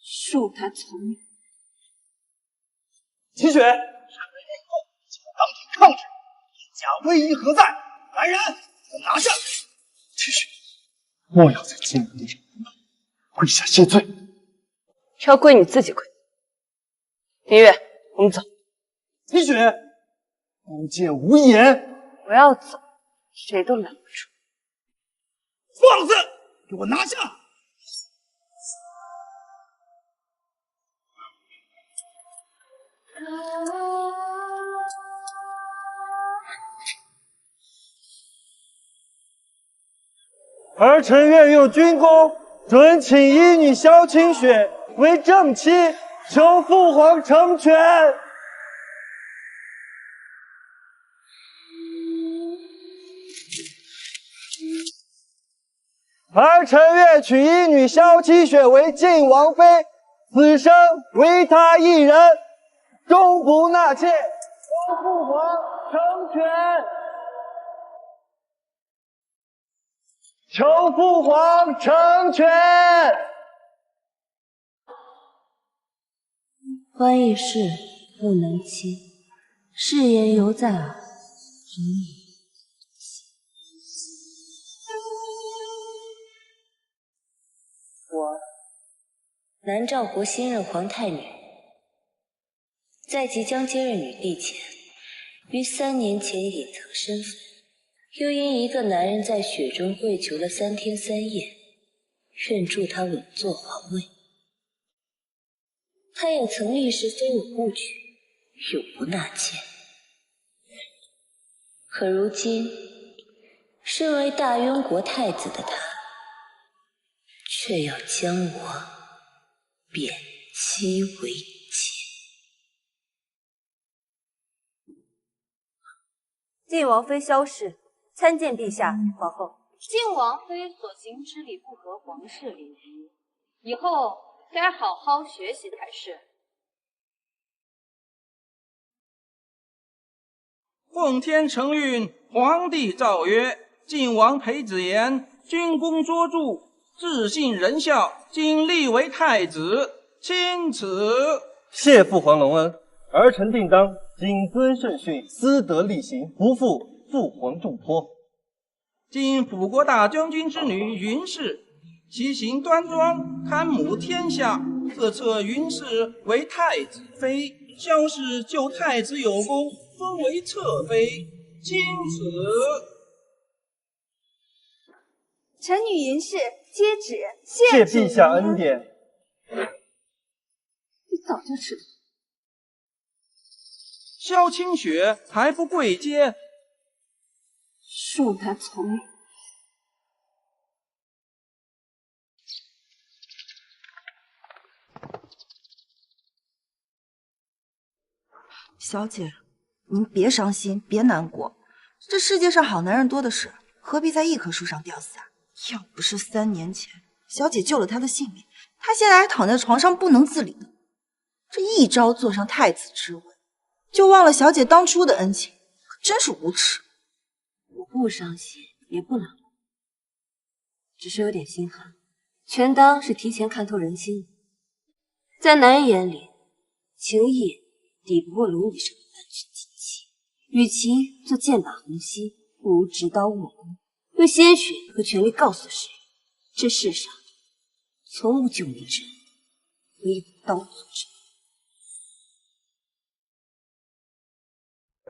恕他从命。秦雪，当庭抗旨，假威仪何在？来人，给我拿下！秦雪，莫要在金门地上跪下谢罪。要跪你自己跪。明月，我们走。秦雪，不见无言。我要走，谁都拦不住。放肆！给我拿下！儿臣愿用军功，准请医女萧清雪为正妻，求父皇成全。儿臣愿娶医女萧清雪为晋王妃，此生唯她一人，终不纳妾，求父皇成全。求父皇成全。欢义事不能欺，誓言犹在耳，容你。我南诏国新任皇太女，在即将接任女帝前，于3年前隐藏身份，又因一个男人在雪中跪求了3天3夜，愿助他稳坐皇位。他也曾立誓非我不娶，永不纳妾。可如今，身为大渊国太子的他，却要将我贬妻为妾。晋王妃萧氏参见陛下、皇后。晋王妃所行之礼不合皇室礼仪，以后该好好学习才是。奉天承运，皇帝诏曰：晋王裴子言军功卓著，智信仁孝，今立为太子，钦此。谢父皇隆恩，儿臣定当谨遵圣训，思德力行，不负父皇重托。今辅国大将军之女云氏，其行端庄，堪母天下，特册云氏为太子妃。萧氏就太子有功，封为侧妃，钦此。臣女云氏接旨，谢陛下恩典。你早就知道。萧清雪还不跪阶，恕他从命。小姐，您别伤心，别难过，这世界上好男人多的是，何必在一棵树上吊死啊？要不是3年前小姐救了他的性命，他现在还躺在床上不能自理呢。这一朝坐上太子之位，就忘了小姐当初的恩情，可真是无耻。我不伤心，也不难过，只是有点心寒，全当是提前看透人心了。在男人眼里，情义抵不过龙椅上的半只机器，与其做剑拔虹吸，不如执刀卧功，用鲜血和权力告诉世人，这世上从无救命之恩，唯有刀俎之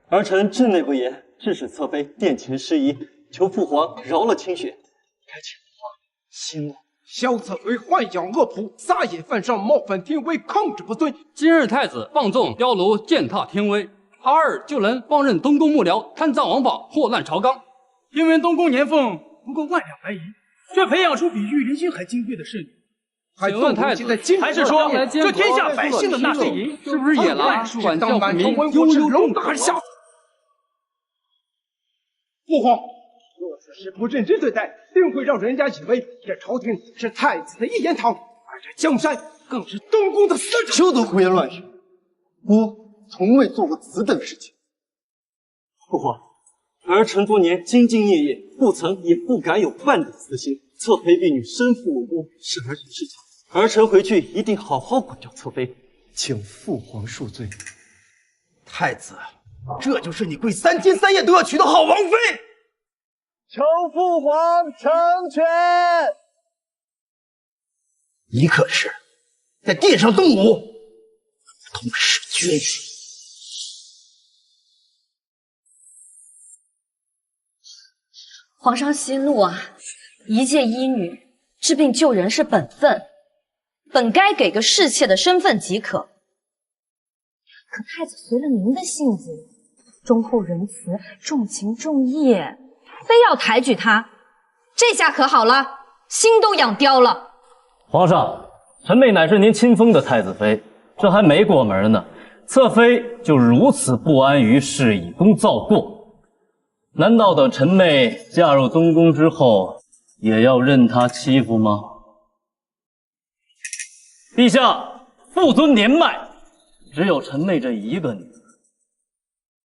恩。儿臣至内不言，致使侧妃殿前失仪，求父皇饶了清雪，该请父皇息怒。萧侧妃幻想恶仆，撒野犯上，冒犯天威，抗旨不遵。今日太子放纵雕炉，践踏天威，他儿就能放任东宫幕僚贪赃枉法，祸乱朝纲。因为东宫年俸不过100两白银，却培养出比玉灵心还金贵的侍女。请问太子，还是说这天下百姓的纳税银是不是也来管教不民，悠悠众口？父皇，若此事不认真对待，定会让人家以为这朝廷是太子的一言堂，而这江山更是东宫的私宅。休得胡言乱语！我从未做过此等事情。父皇，儿臣多年兢兢业业，不曾也不敢有半点私心。侧妃婢女身负我功，是儿臣事情，儿臣回去一定好好管教侧妃，请父皇恕罪。太子，这就是你跪3天3夜都要娶的好王妃。求父皇成全。你可是在殿上动武，痛失君旨。皇上息怒啊！一介医女治病救人是本分，本该给个侍妾的身份即可。可太子随了您的性子，忠厚仁慈，重情重义，非要抬举她，这下可好了，心都养刁了。皇上，臣妹乃是您亲封的太子妃，这还没过门呢，侧妃就如此不安于世，以功造过。难道等臣妹嫁入东宫之后，也要任他欺负吗？陛下，父尊年迈，只有臣妹这一个女儿，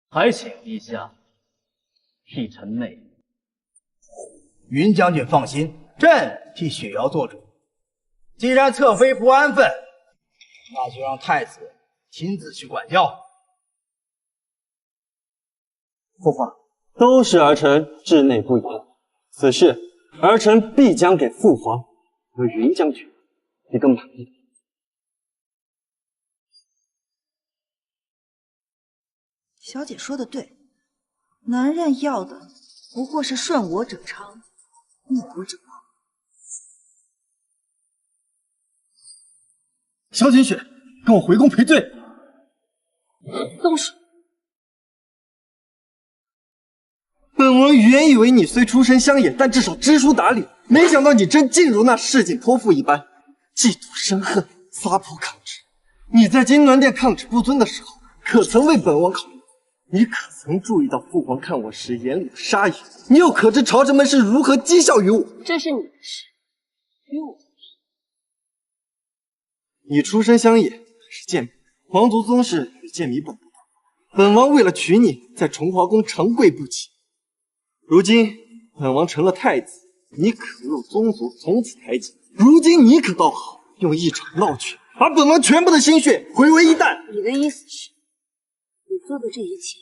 还请陛下替臣妹。云将军放心，朕替雪瑶做主。既然侧妃不安分，那就让太子亲自去管教。父皇，都是儿臣治内不严，此事儿臣必将给父皇和云将军一个满意。小姐说的对，男人要的不过是顺我者昌，逆我者亡。萧景雪，跟我回宫赔罪。动手！本王原以为你虽出身乡野，但至少知书达理，没想到你真竟如那市井泼妇一般，嫉妒生恨，撒泼抗旨。你在金銮殿抗旨不尊的时候，可曾为本王考虑？你可曾注意到父皇看我时眼里的杀意？你又可知朝臣们是如何讥笑于我？这是你的事，与我无关。你出身乡野，是贱民，皇族宗室与贱民本不同。本王为了娶你，在崇华宫长跪不起。如今本王成了太子，你可入宗族，从此抬举。如今你可倒好，用一场闹剧把本王全部的心血毁为一旦。你的意思是，你做的这一切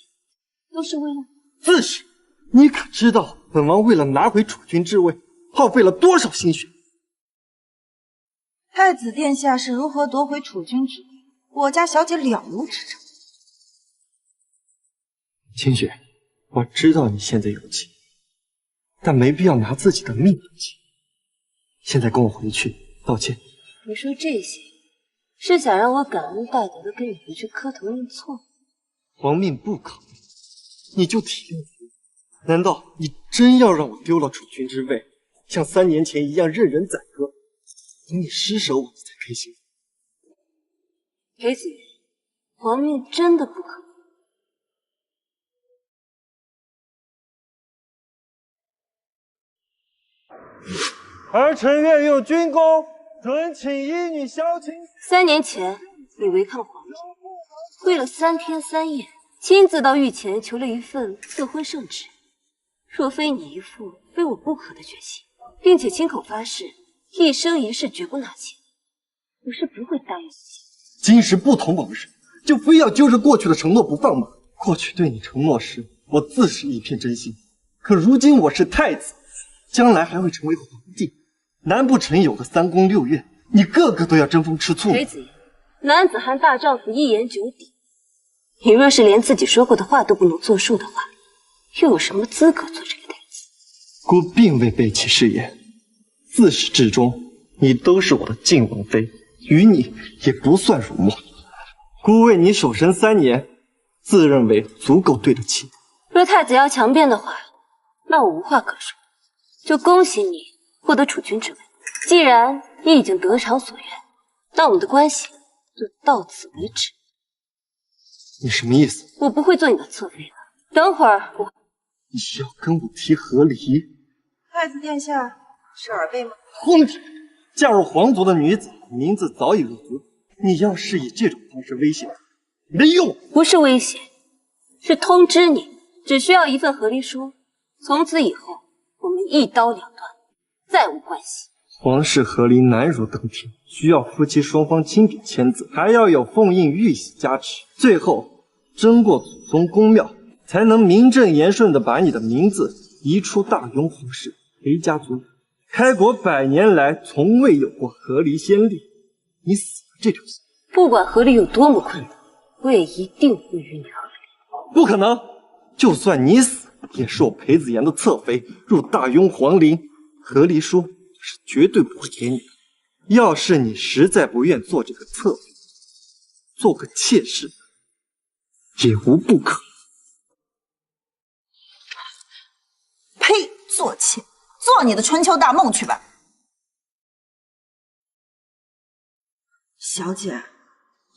都是为了？自是。你可知道本王为了拿回储君之位，耗费了多少心血？太子殿下是如何夺回储君之位，我家小姐了如指掌。清雪，我知道你现在有气，但没必要拿自己的命赌气。现在跟我回去道歉。你说这些，是想让我感恩戴德的跟你回去磕头认错？皇命不考虑，你就体谅体谅。难道你真要让我丢了储君之位，像3年前一样任人宰割？等你失手，我才开心。裴子云，皇命真的不可。儿臣愿用军功准请医女萧晴。3年前，你违抗皇命，跪了3天3夜，亲自到御前求了一份赐婚圣旨。若非你一副非我不可的决心，并且亲口发誓一生一世绝不纳妾，我是不会答应此今时不同往日，就非要揪着过去的承诺不放吗？过去对你承诺时，我自是一片真心。可如今我是太子，将来还会成为皇帝，难不成有个3宫6院，你个个都要争风吃醋吗？裴子言，男子汉大丈夫，一言九鼎。你若是连自己说过的话都不能作数的话，又有什么资格做这个太子？孤并未背弃誓言，自始至终，你都是我的晋王妃，与你也不算辱没。孤为你守身3年，自认为足够对得起你。若太子要强辩的话，那我无话可说，就恭喜你获得储君之位。既然你已经得偿所愿，那我们的关系就到此为止。你什么意思？我不会做你的侧妃的。等会儿我……你要跟我提和离？太子殿下是耳背吗？荒唐！嫁入皇族的女子，名字早已入族。你要是以这种方式威胁，没用。不是威胁，是通知你，只需要一份和离书，从此以后我们一刀两断，再无关系。皇室和离难如登天，需要夫妻双方亲笔签字，还要有凤印玉玺加持，最后征过祖宗公庙，才能名正言顺的把你的名字移出大雍皇室裴家族。开国100年来，从未有过和离先例。你死了这条心。不管和离有多么困难，我也一定会与你和离。不可能！就算你死，也是我裴子言的侧妃，入大雍皇陵。和离说是绝对不会给你的。要是你实在不愿做这个侧妃，做个妾室也无不可。呸！做妾，做你的春秋大梦去吧。小姐，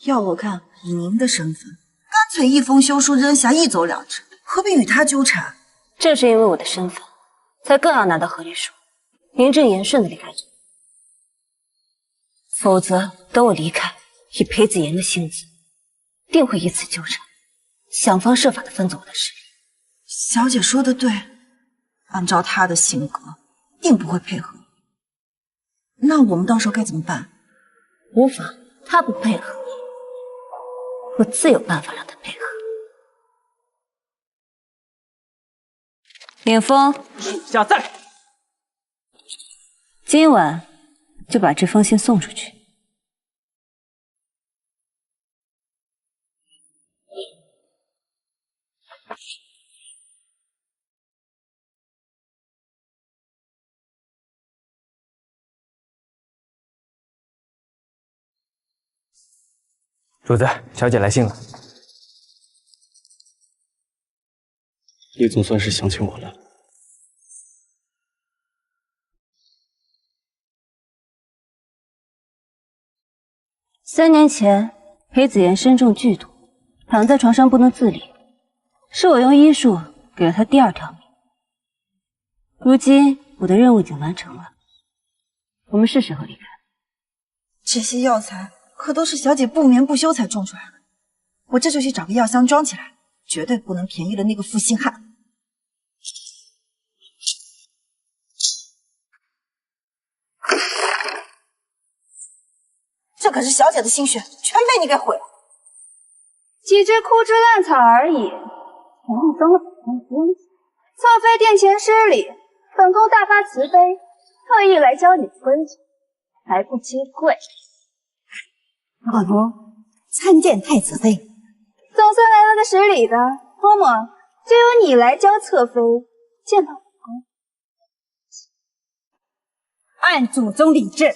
要我看，以您的身份，干脆一封休书扔下，一走了之，何必与他纠缠？正是因为我的身份，才更要拿到和离书，名正言顺的离开这里。否则，等我离开，以裴子言的性子，定会以此纠缠，想方设法的分走我的势力。小姐说的对，按照他的性格，定不会配合。那我们到时候该怎么办？无妨，他不配合，我自有办法让他配合。凌风，属下在。今晚就把这封信送出去。主子，小姐来信了。你总算是想起我了。3年前，裴子言身中剧毒，躺在床上不能自理，是我用医术给了他第2条命。如今我的任务已经完成了，我们是时候离开。这些药材可都是小姐不眠不休才种出来的，我这就去找个药箱装起来，绝对不能便宜了那个负心汉。这可是小姐的心血，全被你给毁了。几枝枯枝烂草而已，何必脏了本宫的东西？侧妃殿前失礼，本宫大发慈悲，特意来教你规矩，还不揭跪。本宫参见太子妃。总算来了个识礼的，嬷嬷，就由你来教侧妃见到本宫。按祖宗礼制，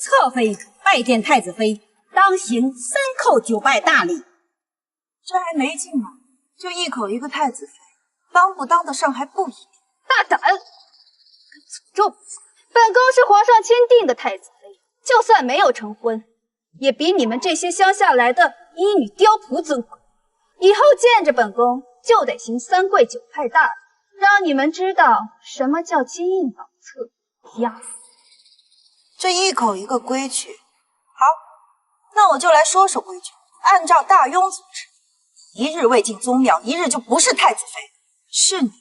侧妃拜见太子妃，当行3叩9拜大礼。这还没进呢，就一口一个太子妃，当不当得上还不一定。大胆！敢诅咒！本宫是皇上钦定的太子妃，就算没有成婚，也比你们这些乡下来的医女刁仆尊贵。以后见着本宫就得行3跪9拜大礼，让你们知道什么叫金印宝册，压死！这一口一个规矩，好，那我就来说说规矩。按照大雍祖制，1日未进宗庙，1日就不是太子妃。是你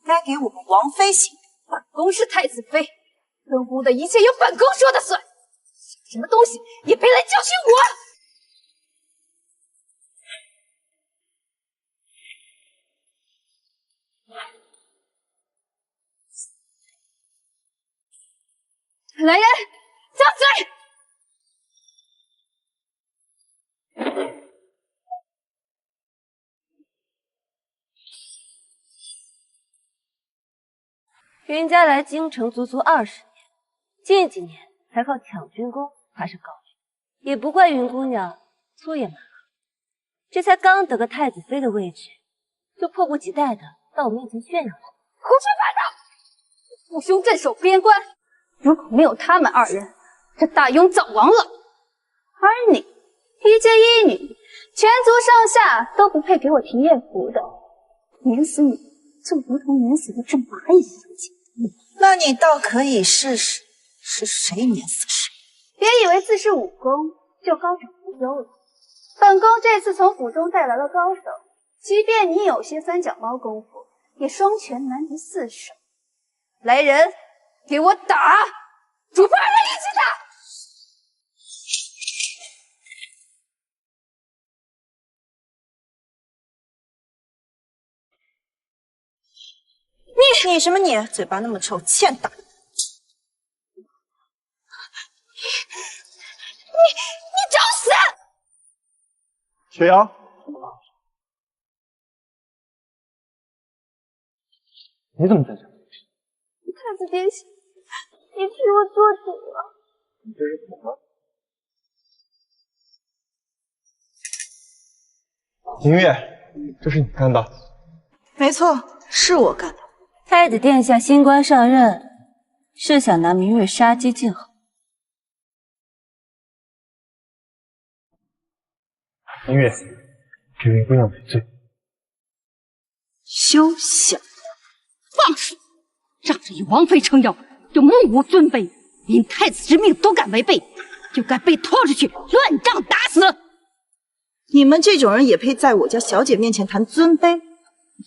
该给我们王妃行礼。本宫是太子妃，本宫的一切由本宫说的算，什么东西也别来教训我！来人，张嘴！云家来京城足足20年，近几年才靠抢军功爬上高居，也不怪云姑娘粗野蛮横，这才刚得个太子妃的位置，就迫不及待的到我面前炫耀了。胡说八道！父兄镇守边关，如果没有他们2人，这大雍早亡了。而你，一介医女，全族上下都不配给我提验符的，碾死你就如同碾死一只蚂蚁一样简单。那你倒可以试试，是谁碾死谁。别以为自恃武功就高枕无忧了。本宫这次从府中带来了高手，即便你有些3脚猫功夫，也双拳难敌4手。来人，给我打！主仆二人一起打！你什么你？嘴巴那么臭，欠打！你找死！雪瑶，你怎么在这？太子殿下，你替我做主了。你这是怎么了？明月，这是你干的？没错，是我干的。太子殿下新官上任，是想拿明月杀鸡儆猴。明月，给云姑娘赔罪。休想！放肆！仗着与王妃撑腰，就目无尊卑，连太子之命都敢违背，就该被拖出去乱杖打死！你们这种人也配在我家小姐面前谈尊卑？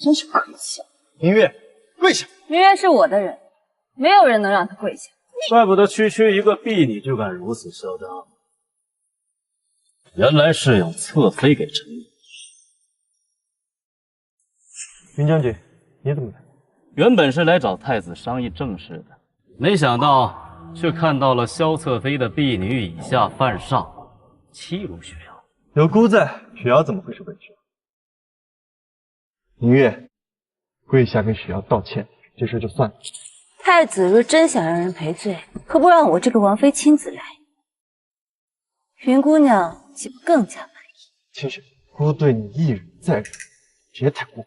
真是可笑！明月，跪下！明月是我的人，没有人能让他跪下。怪不得区区一个婢女就敢如此嚣张，原来是要侧妃给臣女。云将军，你怎么来？原本是来找太子商议正事的，没想到却看到了萧侧妃的婢女以下犯上，欺辱雪瑶。有姑在，雪瑶怎么会是委屈？明月，跪下跟雪瑶道歉，这事就算了。太子若真想让人赔罪，何不让我这个王妃亲自来？云姑娘岂不更加满意？清雪，姑对你一忍再忍，别太过分。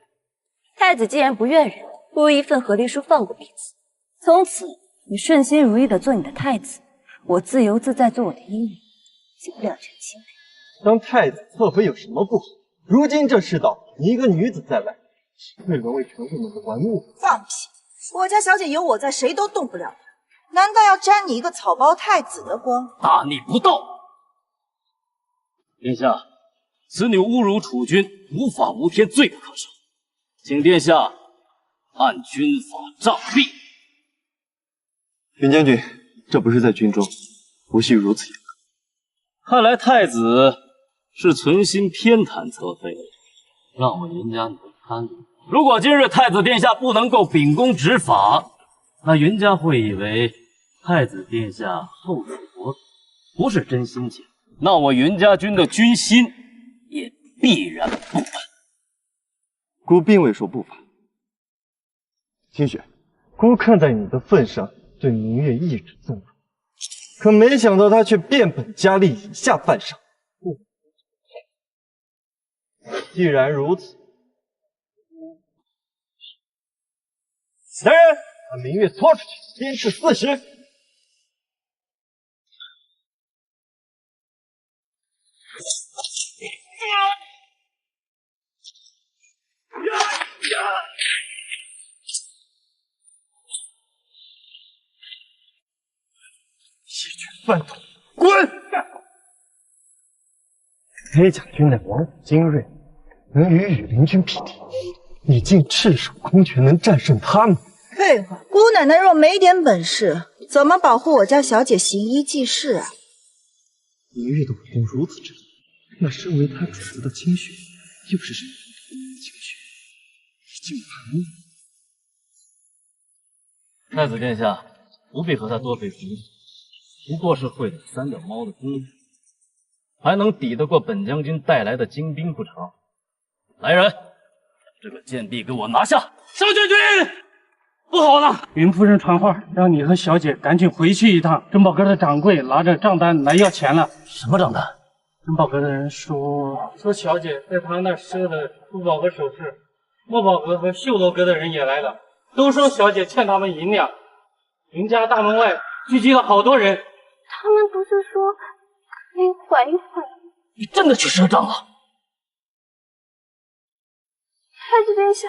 太子既然不愿忍，不如一份和离书放过彼此。从此你顺心如意的做你的太子，我自由自在做我的医女，岂不两全其美？当太子侧妃有什么不好？如今这世道，你一个女子在外，会沦为权贵们的玩物。放屁！我家小姐有我在，谁都动不了她。难道要沾你一个草包太子的光？大逆不道！殿下，此女侮辱储君，无法无天，罪不可赦，请殿下按军法杖毙。云将军，这不是在军中，不需如此严格。看来太子是存心偏袒侧妃，让我云家女贪污。如果今日太子殿下不能够秉公执法，那云家会以为太子殿下厚此薄彼，不是真心情，那我云家军的军心也必然不稳。姑并未说不法。清雪，姑看在你的份上，对明月一直纵容，可没想到她却变本加厉，以下犯上。既然如此，来人，把明月拖出去，鞭笞40。鸡犬饭桶，滚！黑甲军的王府精锐能与羽林军匹敌，你竟赤手空拳能战胜他们？废话，姑奶奶若没点本事，怎么保护我家小姐行医济世啊？明月的武功如此之强，那身为她主仆的清雪又是谁？清雪已经叛逆。太子殿下不必和他多费心思，不过是会点三脚猫的功夫，还能抵得过本将军带来的精兵不成？来人，这个贱婢给我拿下！萧将军，不好了！云夫人传话，让你和小姐赶紧回去一趟。珍宝阁的掌柜拿着账单来要钱了。什么账单？珍宝阁的人说小姐在他那赊的珠宝和首饰。墨宝阁和绣楼阁的人也来了，都说小姐欠他们银两。云家大门外聚集了好多人。他们不是说可以缓一缓？你真的去赊账了？太子殿下，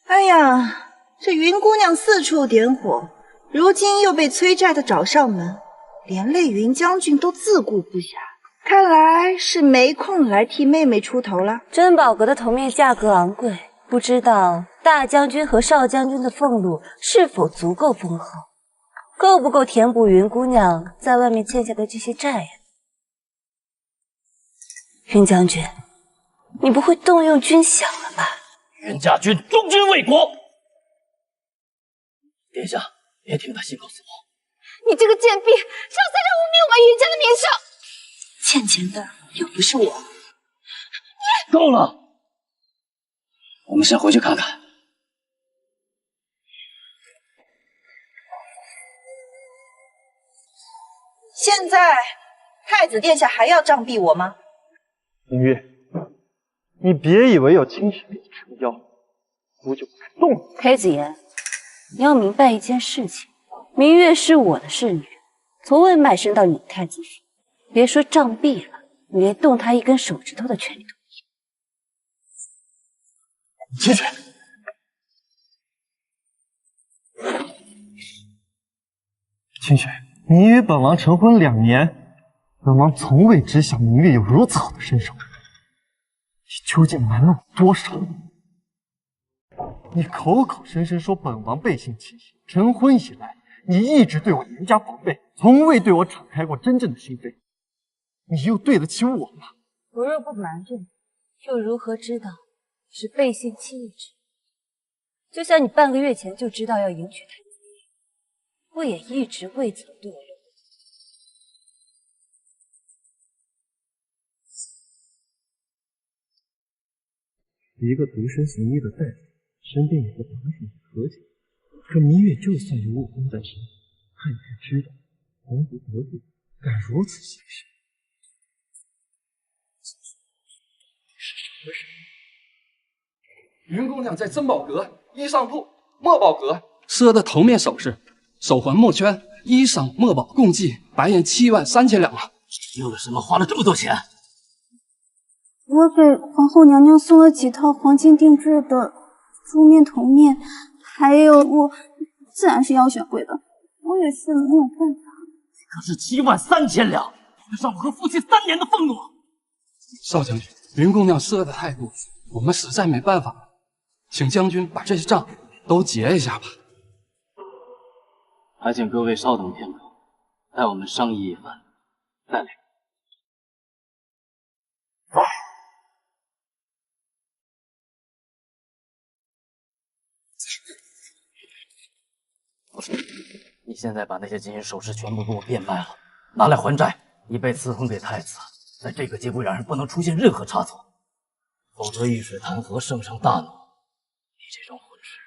哎呀，这云姑娘四处点火，如今又被催债的找上门，连累云将军都自顾不暇，看来是没空来替妹妹出头了。珍宝阁的铜面价格昂贵，不知道大将军和少将军的俸禄是否足够丰厚，够不够填补云姑娘在外面欠下的这些债呀？云将军，你不会动用军饷了吧？云家军忠君为国，殿下别听他信口雌黄。你这个贱婢，这样才是污蔑我们云家的名声。欠钱的又不是我。够了，我们先回去看看。现在太子殿下还要杖毙我吗？明月，你别以为有清雪给你撑腰，我就不敢动你。裴子言，你要明白一件事情，明月是我的侍女，从未卖身到你太子府。别说杖毙了，你连动她一根手指头的权利都没有。清雪，清雪，你与本王成婚2年，本王从未知晓明月有如此好的身手，你究竟瞒了我多少？你口口声声说本王背信弃义，成婚以来，你一直对我严加防备，从未对我敞开过真正的心扉，你又对得起我吗？我若不瞒着你，又如何知道是背信弃义之？就像你半个月前就知道要迎娶太子妃，我也一直未曾堕落。一个独身行医的大夫，身边有个打手和解，可明月就算有武功在身，他也该知道皇族得罪，敢如此行事。云姑娘在珍宝阁衣裳铺墨宝阁赊的头面首饰、手环、墨圈、衣裳、墨宝共计白银7万3千两啊！为了什么花了这么多钱？我给皇后娘娘送了几套黄金定制的珠面铜面，还有我自然是要选贵的，我也是没有办法。可是7万3千两，让我和夫妻3年的俸禄。少将军，云姑娘赊的太多，我们实在没办法了，请将军把这些账都结一下吧。还请各位稍等片刻，待我们商议一番，再来。你现在把那些金银首饰全部给我变卖了，拿来还债。你被赐婚给太子，在这个节骨眼上不能出现任何差错，否则一水弹劾，圣上大怒。你这桩婚事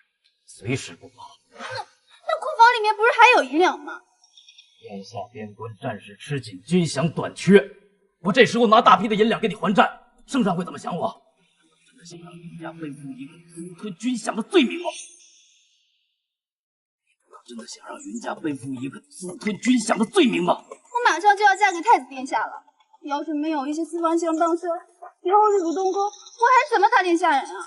随时不保。那库房里面不是还有1两吗？眼下边关战事吃紧，军饷短缺，我这时候拿大批的银两给你还债，圣上会怎么想我？真的想让云家背负一个私吞军饷的罪名吗？真的想让云家背负一个私吞军饷的罪名吗？我马上就要嫁给太子殿下了，要是没有一些私房相帮手，以后入主东宫，我还是什么大殿下人啊？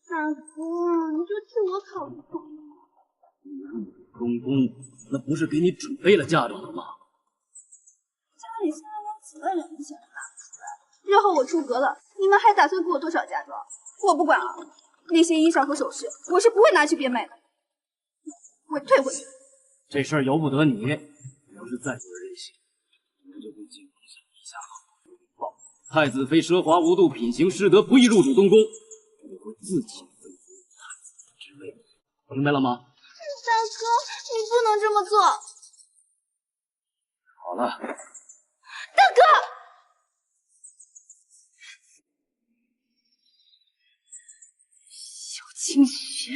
大哥，你就替我考虑考虑。东宫那不是给你准备了嫁妆了吗？家里现在连几个人都想拿不出来，日后我出阁了，你们还打算给我多少嫁妆？我不管了，那些衣裳和首饰，我是不会拿去变卖的，我退回去。这事儿由不得你，要是再做任性，我就会进宫向陛下报太子妃奢华无度、品行失德，不宜入主东宫，我会自请废除太子妃之位，明白了吗？大哥，你不能这么做。好了，大哥。小清雪，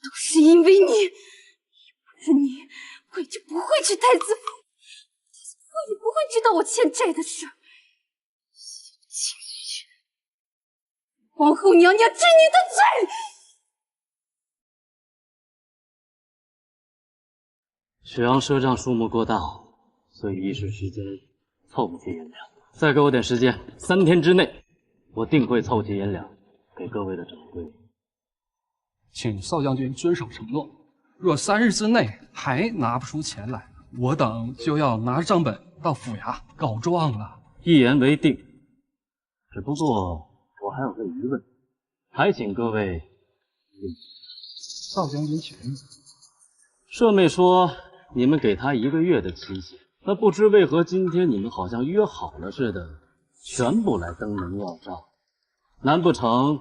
都是因为你，不是你，我就不会去太子府，我也不会知道我欠债的事。小清雪，皇后娘娘治你的罪。雪阳赊账数目过大，所以一时之间凑不齐银两。再给我点时间，3天之内，我定会凑齐银两给各位的掌柜。请少将军遵守承诺，若3日之内还拿不出钱来，我等就要拿着账本到府衙告状了。一言为定。只不过我还有个疑问，还请各位。少将军请。舍妹说你们给她1个月的期限，那不知为何今天你们好像约好了似的，全部来登门要账，难不成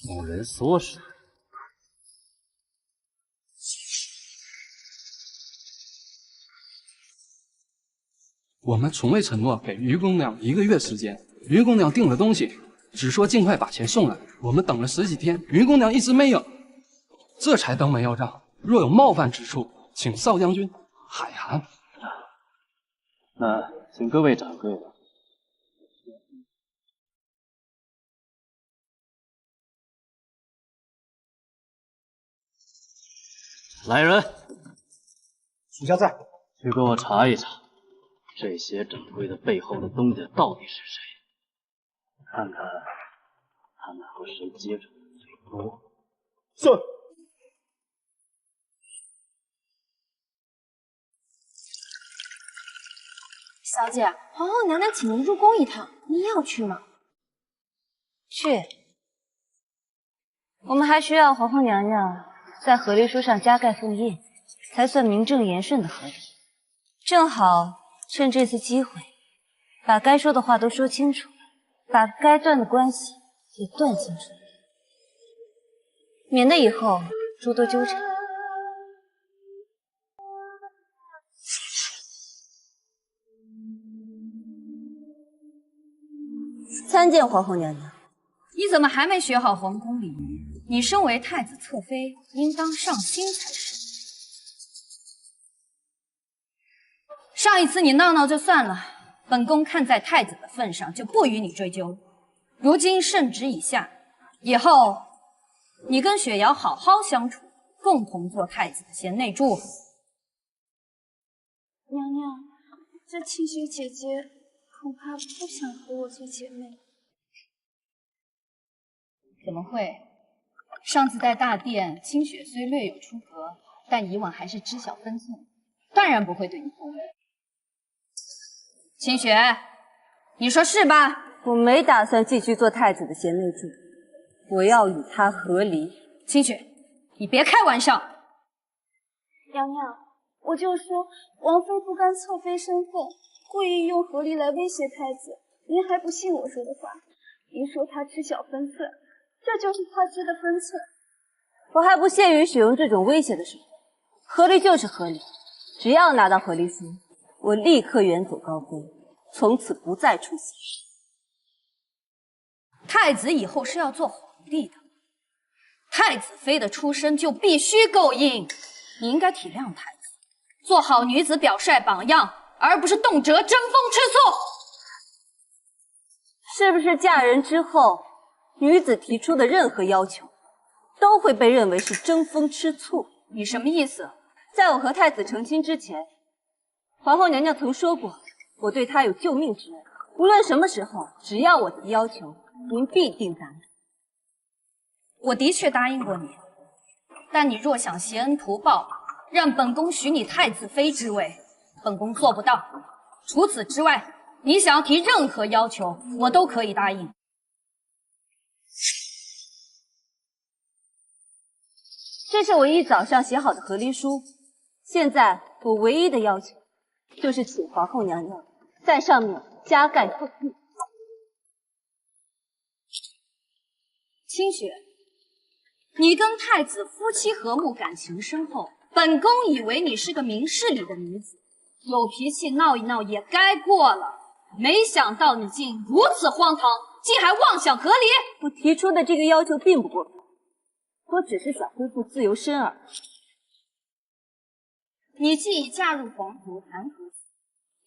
某人唆使？我们从未承诺给于姑娘1个月时间，于姑娘订了东西，只说尽快把钱送来。我们等了10几天，于姑娘一直没有，这才登门要账。若有冒犯之处，请少将军海涵。那请各位掌柜的。来人，属下在。去给我查一查，这些掌柜的背后的东家到底是谁？看看他们和谁接触的最多。是。小姐，皇后娘娘请您入宫一趟，您要去吗？去。我们还需要皇后娘娘在和离书上加盖封印，才算名正言顺的和离。正好趁这次机会，把该说的话都说清楚，把该断的关系也断清楚，免得以后诸多纠缠。参见皇后娘娘。你怎么还没学好皇宫礼仪？你身为太子侧妃，应当上心才是。上一次你闹闹就算了，本宫看在太子的份上，就不予你追究。如今圣旨已下，以后你跟雪瑶好好相处，共同做太子的贤内助。娘娘，这清雪姐姐恐怕不想和我做姐妹。怎么会？上次在大殿，清雪虽略有出格，但以往还是知晓分寸，断然不会对你不利。清雪，你说是吧？我没打算继续做太子的贤内助，我要与他和离。清雪，你别开玩笑。娘娘，我就说王妃不甘侧妃身份，故意用和离来威胁太子，您还不信我说的话？您说他知晓分寸，这就是他知的分寸。我还不屑于使用这种威胁的手段。和离就是和离，只要拿到和离书，我立刻远走高飞，从此不再出现。太子以后是要做皇帝的，太子妃的出身就必须够硬。你应该体谅太子，做好女子表率榜样，而不是动辄争风吃醋。是不是嫁人之后，女子提出的任何要求，都会被认为是争风吃醋？你什么意思？在我和太子成亲之前，皇后娘娘曾说过，我对她有救命之恩，无论什么时候，只要我提要求，您必定答应。我的确答应过你，但你若想挟恩图报，让本宫许你太子妃之位，本宫做不到。除此之外，你想要提任何要求，我都可以答应。这是我一早上写好的和离书，现在我唯一的要求，就是请皇后娘娘在上面加盖封印。清雪，你跟太子夫妻和睦，感情深厚，本宫以为你是个明事理的女子，有脾气闹一闹也该过了，没想到你竟如此荒唐，竟还妄想和离。我提出的这个要求并不过分，我只是想恢复自由身而已。你既已嫁入皇族，谈何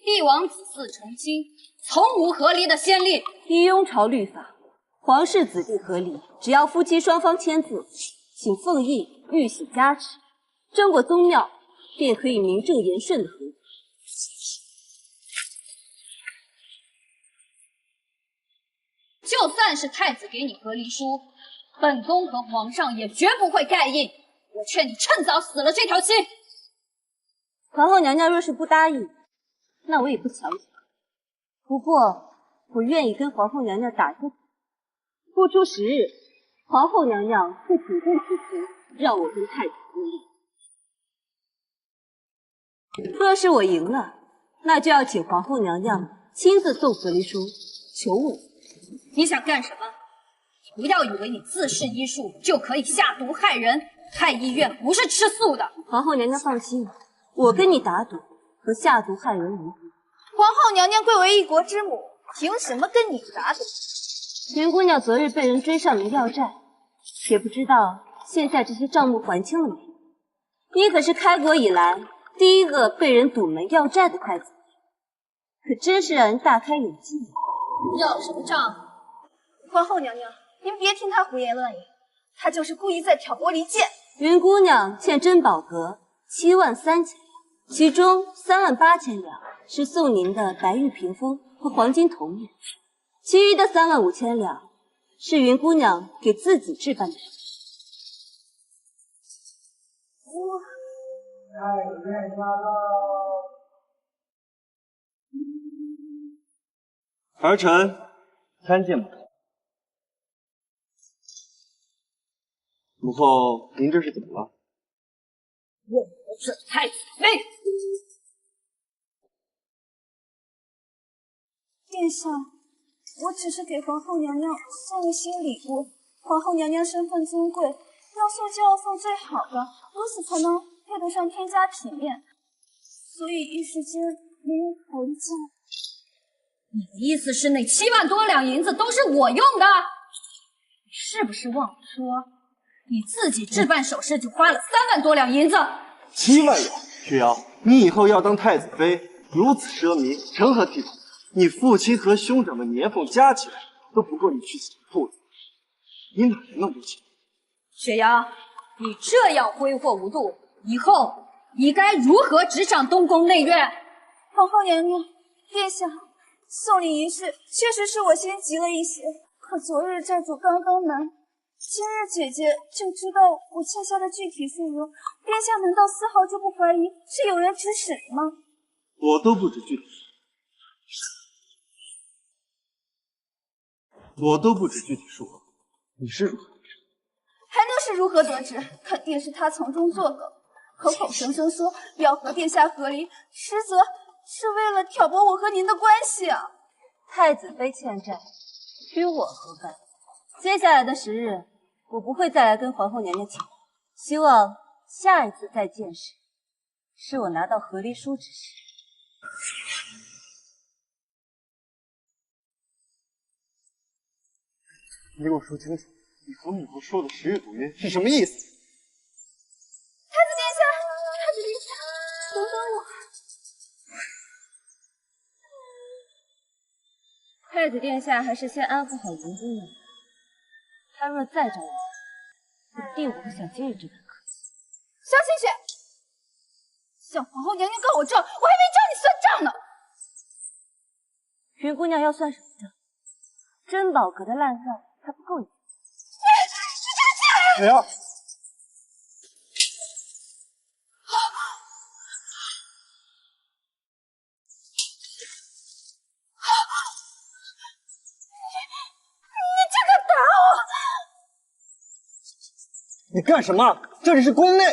帝王子嗣成亲，从无和离的先例。依雍朝律法，皇室子弟和离，只要夫妻双方签字，请凤印、玉玺加持，征过宗庙，便可以名正言顺的和离。就算是太子给你和离书，本宫和皇上也绝不会盖印。我劝你趁早死了这条心。皇后娘娘若是不答应，那我也不强求。不过，我愿意跟皇后娘娘打一个赌，不出10日，皇后娘娘会主动提出让我跟太子分离。若是我赢了，那就要请皇后娘娘亲自送和离书，求我。你想干什么？不要以为你自恃医术就可以下毒害人。太医院不是吃素的。皇后娘娘放心，我跟你打赌和下毒害人无关。皇后娘娘贵为一国之母，凭什么跟你打赌？云姑娘昨日被人追上了要债，也不知道现在这些账目还清了没？你可是开国以来第一个被人堵门要债的太子，可真是让人大开眼界。要什么账？皇后娘娘，您别听他胡言乱语，他就是故意在挑拨离间。云姑娘欠珍宝阁73000两，其中38000两是送您的白玉屏风和黄金铜面，其余的35000两是云姑娘给自己置办的。儿臣参见母后。母后，您这是怎么了？我不是太子妃。殿下，我只是给皇后娘娘送一些礼物。皇后娘娘身份尊贵，要送就要送最好的，如此才能配得上天家体面。所以一时间没有考虑价。你的意思是那7万多两银子都是我用的？你是不是忘了说，你自己置办首饰就花了3万多两银子？7万两，雪瑶，你以后要当太子妃，如此奢靡，成何体统？你父亲和兄长的年俸加起来都不够你去洗铺子，你哪来那么多钱？雪瑶，你这样挥霍无度，以后你该如何执掌东宫内院？皇后娘娘，殿下，送礼仪式确实是我先急了一些，可昨日债主刚刚来，今日姐姐就知道我欠下的具体数额，殿下难道丝毫就不怀疑是有人指使吗？我都不知具体数额，你是如何得知？还能是如何得知？肯定是他从中作梗，口口声声说要和殿下和离，实则是为了挑拨我和您的关系啊！太子妃欠债，与我何干？接下来的10日，我不会再来跟皇后娘娘请安，希望下一次再见时，是我拿到和离书之时。你给我说清楚，你和母后说的10日赌约是什么意思？太子殿下，太子殿下，等等我。太子殿下还是先安抚好云姑娘，她若再找我，肯定不会像今日这般客气。萧清雪，向皇后娘娘告我状，我还没找你算账呢。云姑娘要算什么账？珍宝阁的烂账还不够你？雪瑶，你干什么？这里是宫内。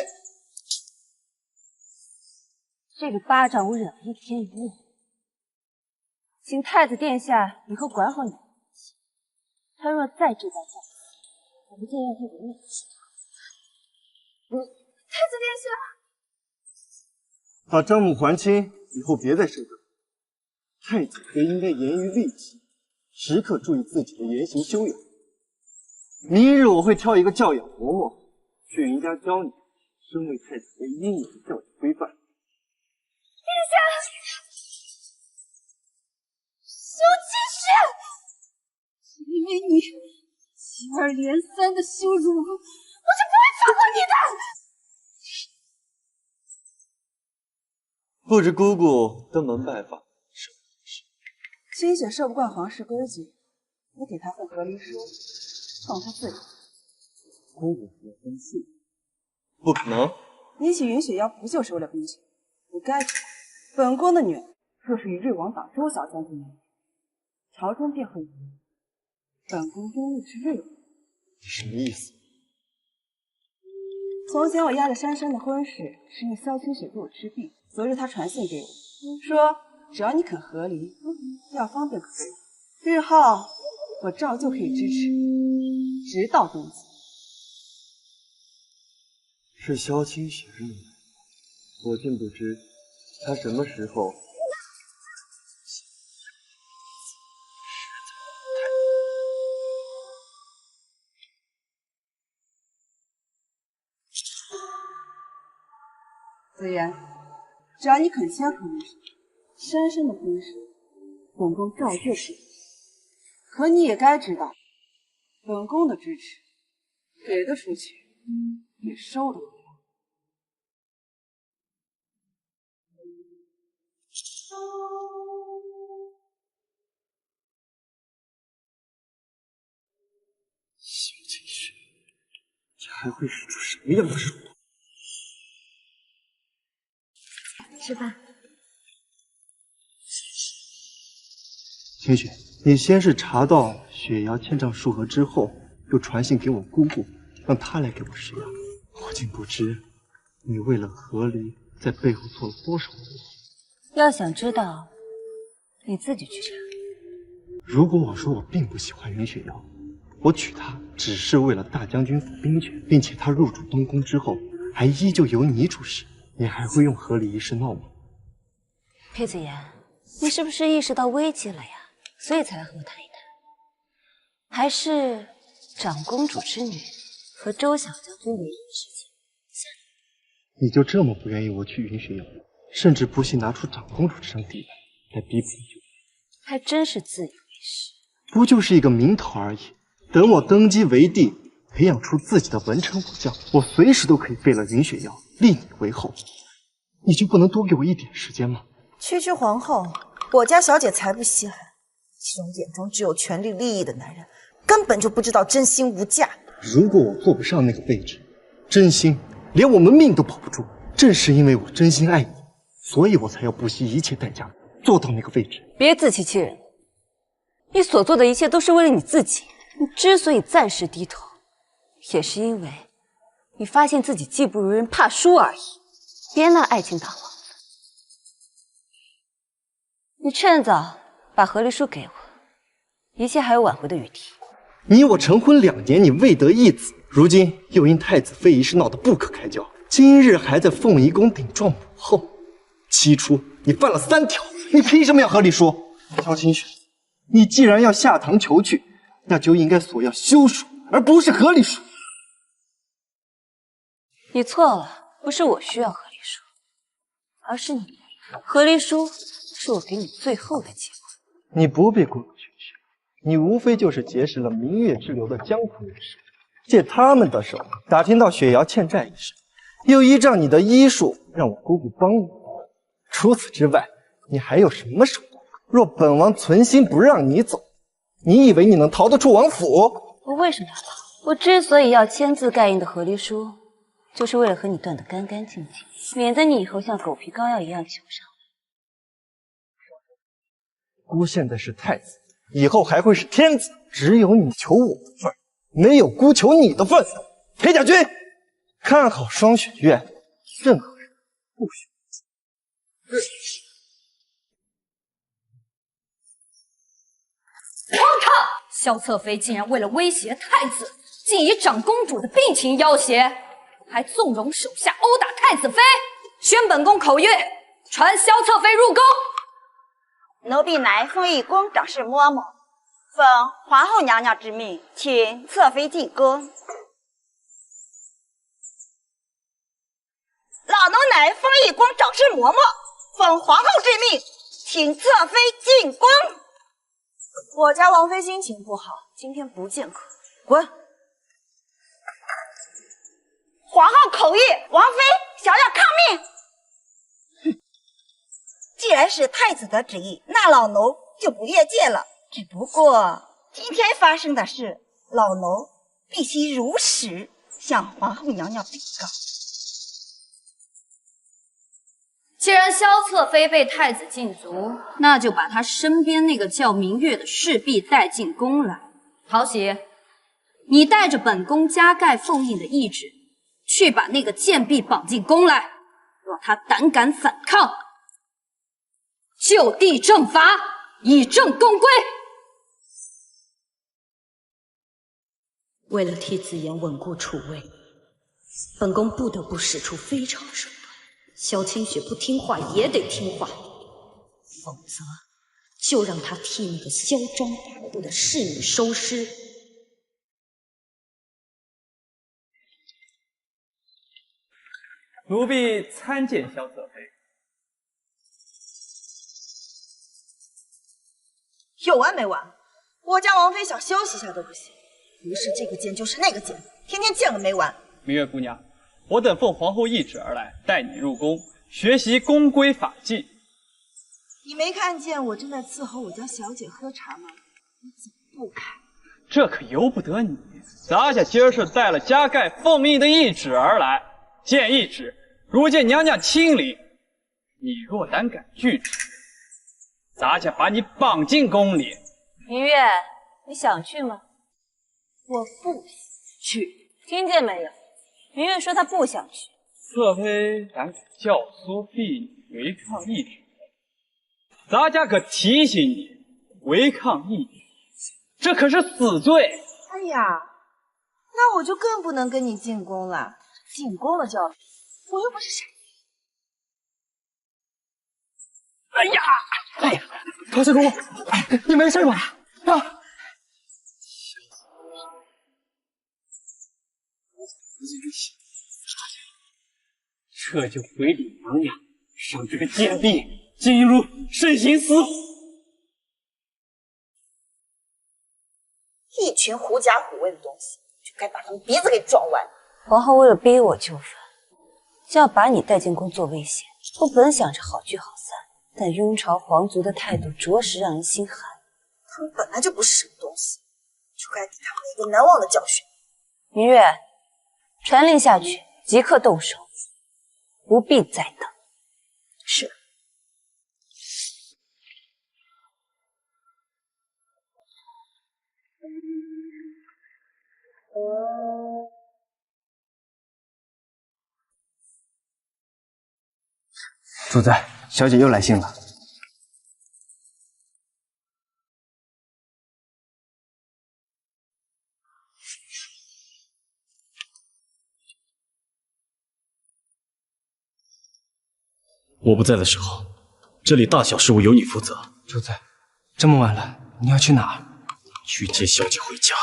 这个巴掌我忍了1天1夜，请太子殿下以后管好你的脾气。他若再这般放肆，我不见让他有面子。太子殿下，把账目还清，以后别再生事。太子妃应该严于律己，时刻注意自己的言行修养。明日我会挑一个教养嬷嬷去云家教你身为太子妃应有的教养规范。殿下，萧清雪，因为你接二连三的羞辱我，我是不会放过你的。不知姑姑登门拜访是何事？清雪受不惯皇室规矩，我给她份和离书，放她自由。姑姑要分姓？不可能！你娶云雪瑶不就是为了兵权？你该知道，本宫的女儿若是与瑞王党周小将军联姻，朝中便会疑。本宫中日之日。你什么意思？从前我押着珊珊的婚事，是因为萧清雪给我治病，昨日她传信给我，说只要你肯和离，药方便可以，日后我照旧可以支持，直到登基。是萧清雪认为，我竟不知她什么时候。子言，只要你肯签合离书，珊珊的婚事，本宫照旧是。可你也该知道，本宫的支持，给得出去，也收得回来。萧清雪，你还会使出什么样的手段？吃饭。清雪，你先是查到雪瑶欠账数额之后，又传信给我姑姑，让她来给我施压。我竟不知你为了和离，在背后做了多少努力。要想知道，你自己去查。如果我说我并不喜欢云雪瑶，我娶她只是为了大将军府兵权，并且她入主东宫之后，还依旧由你主事，你还会用和离一事闹吗？裴子言，你是不是意识到危机了呀？所以才来和我谈一谈？还是长公主之女和周小将军的一件事情？你就这么不愿意我娶云雪瑶，甚至不惜拿出长公主这张底牌来逼迫你？还真是自以为是。不就是一个名头而已。等我登基为帝，培养出自己的文臣武将，我随时都可以废了云雪瑶，立你为后。你就不能多给我一点时间吗？区皇后，我家小姐才不稀罕，这种眼中只有权力利益的男人，根本就不知道真心无价。如果我做不上那个位置，真心连我们命都保不住。正是因为我真心爱你，所以我才要不惜一切代价做到那个位置。别自欺欺人，你所做的一切都是为了你自己。你之所以暂时低头，也是因为你发现自己技不如人，怕输而已。别拿爱情当王法。你趁早把和离书给我，一切还有挽回的余地。你我成婚2年，你未得一子，如今又因太子妃一事闹得不可开交，今日还在凤仪宫顶撞母后。起初你犯了3条，你凭什么要和离书？萧清雪，你既然要下堂求娶，那就应该索要休书，而不是和离书。你错了，不是我需要和离书，而是你。和离书是我给你最后的机会。你不必故作玄虚，你无非就是结识了明月之流的江湖人士，借他们的手打听到雪瑶欠债一事，又依仗你的医术让我姑姑帮我。除此之外，你还有什么手段？若本王存心不让你走，你以为你能逃得出王府？我为什么要逃？我之所以要签字盖印的和离书，就是为了和你断得干干净净，免得你以后像狗皮膏药一样求上来。姑现在是太子，以后还会是天子，只有你求我的份，没有姑求你的份。裴家军，看好双雪院，任何人不许入境。荒唐！萧侧妃竟然为了威胁太子，竟以长公主的病情要挟，还纵容手下殴打太子妃。宣本宫口谕，传萧侧妃入宫。奴婢乃凤仪宫掌事嬷嬷，奉皇后娘娘之命，请侧妃进宫。老奴乃凤仪宫掌事嬷嬷，奉皇后之命，请侧妃进宫。我家王妃心情不好，今天不见客，滚！皇后口谕，王妃小要抗命。既然是太子的旨意，那老奴就不越界了。只不过今天发生的事，老奴必须如实向皇后娘娘禀告。既然萧侧妃被太子禁足，那就把他身边那个叫明月的侍婢带进宫来，陶喜，你带着本宫加盖封印的懿旨，去把那个贱婢绑进宫来，若他胆敢反抗，就地正法，以正宫规。为了替子言稳固储位，本宫不得不使出非常手段。萧清雪不听话也得听话，否则就让他替那个嚣张跋扈的侍女收尸。奴婢参见萧侧妃。有完没完？我家王妃想休息一下都不行，不是这个监就是那个监，天天见个没完。明月姑娘，我等奉皇后懿旨而来，带你入宫学习宫规法纪。你没看见我正在伺候我家小姐喝茶吗？你怎么不开？这可由不得你。咱家今儿是带了加盖奉印的懿旨而来，见懿旨，如见娘娘亲临。你若胆敢拒之，咱家把你绑进宫里。明月，你想去吗？我不想去，听见没有？明月说她不想去。侧妃胆敢教唆婢女违抗懿旨，咱家可提醒你，违抗懿旨，这可是死罪。哎呀，那我就更不能跟你进宫了。进宫的教训，我又不是傻。哎呀，哎呀，陶相公，你没事吧？啊！这就回禀娘娘，让这个贱婢进入慎刑司。一群狐假虎威的东西，就该把他们鼻子给撞弯。皇后为了逼我就范，就要把你带进宫做危险。我本想着好聚好散，但雍朝皇族的态度着实让人心寒。他们本来就不是什么东西，就该给他们一个难忘的教训。明月，传令下去，即刻动手，不必再等。是。主子，小姐又来信了。我不在的时候，这里大小事务由你负责。主子，这么晚了，你要去哪儿？去接小姐回家。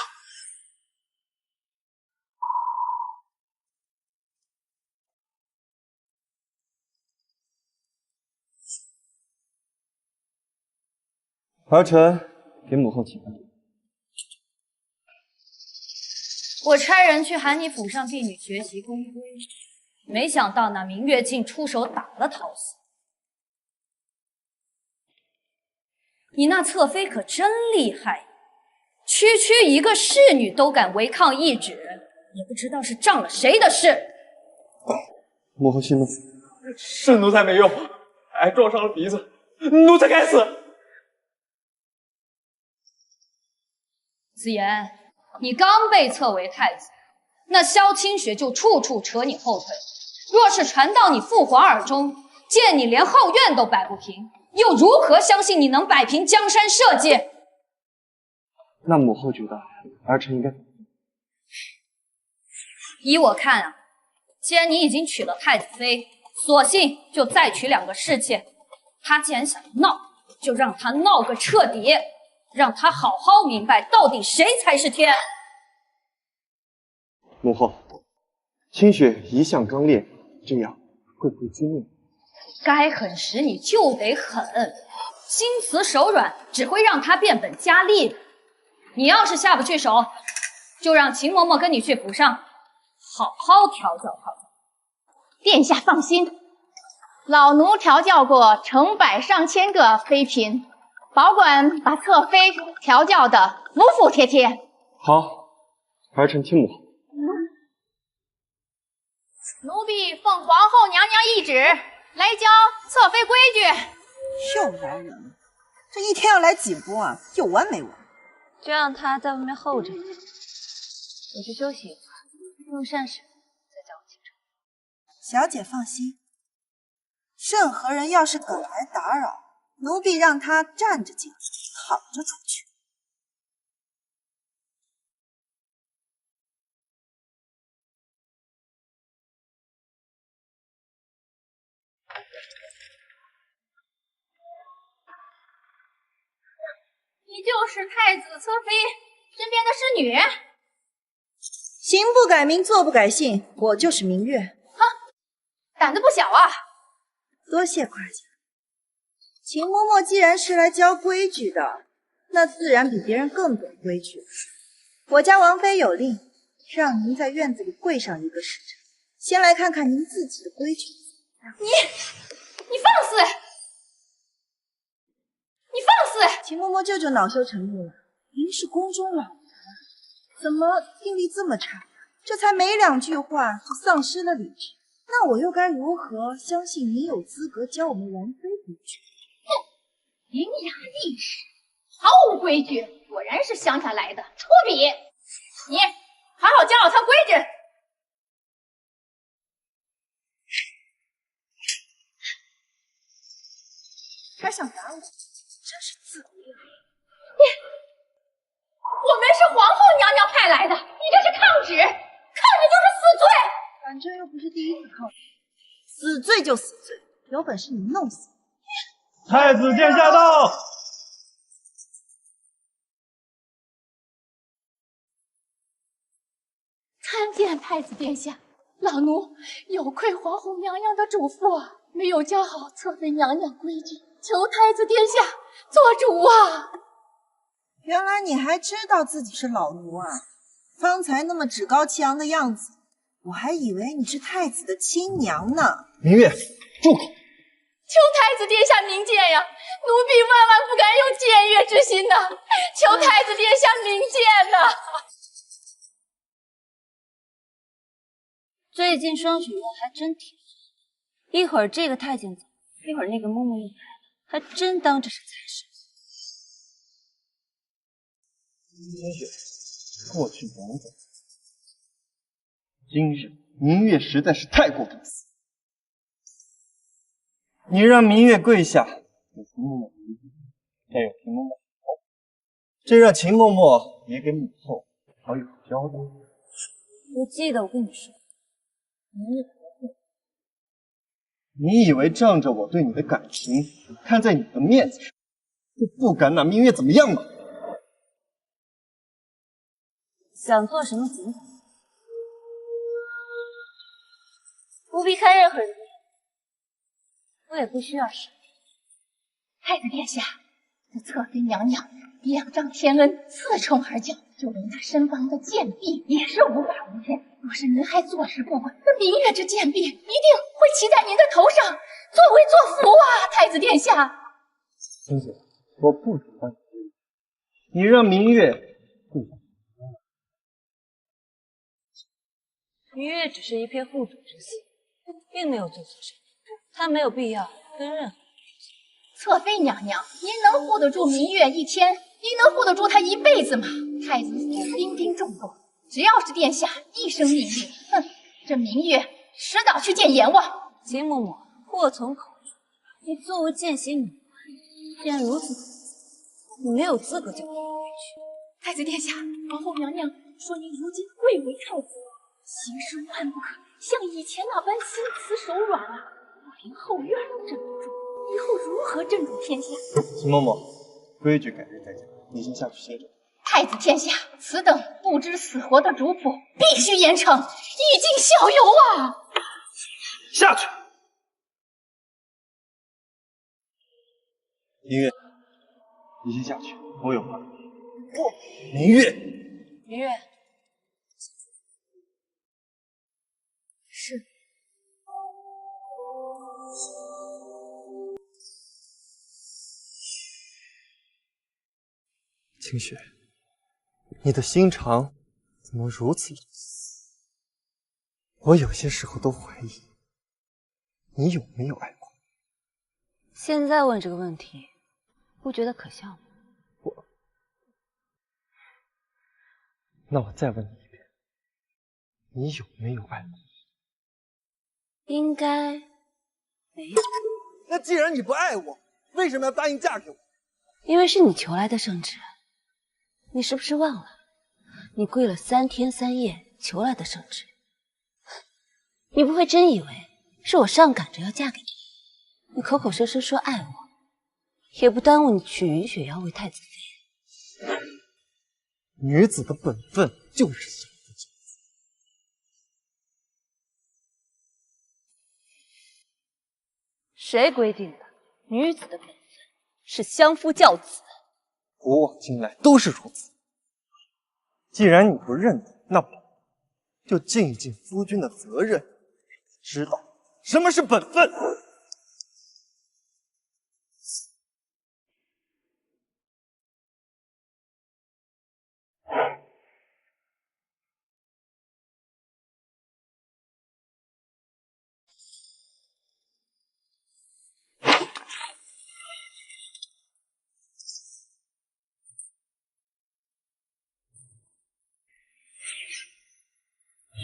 儿臣给母后请安。我差人去喊你府上婢女学习宫规，没想到那明月竟出手打了陶喜。你那侧妃可真厉害，区区一个侍女都敢违抗懿旨，也不知道是仗了谁的势。母后息怒，是奴才没用，还撞伤了鼻子，奴才该死。子言，你刚被册为太子，那萧清雪就处处扯你后腿。若是传到你父皇耳中，见你连后院都摆不平，又如何相信你能摆平江山社稷？那母后觉得儿臣应该？依我看啊，既然你已经娶了太子妃，索性就再娶2个侍妾。他既然想闹，就让他闹个彻底。让他好好明白到底谁才是天。母后，清雪一向刚烈，这样会不会激怒？该狠时你就得狠，心慈手软只会让他变本加厉的。你要是下不去手，就让秦嬷嬷跟你去府上，好好调教调教。殿下放心，老奴调教过成百上千个妃嫔。保管把侧妃调教的服服帖帖。好，儿臣听母后。奴婢奉皇后娘娘懿旨，来教侧妃规矩。又来人了，这一天要来几波啊？有完没完？就让他在外面候着你。我去休息一会儿，用膳时再叫我进城。小姐放心，任何人要是敢来打扰，奴婢让他站着进来，躺着出去。你就是太子侧妃身边的侍女？行不改名，坐不改姓，我就是明月。啊，胆子不小啊！多谢夸奖。秦嬷嬷既然是来教规矩的，那自然比别人更懂规矩。我家王妃有令，让您在院子里跪上1个时辰，先来看看您自己的规矩。你放肆！你放肆！秦嬷嬷舅舅恼羞成怒了，您是宫中老人，怎么听力这么差？这才没2句话就丧失了理智，那我又该如何相信您有资格教我们王妃规矩？哼，伶牙俐齿，毫无规矩，果然是乡下来的粗鄙！你好好教教他规矩。还想打我，真是自不量力！我们是皇后娘娘派来的，你这是抗旨，抗旨就是死罪。反正又不是第1次抗旨，死罪就死罪，有本事你弄死我！太子殿下到！参见太子殿下，老奴有愧皇后娘娘的嘱咐啊，没有教好侧妃娘娘规矩，求太子殿下做主啊！原来你还知道自己是老奴啊！方才那么趾高气扬的样子，我还以为你是太子的亲娘呢。明月，住口！求太子殿下明鉴呀！奴婢万万不敢有僭越之心呐！求太子殿下明鉴呐！最近双许愿还真挺顺，一会儿这个太监走，一会儿那个嬷嬷又来了，还真当这是财神。明月，过去种种，今日明月实在是太过分死。你让明月跪下，给秦嬷嬷一礼，再有秦嬷嬷头，这让秦嬷嬷也给母后好有交代。我记得我跟你说，明月不会。你以为仗着我对你的感情，看在你的面子上，就不敢拿明月怎么样吗？想做什么尽管，不必看任何人的面子，我也不需要谁。太子殿下，这侧妃娘娘仰仗天恩，恃宠而降，就连她身旁的贱婢也是无法无天。若是您还坐视不管，那明月这贱婢一定会骑在您的头上，作威作福啊！太子殿下，青姐，我不喜欢你让明月跪下。明月只是一片护主之心，并没有做错什么，她没有必要跟任何人。侧妃娘娘，您能护得住明月一天，您能护得住她一辈子吗？太子府兵丁众多，只要是殿下一声命令，哼，这明月迟早去见阎王。秦嬷嬷，祸从口出，你作为践行女官，既然如此可惜，你没有资格教我规矩。太子殿下，皇后娘娘说您如今贵为太子，行事万不可像以前那般心慈手软啊！我连后院都镇不住，以后如何镇住天下？秦嬷嬷，规矩改日再讲，你先下去歇着。太子殿下，此等不知死活的主仆，必须严惩，以儆效尤啊！下去。明月，你先下去，我有话。不，明月，明月，是。清雪，你的心肠怎么如此冷死？我有些时候都怀疑，你有没有爱过？现在问这个问题，不觉得可笑吗？那我再问你一遍，你有没有爱我？应该没有。那既然你不爱我，为什么要答应嫁给我？因为是你求来的圣旨，你是不是忘了？你跪了3天3夜求来的圣旨，你不会真以为是我上赶着要嫁给你？你口口声声说爱我，也不耽误你娶云雪瑶为太子妃。女子的本分就是相夫教子。谁规定的？女子的本分是相夫教子。古往今来都是如此。既然你不认得，那我就尽一尽夫君的责任，知道什么是本分。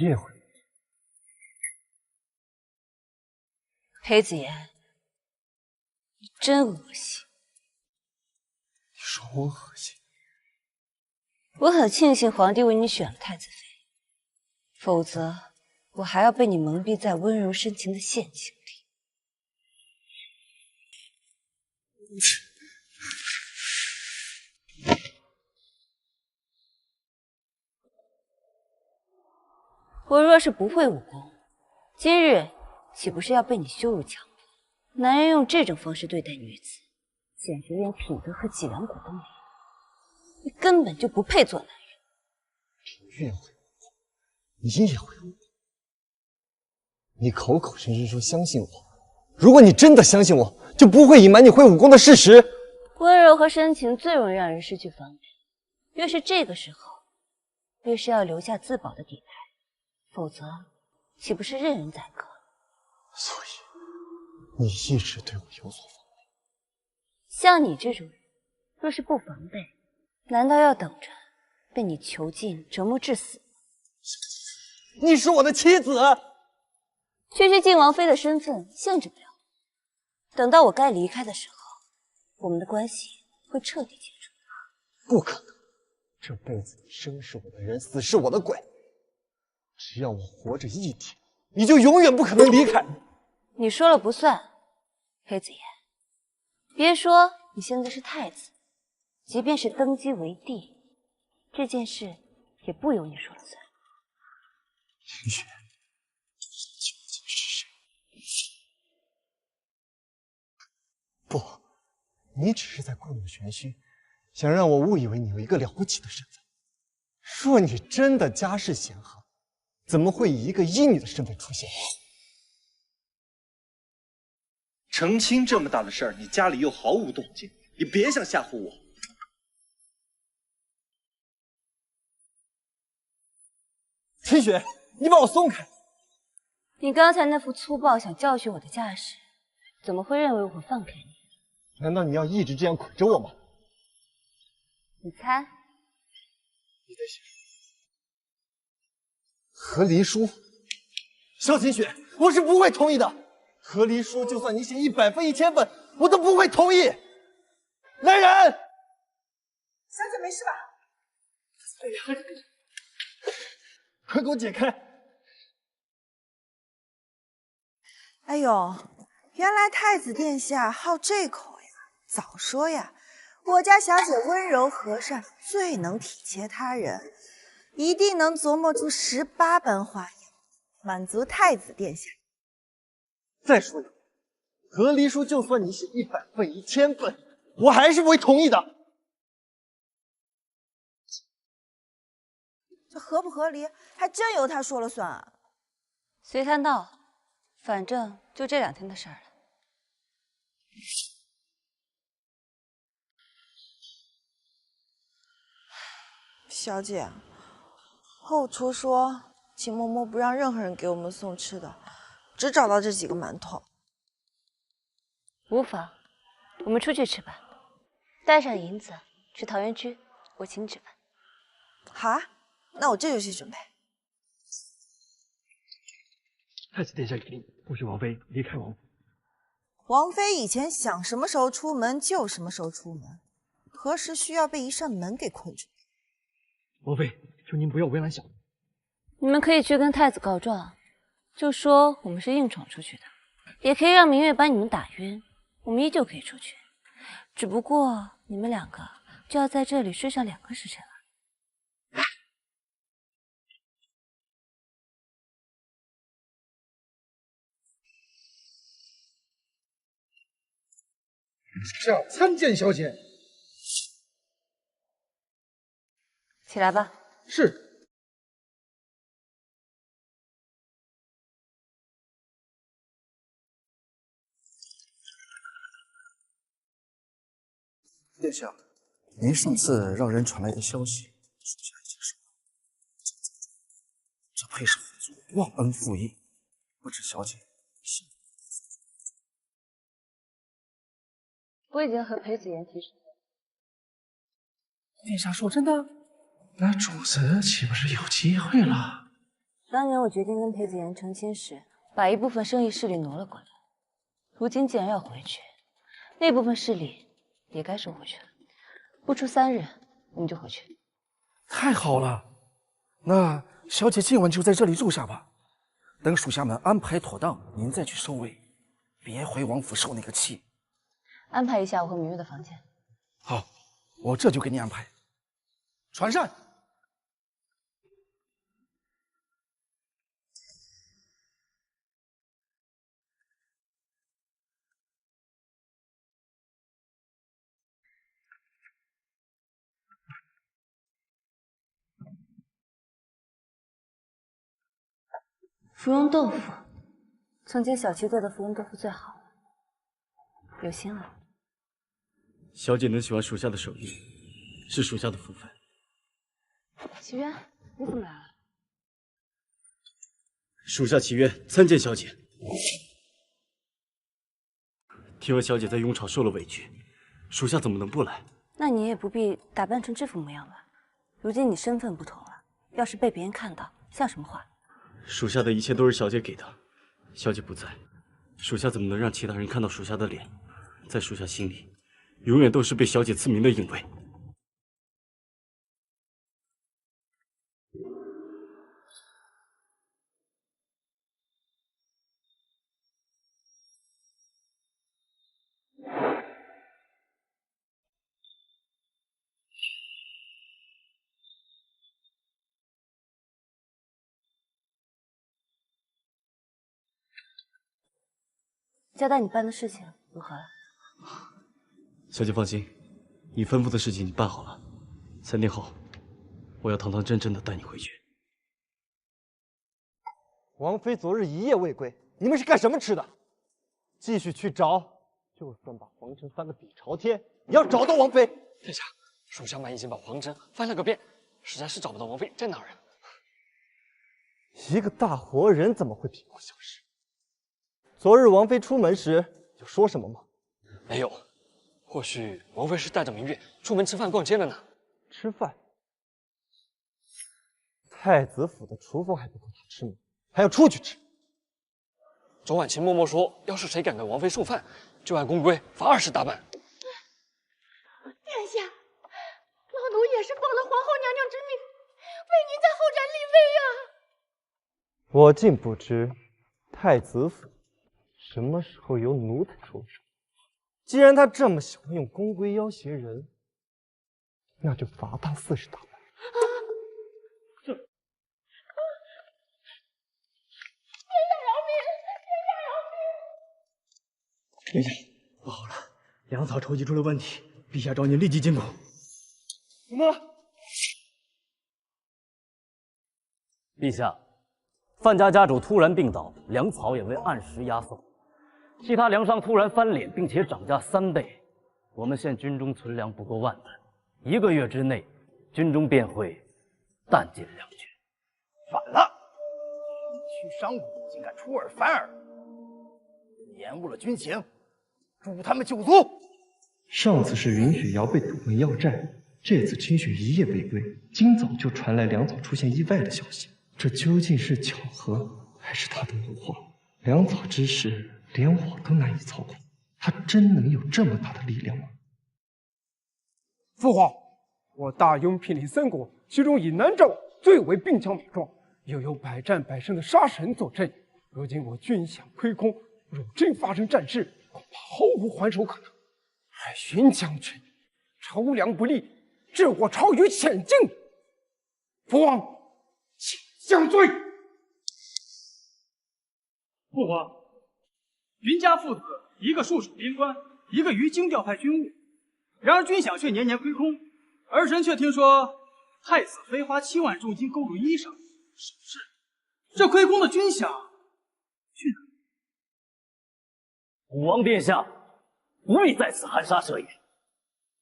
叶回，裴子言，你真恶心！你说我恶心？我很庆幸皇帝为你选了太子妃，否则我还要被你蒙蔽在温柔深情的陷阱里。我若是不会武功，今日岂不是要被你羞辱强迫？男人用这种方式对待女子，简直连品德和脊梁骨都没有。你根本就不配做男人。你越会武功，你也会武功。你口口声声说相信我，如果你真的相信我，就不会隐瞒你会武功的事实。温柔和深情最容易让人失去防备，越是这个时候，越是要留下自保的底牌。否则，岂不是任人宰割？所以，你一直对我有所防备。像你这种人，若是不防备，难道要等着被你囚禁、折磨致死？你是我的妻子，区区靖王妃的身份限制不了。等到我该离开的时候，我们的关系会彻底结束。不可能，这辈子你生是我的人，死是我的鬼。只要我活着一天，你就永远不可能离开。你说了不算，裴子言。别说你现在是太子，即便是登基为帝，这件事也不由你说了算。林雪，你究竟是谁？不，你只是在故弄玄虚，想让我误以为你有一个了不起的身份。若你真的家世显赫，怎么会以一个医女的身份出现？成亲这么大的事儿，你家里又毫无动静，你别想吓唬我。春雪，你把我松开！你刚才那副粗暴想教训我的架势，怎么会认为我会放开你？难道你要一直这样捆着我吗？你猜？你在写什么？和离书，萧晴雪，我是不会同意的。和离书，就算你写100份、1000份，我都不会同意。来人！小姐没事吧？快给我解开！哎呦，原来太子殿下好这口呀！早说呀！我家小姐温柔和善，最能体贴他人，一定能琢磨出18般花样，满足太子殿下。再说一遍，和离书就算你写100份、1000份，我还是不会同意的。这合不合理，还真由他说了算啊！随他闹，反正就这2天的事儿了。小姐，后厨说秦嬷嬷不让任何人给我们送吃的，只找到这几个馒头。无妨，我们出去吃吧，带上银子去桃源居，我请你吃饭。好啊，那我这就去准备。太子殿下有令，不许王妃离开王府。王妃以前想什么时候出门就什么时候出门，何时需要被一扇门给困住？王妃，求您不要为难小。你们可以去跟太子告状，就说我们是硬闯出去的，也可以让明月把你们打晕，我们依旧可以出去。只不过你们两个就要在这里睡上2个时辰了。属下参见小姐。起来吧。是。殿下，您上次让人传来的消息，属下已经收到。这配是何族忘恩负义，不知小姐信？我已经和裴子言提出了。殿下说真的？那主子岂不是有机会了？当年我决定跟裴子言成亲时，把一部分生意势力挪了过来。如今既然要回去，那部分势力也该收回去了。不出3日，我们就回去。太好了，那小姐今晚就在这里住下吧。等属下们安排妥当，您再去收尾，别回王府受那个气。安排一下我和明月的房间。好，我这就给你安排。传膳。芙蓉豆腐，从前小七做的芙蓉豆腐最好了，有心了。小姐能喜欢属下的手艺，是属下的福分。启渊，你怎么来了？属下祈愿参见小姐。听说小姐在雍朝受了委屈，属下怎么能不来？那你也不必打扮成这副模样吧。如今你身份不同了，要是被别人看到，像什么话？属下的一切都是小姐给的，小姐不在，属下怎么能让其他人看到属下的脸？在属下心里，永远都是被小姐赐名的影卫。交代你办的事情如何了？小姐放心，你吩咐的事情你办好了。3天后，我要堂堂正正的带你回去。王妃昨日一夜未归，你们是干什么吃的？继续去找，就算把皇城翻个底朝天，也要找到王妃。殿下，属下们已经把皇城翻了个遍，实在是找不到王妃在哪儿。一个大活人怎么会凭空消失？昨日王妃出门时有说什么吗？没有，或许王妃是带着明月出门吃饭逛街了呢。吃饭？太子府的厨房还不够他吃吗？还要出去吃？昨晚秦嬷嬷说，要是谁敢给王妃送饭，就按宫规罚20大板。殿下，老奴也是奉了皇后娘娘之命，为您在后宅立威呀。我竟不知太子府什么时候由奴才出手。既然他这么喜欢用宫规要挟人，那就罚他40大板。殿下饶命！殿下饶命！殿下，不好了，粮草筹集出了问题，陛下召您立即进宫。怎么了？陛下，范家家主突然病倒，粮草也未按时押送，其他粮商突然翻脸，并且涨价3倍。我们现军中存粮不过1万担，1个月之内，军中便会弹尽粮绝。反了！一群商贾竟敢出尔反尔，延误了军情，诛他们9族！上次是允许姚贝土门要债，这次清雪一夜未归，今早就传来粮草出现意外的消息，这究竟是巧合，还是他的谋划？粮草之事，连我都难以操控，他真能有这么大的力量吗？父皇，我大雍聘礼3国，其中以南诏最为兵强马壮，又有百战百胜的杀神坐镇。如今我军饷亏空，若真发生战事，恐怕毫无还手可能。而荀将军筹粮不力，置我朝于险境。父皇，请降罪。父皇，云家父子一个戍守边关，一个于京调派军务，然而军饷却年年亏空。儿臣却听说太子妃花7万重金购入衣裳、首饰，这亏空的军饷去哪？武王殿下，不必在此含沙射影。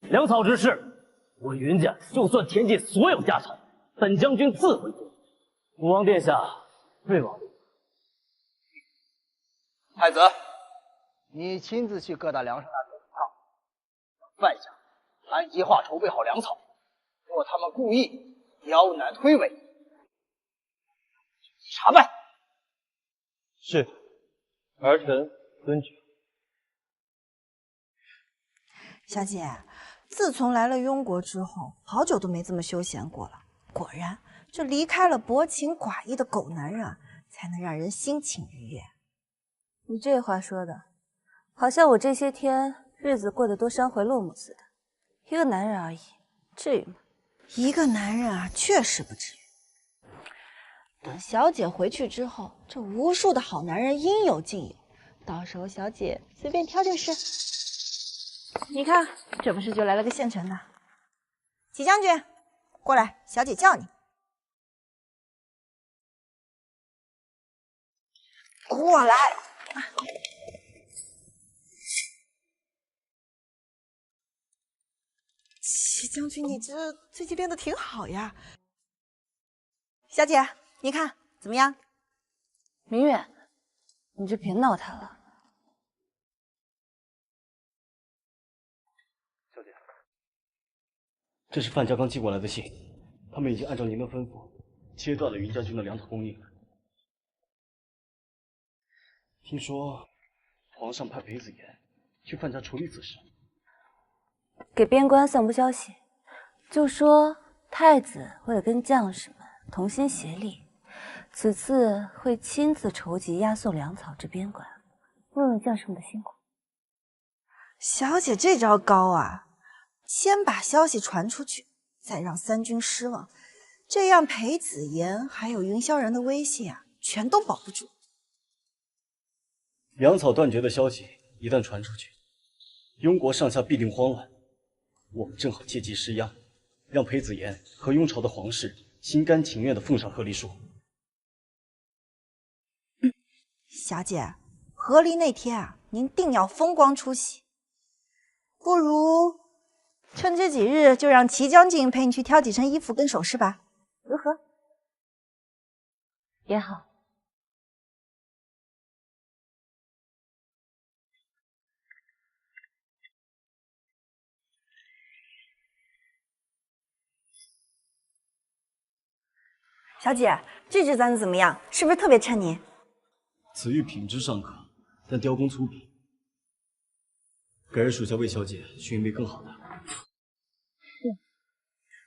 粮草之事，我云家就算填尽所有家产，本将军自会做。武王殿下，瑞王。太子，你亲自去各大粮商那走一趟，让范家按计划筹备好粮草。若他们故意刁难推诿，查办。是，儿臣遵旨。小姐，自从来了雍国之后，好久都没这么休闲过了。果然，这离开了薄情寡义的狗男人啊，才能让人心情愉悦。你这话说的，好像我这些天日子过得多山回落幕似的。一个男人而已，至于吗？一个男人啊，确实不至于。等小姐回去之后，这无数的好男人应有尽有，到时候小姐随便挑就是。你看，这不是就来了个现成的？齐将军，过来，小姐叫你。过来。齐将军，你这最近练得挺好呀。小姐，你看怎么样？明远，你就别闹他了。小姐，这是范家刚寄过来的信，他们已经按照您的吩咐切断了云将军的粮草供应。听说皇上派裴子言去范家处理此事。给边关散布消息，就说太子会跟将士们同心协力，此次会亲自筹集押送粮草至边关，问问将士们的辛苦。小姐这招高啊！先把消息传出去，再让三军失望，这样裴子言还有云霄人的威信啊，全都保不住。粮草断绝的消息一旦传出去，雍国上下必定慌乱。我们正好借机施压，让裴子言和雍朝的皇室心甘情愿地奉上和离书。小姐，和离那天啊，您定要风光出席。不如趁这几日，就让齐将军陪你去挑几身衣服跟首饰吧，如何？也好。小姐，这支簪子怎么样？是不是特别衬你？此玉品质尚可，但雕工粗鄙。改日属下为小姐寻一枚更好的。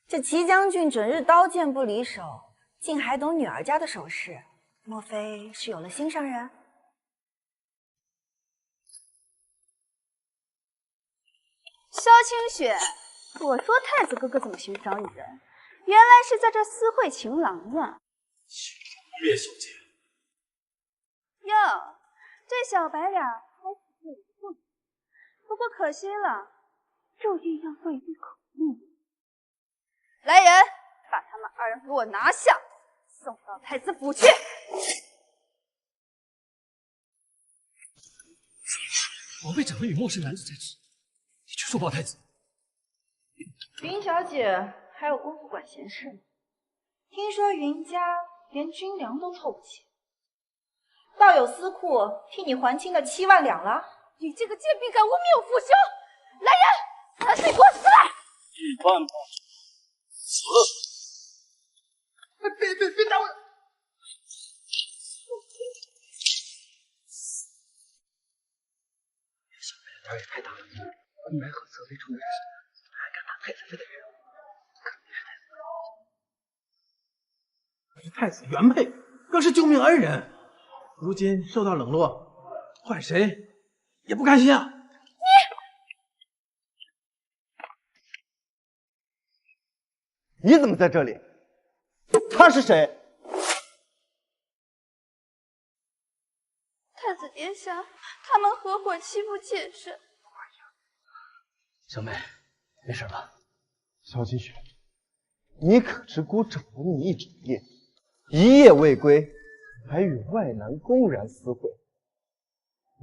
这齐将军整日刀剑不离手，竟还懂女儿家的首饰，莫非是有了心上人？萧清雪，我说太子哥哥怎么寻找女人，原来是在这私会情郎呀！污蔑小姐！哟，这小白脸还挺有不错，不过可惜了，注定要做一对口目。来人，把他们2人给我拿下，送到太子府去。王妃怎么与陌生男子在此？你去速报太子。云小姐还有功夫管闲事吗？听说云家连军粮都凑不齐，倒有司库替你还清的7万两了。你这个贱婢敢污蔑我父兄！来人，把他给我死来！1万别打我！小妹胆也太大了，本来和侧妃处的事，还敢打太子妃的人，肯定是太子妃。太子原配更是救命恩人，如今受到冷落，换谁也不甘心啊！你怎么在这里？他是谁？太子殿下，他们合伙欺负妾身。小妹，没事吧？萧清雪，你可知姑找了你一整夜，一夜未归，还与外男公然私会，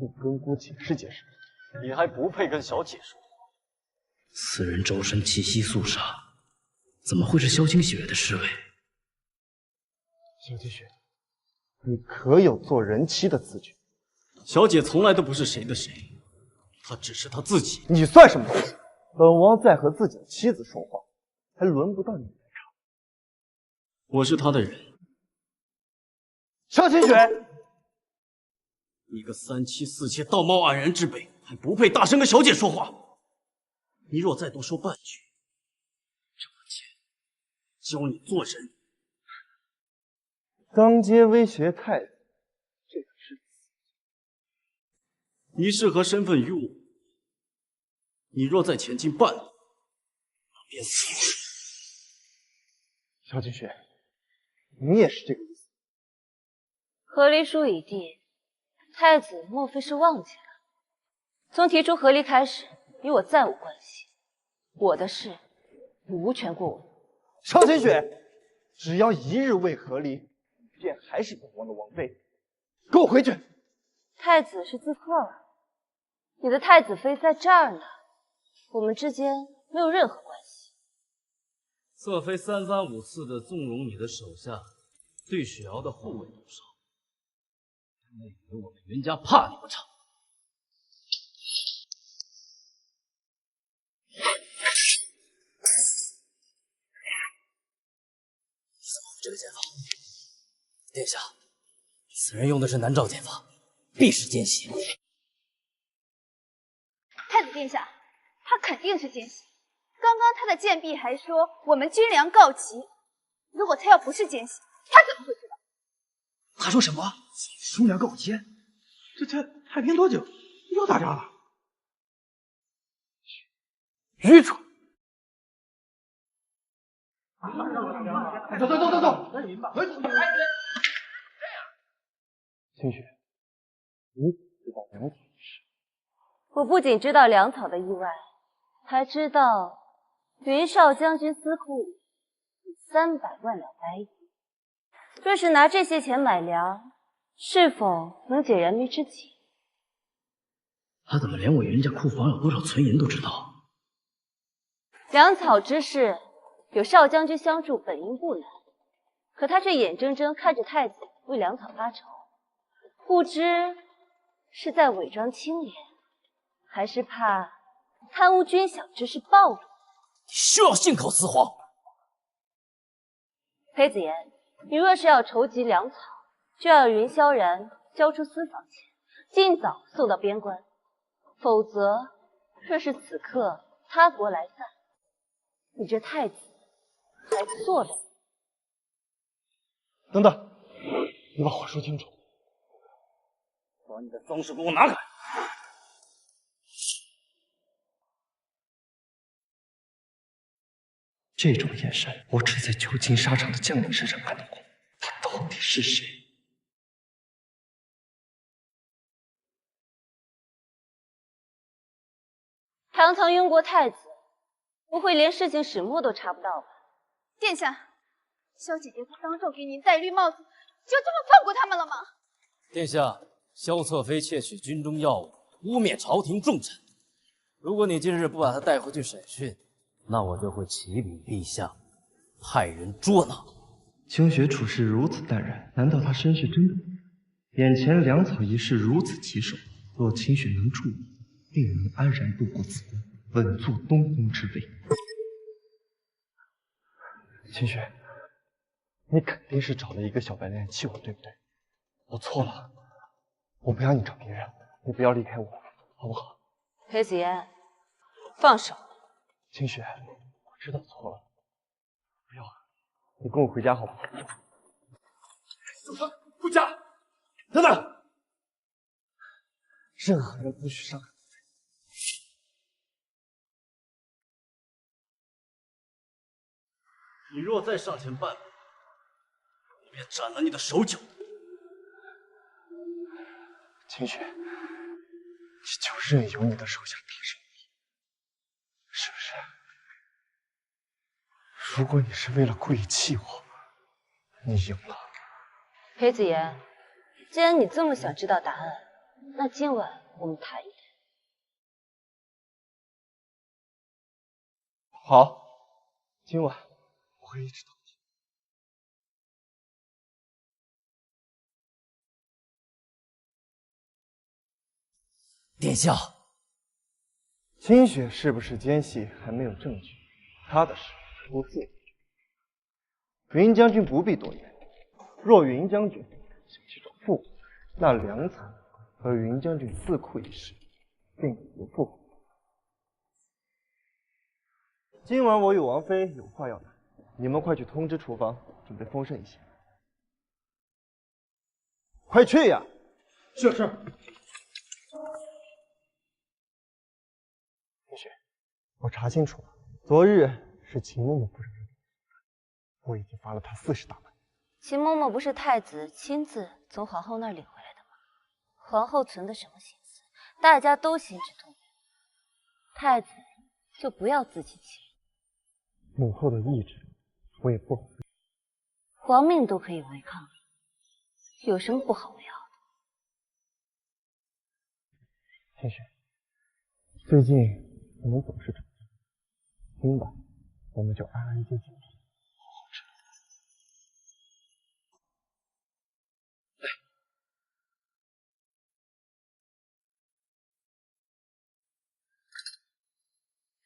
你跟姑解释解释。你还不配跟小姐说话。此人周身气息肃杀，怎么会是萧清雪的侍卫？萧清雪，你可有做人妻的自觉？小姐从来都不是谁的谁，她只是她自己。你算什么东西？本王在和自己的妻子说话，还轮不到你来插。我是她的人。萧清雪，你个三妻四妾、道貌岸然之辈，还不配大声跟小姐说话。你若再多说半句，这把剑教你做人。当街威胁太子，这可是你是何身份于我？你若再前进半步，便死无疑。萧清雪，你也是这个意思？和离书已定，太子莫非是忘记了？从提出和离开始，与我再无关系。我的事，你无权过问。萧清雪，只要一日未和离，便还是本王的王妃。给我回去！太子是自错了，你的太子妃在这儿呢，我们之间没有任何关系。侧妃三番五次的纵容你的手下，对雪瑶的护卫不少，难道以为我们云家怕你不成？这个剑法，殿下，此人用的是南诏剑法，必是奸细。太子殿下，他肯定是奸细。刚刚他的贱婢还说我们军粮告急，如果他要不是奸细，他怎么会知道？他说什么？兄粮告急？这太平多久又打仗了？愚蠢！走！清雪，你知道粮草一事？我不仅知道粮草的意外，还知道云少将军司库里有300万两白银。若是拿这些钱买粮，是否能解燃眉之急？他怎么连我云家库房有多少存银都知道？粮草之事，有少将军相助，本应不难。可他却眼睁睁看着太子为粮草发愁，不知是在伪装清廉，还是怕贪污军饷之事暴露。你休要信口雌黄！裴子言，你若是要筹集粮草，就要云萧然交出私房钱，尽早送到边关。否则，若是此刻他国来犯，你这太子还做了？等等，你把话说清楚。把你的脏事给我拿开！这种眼神，我只在旧金沙场的将领身上看到过。他到底是谁？堂堂雍国太子，不会连事情始末都查不到吧？殿下，萧姐姐她当众给您戴绿帽子，就这么放过他们了吗？殿下，萧侧妃窃取军中药物，污蔑朝廷重臣。如果你今日不把她带回去审讯，那我就会启禀陛下，派人捉拿。清雪处事如此淡然，难道她身世真的不明？眼前粮草一事如此棘手，若清雪能助我，定能安然度过此关，稳坐东宫之位。清雪，你肯定是找了一个小白脸气我，对不对？我错了，我不要你找别人，你不要离开我，好不好？裴子言，放手。清雪，我知道错了，不要，你跟我回家好不好？住手！回家！等等，任何人不许伤害。你若再上前半步，我便斩了你的手脚。清雪，你就任由你的手下打胜你，是不是？如果你是为了故意气我，你赢了。裴子言，既然你这么想知道答案，那今晚我们谈一谈。好，今晚我会一直到底。殿下，清雪是不是奸细还没有证据，他的事不自我。云将军不必多言，若云将军想去找父王，那粮草和云将军私库一事，便由父王。今晚我与王妃有话要谈，你们快去通知厨房，准备丰盛一些。快去呀！是。清雪，我查清楚了，昨日是秦嬷嬷夫人的，我已经罚了她40大板。秦嬷嬷不是太子亲自从皇后那儿领回来的吗？皇后存的什么心思，大家都心知肚明。太子就不要自欺欺人。母后的意志，我也不好。皇命都可以违抗，有什么不好为傲的？清雪，最近我们总是吵架，今晚我们就安安静静的好好吃。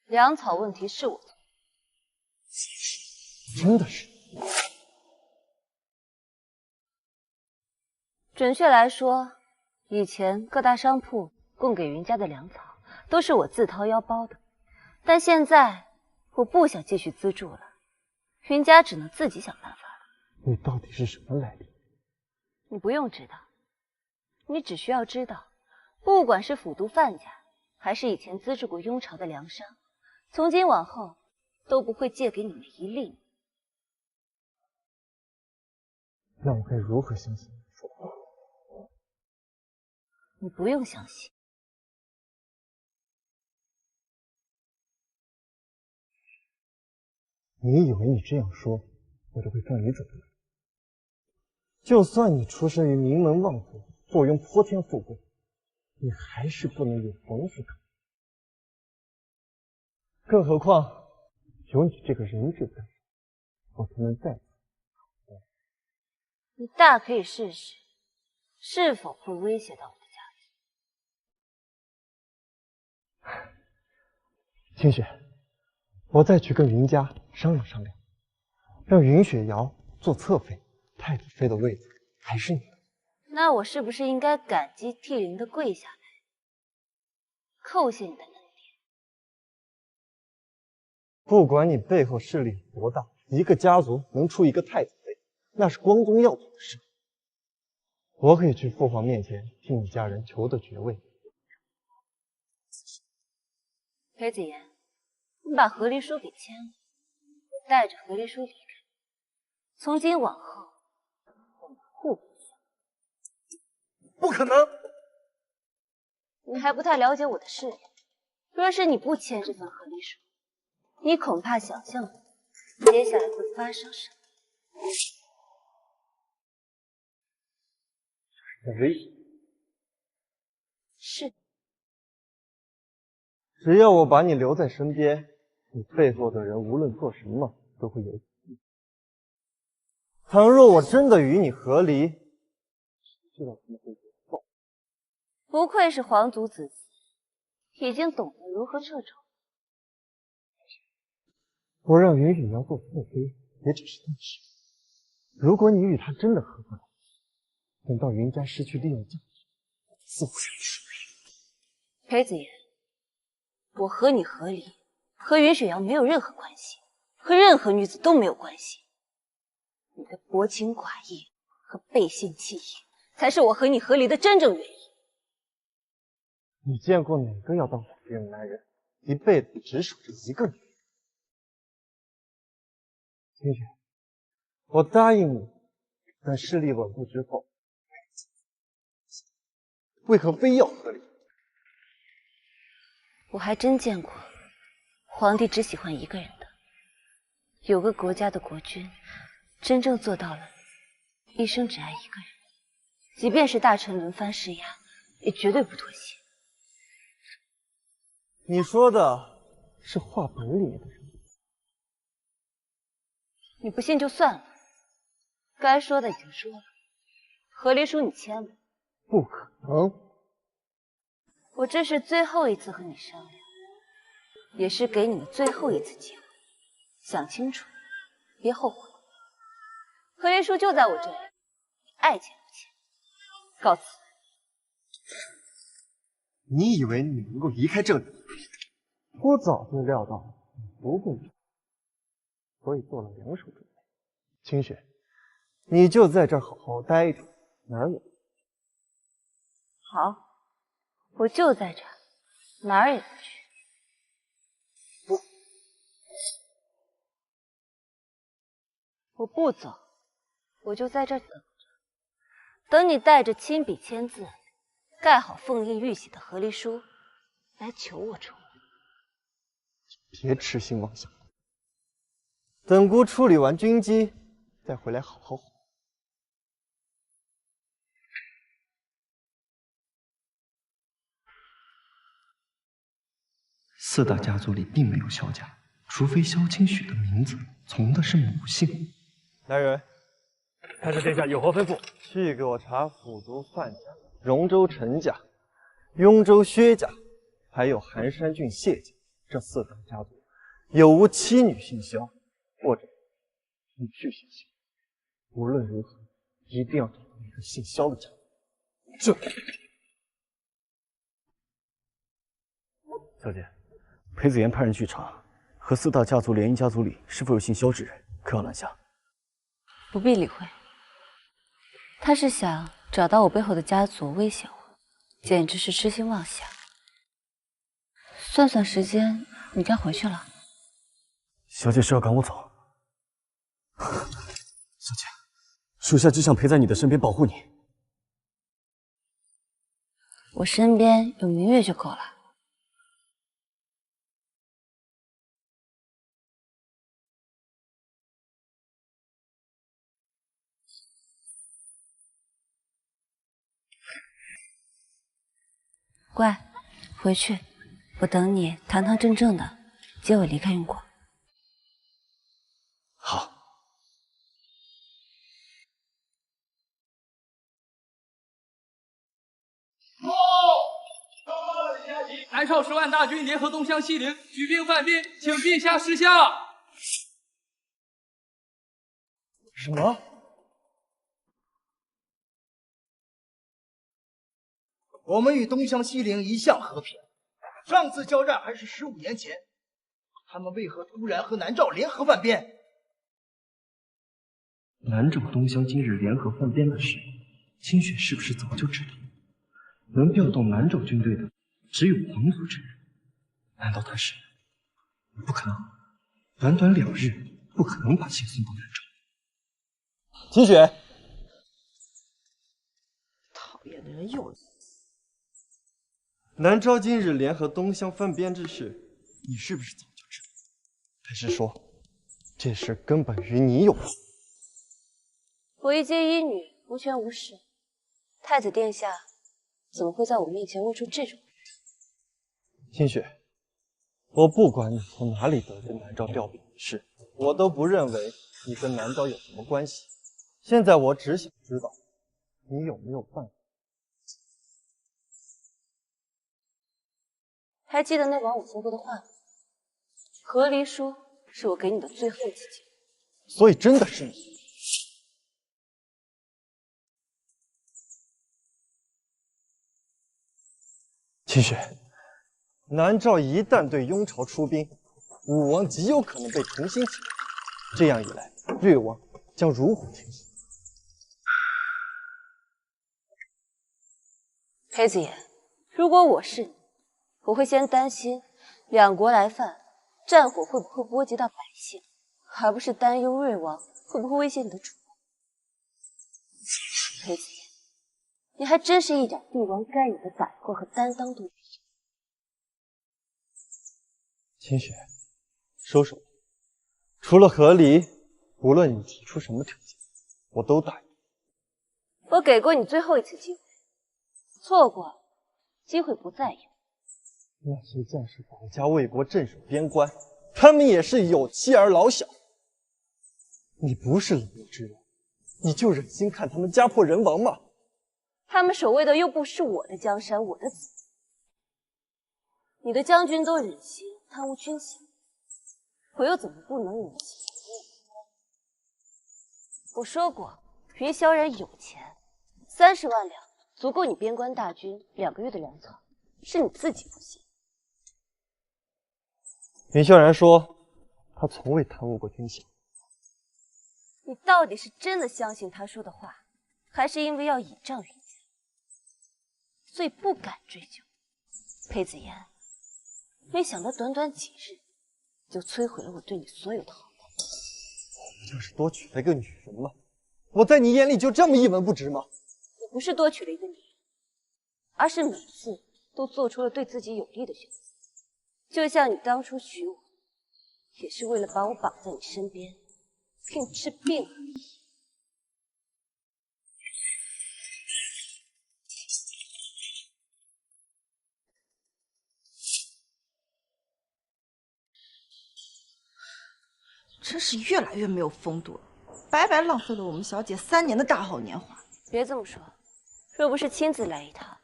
粮草问题是我做的。真的是？准确来说，以前各大商铺供给云家的粮草都是我自掏腰包的，但现在我不想继续资助了，云家只能自己想办法了。你到底是什么来历？你不用知道，你只需要知道，不管是府都范家，还是以前资助过雍朝的粮商，从今往后都不会借给你们一粒。那我该如何相信你说的话？你不用相信。你以为你这样说，我就会放你走吗？就算你出身于名门望族，坐拥泼天富贵，你还是不能有皇室可言。更何况有你这个人质在，我才能再次。你大可以试试，是否会威胁到我的家庭。清雪，我再去跟云家商量商量，让云雪瑶做侧妃，太子妃的位子还是你的。那我是不是应该感激涕零的跪下来，叩谢你的能力？不管你背后势力多大，一个家族能出一个太子妃，那是光宗耀祖的事。我可以去父皇面前替你家人求得爵位。裴子言，你把和离书给签了，我带着和离书离开。从今往后，我们互不相干。不可能！你还不太了解我的势力。若是你不签这份和离书，你恐怕想象不到接下来会发生什么。危险。是。只要我把你留在身边，你背后的人无论做什么都会有你意。倘若我真的与你和离，谁知道怎么会报？不愧是皇族子嗣，已经懂得如何撤仇。我让云雪瑶做侧妃，也只是暂时。如果你与他真的合不来，等到云家失去利用价值，自我认输。裴子言，我和你和离，和云雪瑶没有任何关系，和任何女子都没有关系。你的薄情寡义和背信弃义，才是我和你和离的真正原因。你见过哪个要当皇帝的男人一辈子只守着一个女人？清雪，我答应你，等势力稳固之后，为何非要和离？我还真见过皇帝只喜欢一个人的，有个国家的国君真正做到了一生只爱一个人，即便是大臣轮番施压，也绝对不妥协。你说的是话本里面的人？你不信就算了，该说的已经说了，和离书你签了。不可能。我这是最后一次和你商量，也是给你们最后一次机会，想清楚，别后悔。和离书就在我这里，爱签不签？告辞。你以为你能够离开这里？我早就料到你不会离，所以做了两手准备。清雪，你就在这儿好好待着，哪儿也不去。好，我就在这儿，哪儿也不去。不，我不走，我就在这儿等着，等你带着亲笔签字、盖好封印玉玺的和离书来求我出门。别痴心妄想，等姑处理完军机，再回来好好活。四大家族里并没有萧家，除非萧清雪的名字从的是母姓。来人，太子殿下有何吩咐？去给我查府都范家、荣州陈家、雍州薛家，还有寒山郡谢家这四大家族有无妻女姓萧，或者女婿姓萧。无论如何，一定要找到一个姓萧的家族。这，小姐，裴子言派人去查，和四大家族联姻家族里是否有姓萧之人，可要拦下。不必理会，他是想找到我背后的家族威胁我，简直是痴心妄想。算算时间，你该回去了。小姐是要赶我走？小姐，属下只想陪在你的身边保护你。我身边有明月就够了。乖，回去，我等你堂堂正正的接我离开雍国。好。南少10万大军联合东乡西陵，举兵犯边，请陛下示下。什么？我们与东乡西陵一向和平，上次交战还是15年前，他们为何突然和南诏联合犯边？南诏东乡今日联合犯边的事，清雪是不是早就知道？能调动南诏军队的只有皇族之人，难道他是？不可能，短短2日，不可能把信送到南诏。清雪，讨厌的人又来。南诏今日联合东乡犯边之事，你是不是早就知道？还是说，这事根本与你有关？我一介医女，无权无势，太子殿下怎么会在我面前问出这种？清雪，我不管你从哪里得知南诏调兵一事，我都不认为你跟南诏有什么关系。现在我只想知道，你有没有办法？还记得那晚我说过的话吗？和离书是我给你的最后一次机会，所以真的是你。秦雪，南诏一旦对雍朝出兵，武王极有可能被重新起来，这样一来，越王将如虎添翼。裴子言，如果我是你，我会先担心两国来犯，战火会不会波及到百姓，而不是担忧瑞王会不会威胁你的主公。裴子言，你还真是一点帝王该有的胆魄和担当都没有。秦雪，收手吧。除了和离，无论你提出什么条件，我都答应。我给过你最后一次机会，错过了，机会不再有。那些将士保家卫国、镇守边关，他们也是有妻儿老小。你不是冷漠之人，你就忍心看他们家破人亡吗？他们守卫的又不是我的江山，我的子民。你的将军都忍心贪污军饷，我又怎么不能忍心？我说过，云霄人有钱，30万两足够你边关大军2个月的粮草，是你自己不信。云霄然说，他从未贪污过军饷。你到底是真的相信他说的话，还是因为要倚仗云家，所以不敢追究？裴子言，没想到短短几日，就摧毁了我对你所有的好感。我不就是多娶了一个女人吗？我在你眼里就这么一文不值吗？你不是多娶了一个女人，而是每次都做出了对自己有利的选择。就像你当初娶我，也是为了把我绑在你身边，给你治病而已。真是越来越没有风度了，白白浪费了我们小姐3年的大好年华。别这么说，若不是亲自来一趟，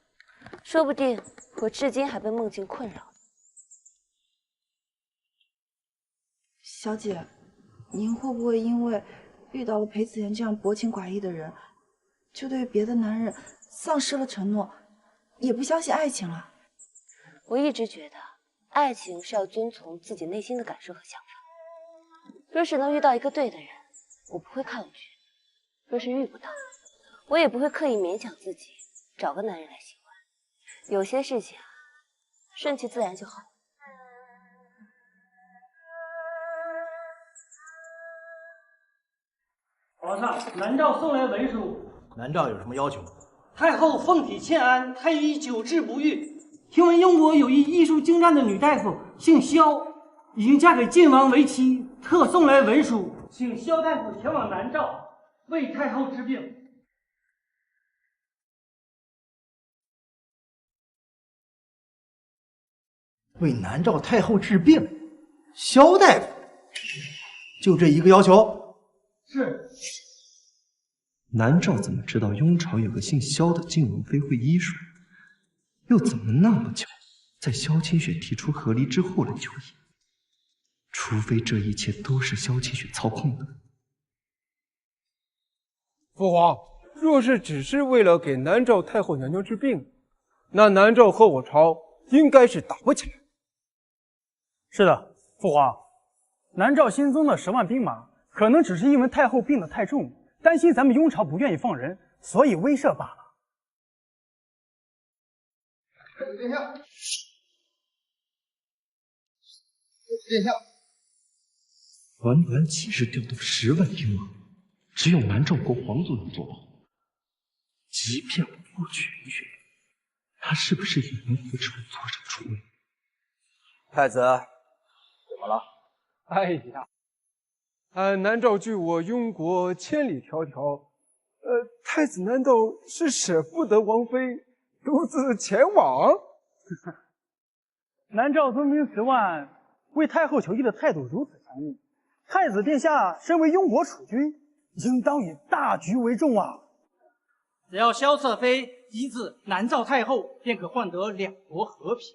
说不定我至今还被梦境困扰。小姐，您会不会因为遇到了裴子言这样薄情寡义的人，就对别的男人丧失了承诺，也不相信爱情了？我一直觉得，爱情是要遵从自己内心的感受和想法。若是能遇到一个对的人，我不会抗拒；若是遇不到，我也不会刻意勉强自己找个男人来喜欢。有些事情啊，顺其自然就好。皇上，南诏送来文书。南诏有什么要求？太后奉体欠安，太医久治不愈。听闻英国有一医术精湛的女大夫，姓萧，已经嫁给晋王为妻，特送来文书，请萧大夫前往南诏为太后治病。为南诏太后治病，萧大夫就这一个要求？是。南诏怎么知道雍朝有个姓萧的晋王妃会医术？又怎么那么巧，在萧清雪提出和离之后来就医？除非这一切都是萧清雪操控的。父皇，若是只是为了给南诏太后娘娘治病，那南诏和我朝应该是打不起来。是的，父皇，南诏新增的10万兵马，可能只是因为太后病得太重，担心咱们雍朝不愿意放人，所以威慑罢了。殿下，殿下，短短几日调动10万兵马，只有南诏国皇族能做到。即便我不娶云雪，他是不是也能扶持我坐上储位？太子，怎么了？哎呀，南诏距我雍国千里迢迢，太子难道是舍不得王妃独自前往？南诏增兵10万，为太后求医的态度如此强硬，太子殿下身为雍国储君，应当以大局为重啊！只要萧侧妃医治南诏太后，便可换得两国和平。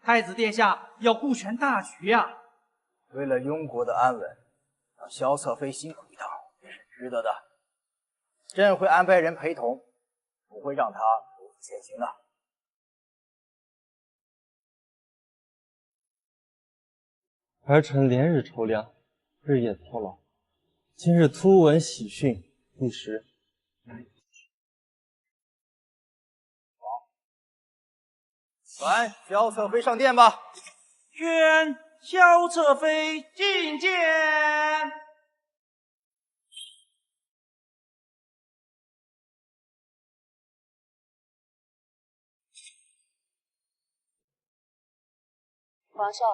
太子殿下要顾全大局呀！为了雍国的安稳，让萧侧妃辛苦一趟也是值得的。朕会安排人陪同，不会让他独自前行的。儿臣连日筹粮，日夜操劳，今日突闻喜讯，一时传萧侧妃上殿吧。愿萧侧妃觐见。皇上，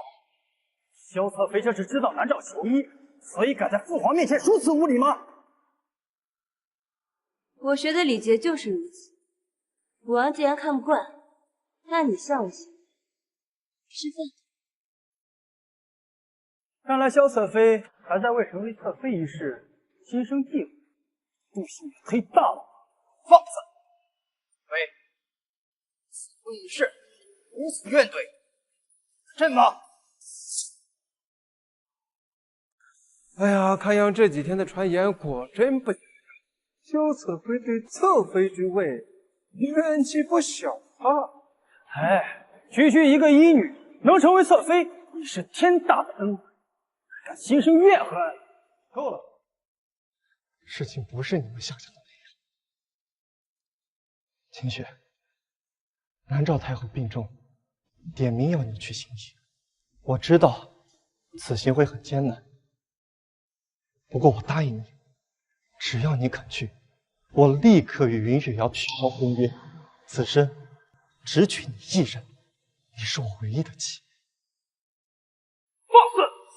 萧侧妃这是知道南诏求医，所以敢在父皇面前如此无礼吗？我学的礼节就是如此。武王既然看不惯，那你上一下，吃饭。看来萧侧妃还在为成为侧妃一事心生忌讳，不惜推大王，放肆！妃，此婚一事无此怨怼，朕吗？哎呀，看样这几天的传言果真不假，萧侧妃对侧妃之位怨气不小啊！哎，区区一个医女能成为侧妃，已是天大的恩惠，还敢心生怨恨？够了！事情不是你们想象的那样。清雪，南诏太后病重，点名要你去行刑。我知道此行会很艰难，不过我答应你，只要你肯去，我立刻与云雪瑶取消婚约，此生只娶你一人，你是我唯一的妻。放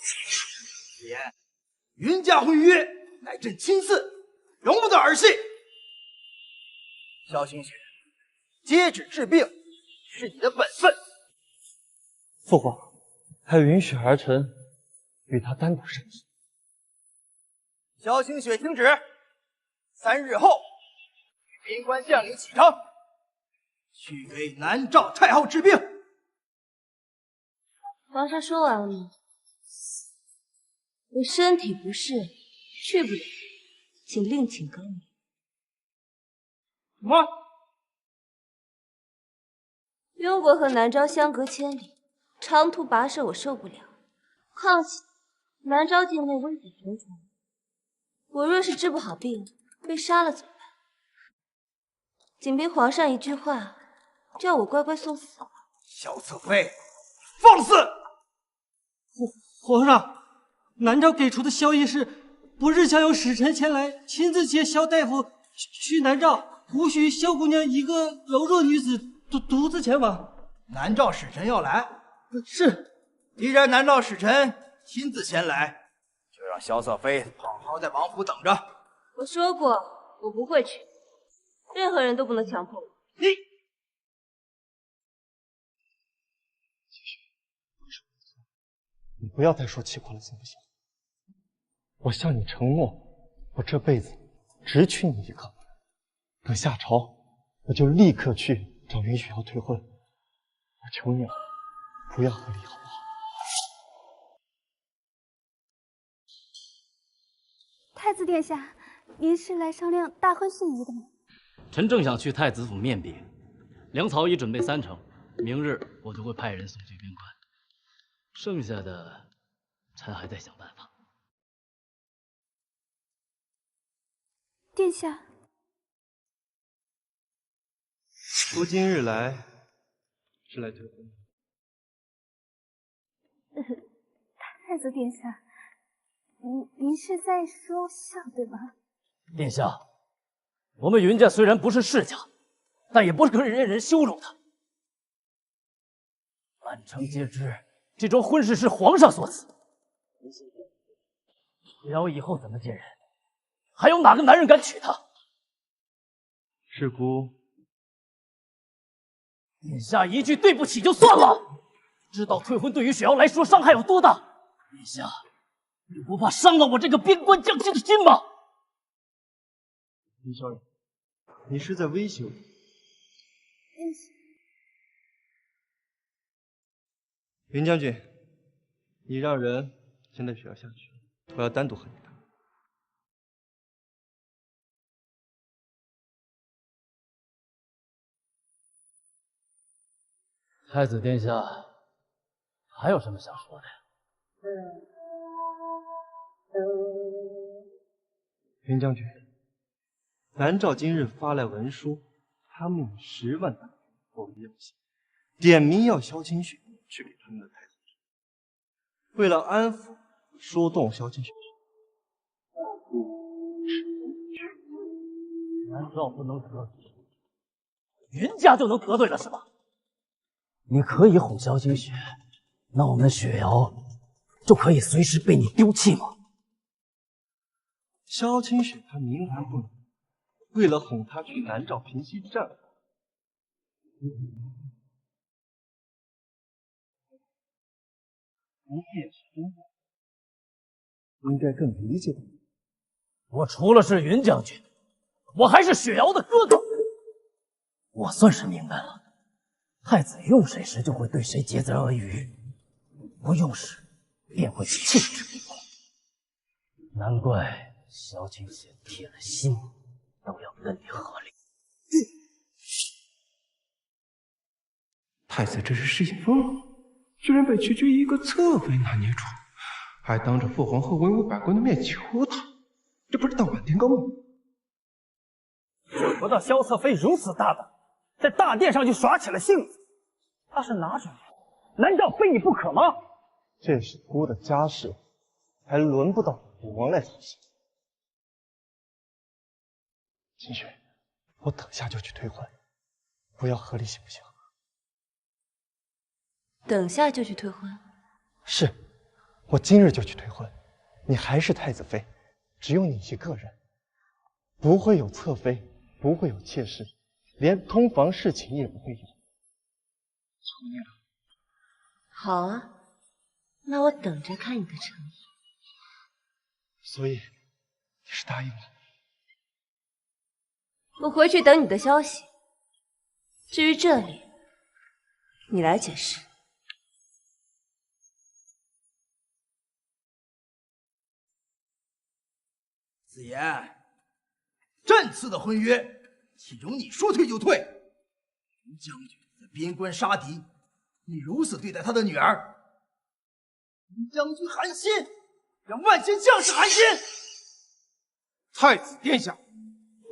肆！言，云家婚约乃朕亲赐，容不得儿戏。萧清雪，接旨治病是你的本分。父皇，还允许儿臣与他单独商议。萧清雪听旨，3日后与边关将领启程，去给南诏太后治病。皇上说完了吗？我身体不适，去不了，请另请高明。什么？雍国和南诏相隔千里，长途跋涉我受不了。况且南诏境内危险重重，我若是治不好病，被杀了怎么办？仅凭皇上一句话，就要我乖乖送死？萧侧妃，放肆！皇上，南诏给出的消息是，不日将有使臣前来，亲自接萧大夫去南诏，无需萧姑娘一个柔弱女子独自前往。南诏使臣要来？是。既然南诏使臣亲自前来，就让萧侧妃好好在王府等着。我说过，我不会去，任何人都不能强迫我。你不要再说气话了，行不行？我向你承诺，我这辈子只娶你一个。等下朝，我就立刻去找云雪瑶退婚。我求你了，不要和离，好不好？太子殿下，您是来商量大婚事宜的吗？臣正想去太子府面别，粮草已准备3成，明日我就会派人送去边关。剩下的，臣还在想办法。殿下，夫今日来是来退婚的。太子殿下，您是在说笑对吗？殿下，我们云家虽然不是世家，但也不可以任人羞辱的。满城皆知，这桩婚事是皇上所赐。瑶以后怎么见人？还有哪个男人敢娶她？是姑，殿下一句对不起就算了，知道退婚对于雪瑶来说伤害有多大？殿下，你不怕伤了我这个边关将军的心吗？李小姐，你是在威胁我？云将军，你让人先带雪儿下去。我要单独和你谈。太子殿下，还有什么想说的呀？云将军，南诏今日发来文书，他命10万大兵作为要挟，点名要萧清雪去给他们的太子。为了安抚、说动萧清雪，南诏不能得罪，云家就能得罪了是吧？你可以哄萧清雪，那我们雪瑶就可以随时被你丢弃吗？萧清雪她冥顽不灵，为了哄她去南诏平息战火，你也是真的应该更理解我。我除了是云将军，我还是雪瑶的哥哥。我算是明白了，太子用谁时就会对谁竭泽而渔，不用时便会弃之不顾。难怪萧清雪铁了心都要跟你合力。太子这是失心疯了，居然被区区一个侧妃拿捏住，还当着父皇和文武百官的面求他，这不是当晚天宫吗？想不到萧侧妃如此大胆，在大殿上就耍起了性子。她是哪种人？难道非你不可吗？这是姑的家事，还轮不到父王来操心。清雪，我等下就去退婚，不要合力行不行？等下就去退婚？是，我今日就去退婚。你还是太子妃，只有你一个人，不会有侧妃，不会有妾室，连通房侍寝也不会有。求你了。好啊，那我等着看你的诚意。所以你是答应了？我回去等你的消息。至于这里，你来解释。子言，朕赐的婚约，岂容你说退就退？云将军在边关杀敌，你如此对待他的女儿，云将军寒心，让万千将士寒心。太子殿下，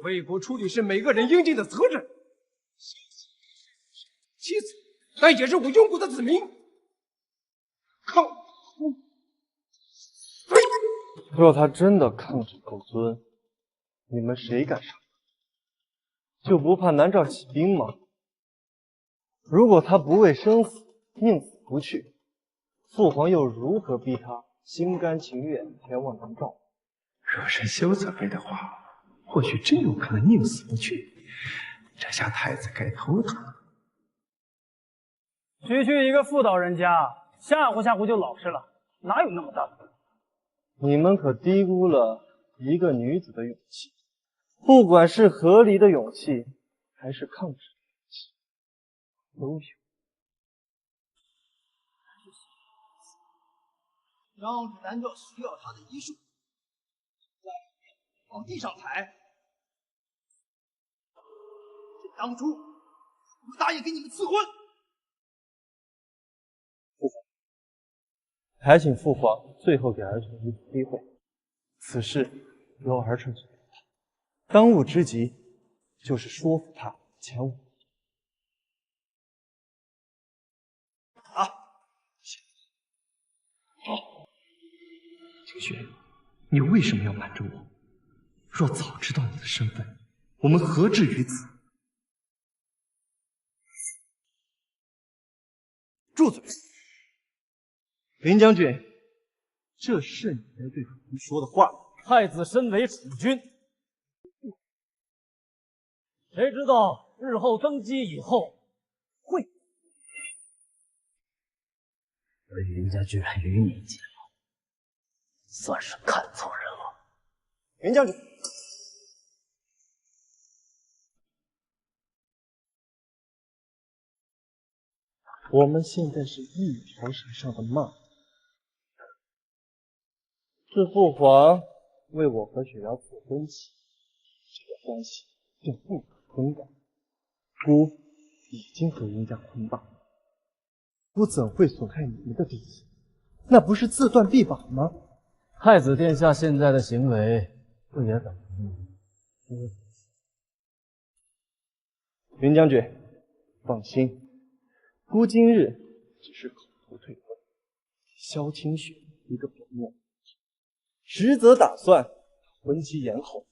为国出力是每个人应尽的责任。妻子，但也是我拥护的子民。抗婚。若他真的抗旨够尊，你们谁敢杀他？就不怕南诏起兵吗？如果他不为生死，宁死不去，父皇又如何逼他心甘情愿前往南诏？若是萧侧妃的话，或许真有可能宁死不去。这下太子该头疼了。区一个妇道人家，吓唬吓唬就老实了，哪有那么大的本事？你们可低估了一个女子的勇气，不管是和离的勇气，还是抗旨的勇气，都有。让主南诏需要他的遗书，在往地上踩。当初我答应给你们赐婚。还请父皇最后给儿臣一次机会，此事由儿臣去做。当务之急就是说服他前往。清雪，你为什么要瞒着我？若早知道你的身份，我们何至于此？住嘴！林将军，这是你该对父皇说的话。太子身为储君，谁知道日后登基以后会？而云家居然与你结盟，算是看错人了。云将军，我们现在是一条绳上的蚂蚁。是父皇为我和雪瑶子婚期，这个关系就不可更改。姑已经和人家捆绑了，姑怎会损害你们的底线？那不是自断臂膀吗？太子殿下现在的行为，不也等于？云将军，放心，姑今日只是口头退婚，萧清雪一个表面，实则打算把婚期延后，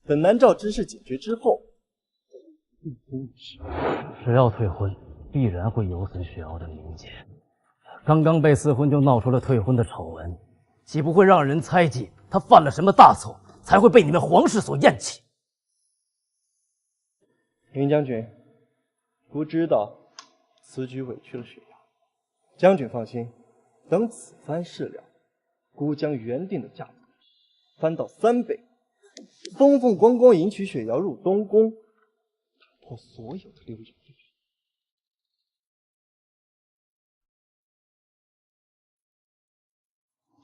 等南诏之事解决之后，一婚一事。只要退婚，必然会有损雪瑶的名节。刚刚被私婚就闹出了退婚的丑闻，岂不会让人猜忌他犯了什么大错，才会被你们皇室所厌弃？云将军，姑知道此举委屈了雪瑶，将军放心，等此番事了，姑将原定的价格翻到3倍，风风光光迎娶雪瑶入东宫，打破所有的溜言。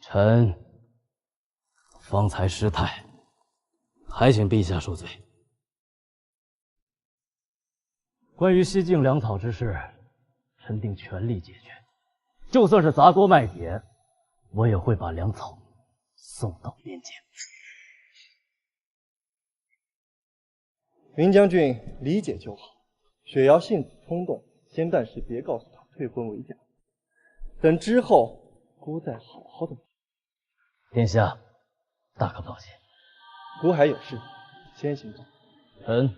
臣方才失态，还请陛下恕罪。关于西境粮草之事，臣定全力解决，就算是砸锅卖铁，我也会把粮草送到面前。云将军理解就好。雪瑶性子冲动，先暂时别告诉他退婚为假，等之后姑再好好的。殿下，大可放心，姑还有事，先行走。臣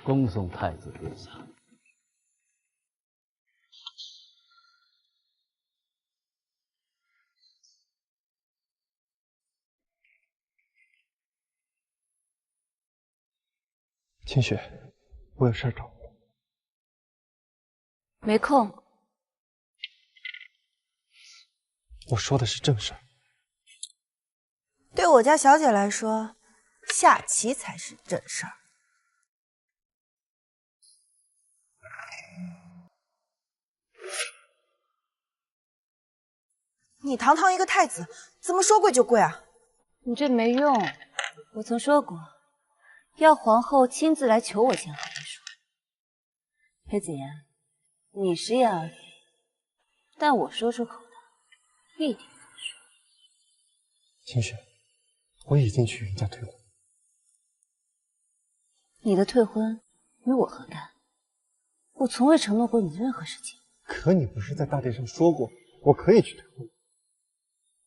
恭送太子殿下。清雪，我有事找你。没空。我说的是正事儿。对我家小姐来说，下棋才是正事儿。你堂堂一个太子，怎么说跪就跪啊？你这没用，我曾说过，要皇后亲自来求我见好再说。裴子言，你食言而肥，但我说出口的必定作数。清雪，我已经去人家退婚。你的退婚与我何干？我从未承诺过你任何事情。可你不是在大殿上说过，我可以去退婚？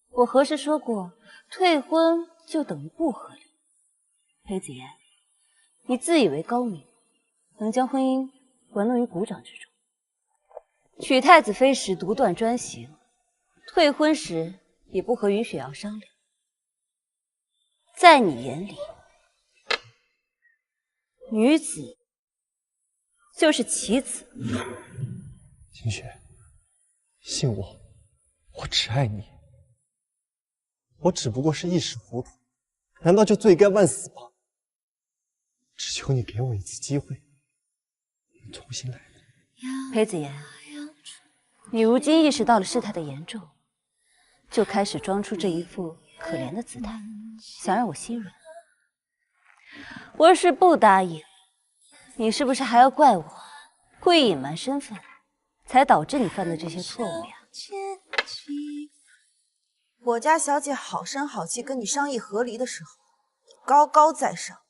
我何时说过退婚就等于不合理？裴子言，你自以为高明，能将婚姻玩弄于股掌之中。娶太子妃时独断专行，退婚时也不和云雪瑶商量。在你眼里，女子就是棋子。清雪，信我，我只爱你。我只不过是一时糊涂，难道就罪该万死吗？只求你给我一次机会，重新来。裴子言，你如今意识到了事态的严重，就开始装出这一副可怜的姿态，想让我心软。我要是不答应，你是不是还要怪我故意隐瞒身份，才导致你犯的这些错误呀？我家小姐好声好气跟你商议和离的时候，你高高在上，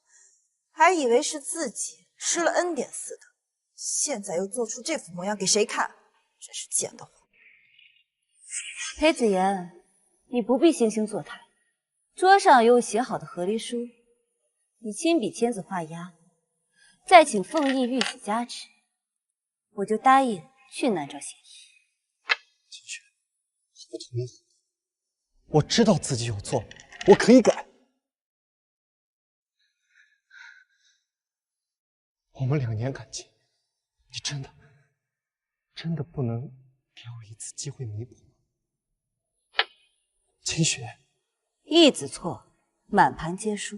还以为是自己失了恩典似的，现在又做出这副模样给谁看？真是贱得慌。裴子言，你不必惺惺作态，桌上有写好的和离书，你亲笔签字画押，再请凤翼玉玺加持，我就答应去南诏协议。清雪，我不同意。我知道自己有错，我可以改。我们2年感情，你真的不能给我一次机会弥补吗？清雪，一子错，满盘皆输。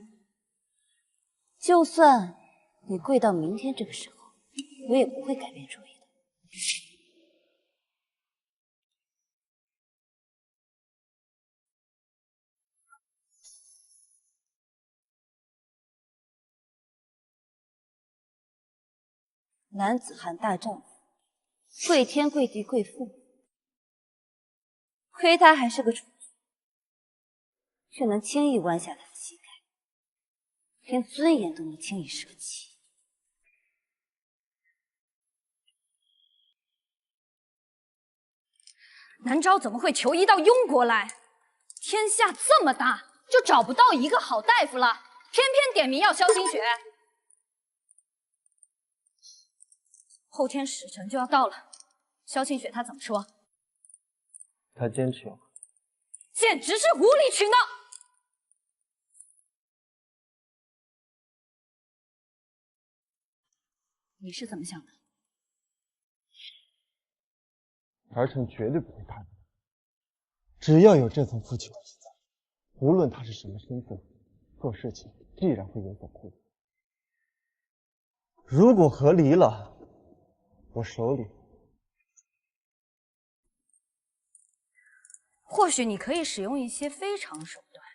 就算你跪到明天这个时候，我也不会改变主意的。男子汉大丈夫，跪天跪地跪父母。亏他还是个蠢猪，却能轻易弯下他的膝盖，连尊严都能轻易舍弃。南诏怎么会求医到庸国来？天下这么大，就找不到一个好大夫了，偏偏点名要萧清雪。后天使臣就要到了，萧清雪她怎么说？他坚持要，简直是无理取闹！你是怎么想的？儿臣绝对不会叛逆，只要有这层夫妻关系在，无论他是什么身份，做事情必然会有所顾虑。如果和离了，我手里或许你可以使用一些非常手段，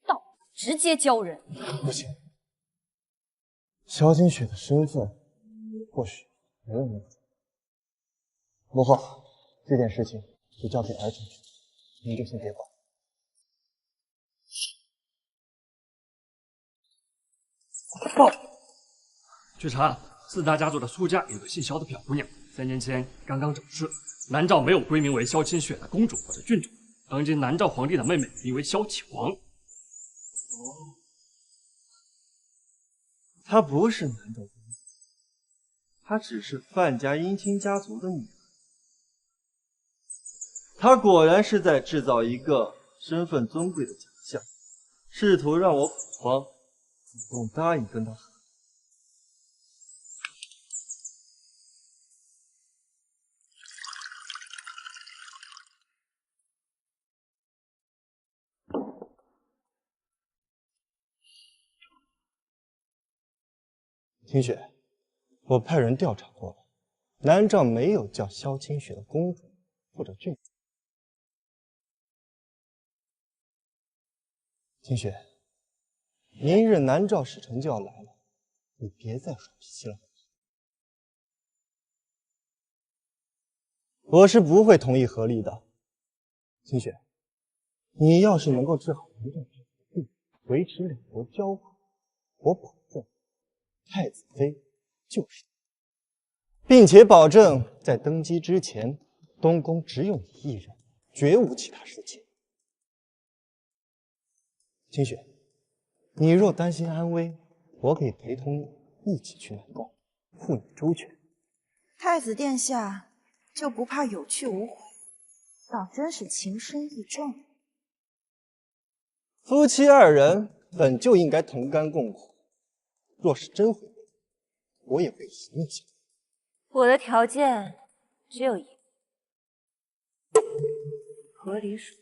到直接教人。不行，萧清雪的身份或许没有那么重要。母后，这件事情就交给儿臣去，您就先别管。报，据查，四大家族的苏家有个姓萧的漂姑娘，3年前刚刚走失。南诏没有归名为萧清雪的公主或者郡主，当今南诏皇帝的妹妹名为萧启王。她不是南诏公主，她只是范家姻亲家族的女儿。她果然是在制造一个身份尊贵的假象，试图让我父皇主动答应跟她和。清雪，我派人调查过了，南诏没有叫萧清雪的公主或者郡主。清雪，明日南诏使臣就要来了，你别再耍脾气了。我是不会同意和离的。清雪，你要是能够治好南诏之病，维持两国交好，我保证太子妃就是你，并且保证在登基之前，东宫只有你一人，绝无其他侍妾。清雪，你若担心安危，我可以陪同你一起去南宫，护你周全。太子殿下就不怕有去无回，倒真是情深意重。夫妻二人本就应该同甘共苦，若是真回归，我也会一命相随。我的条件只有一个，和离蜀。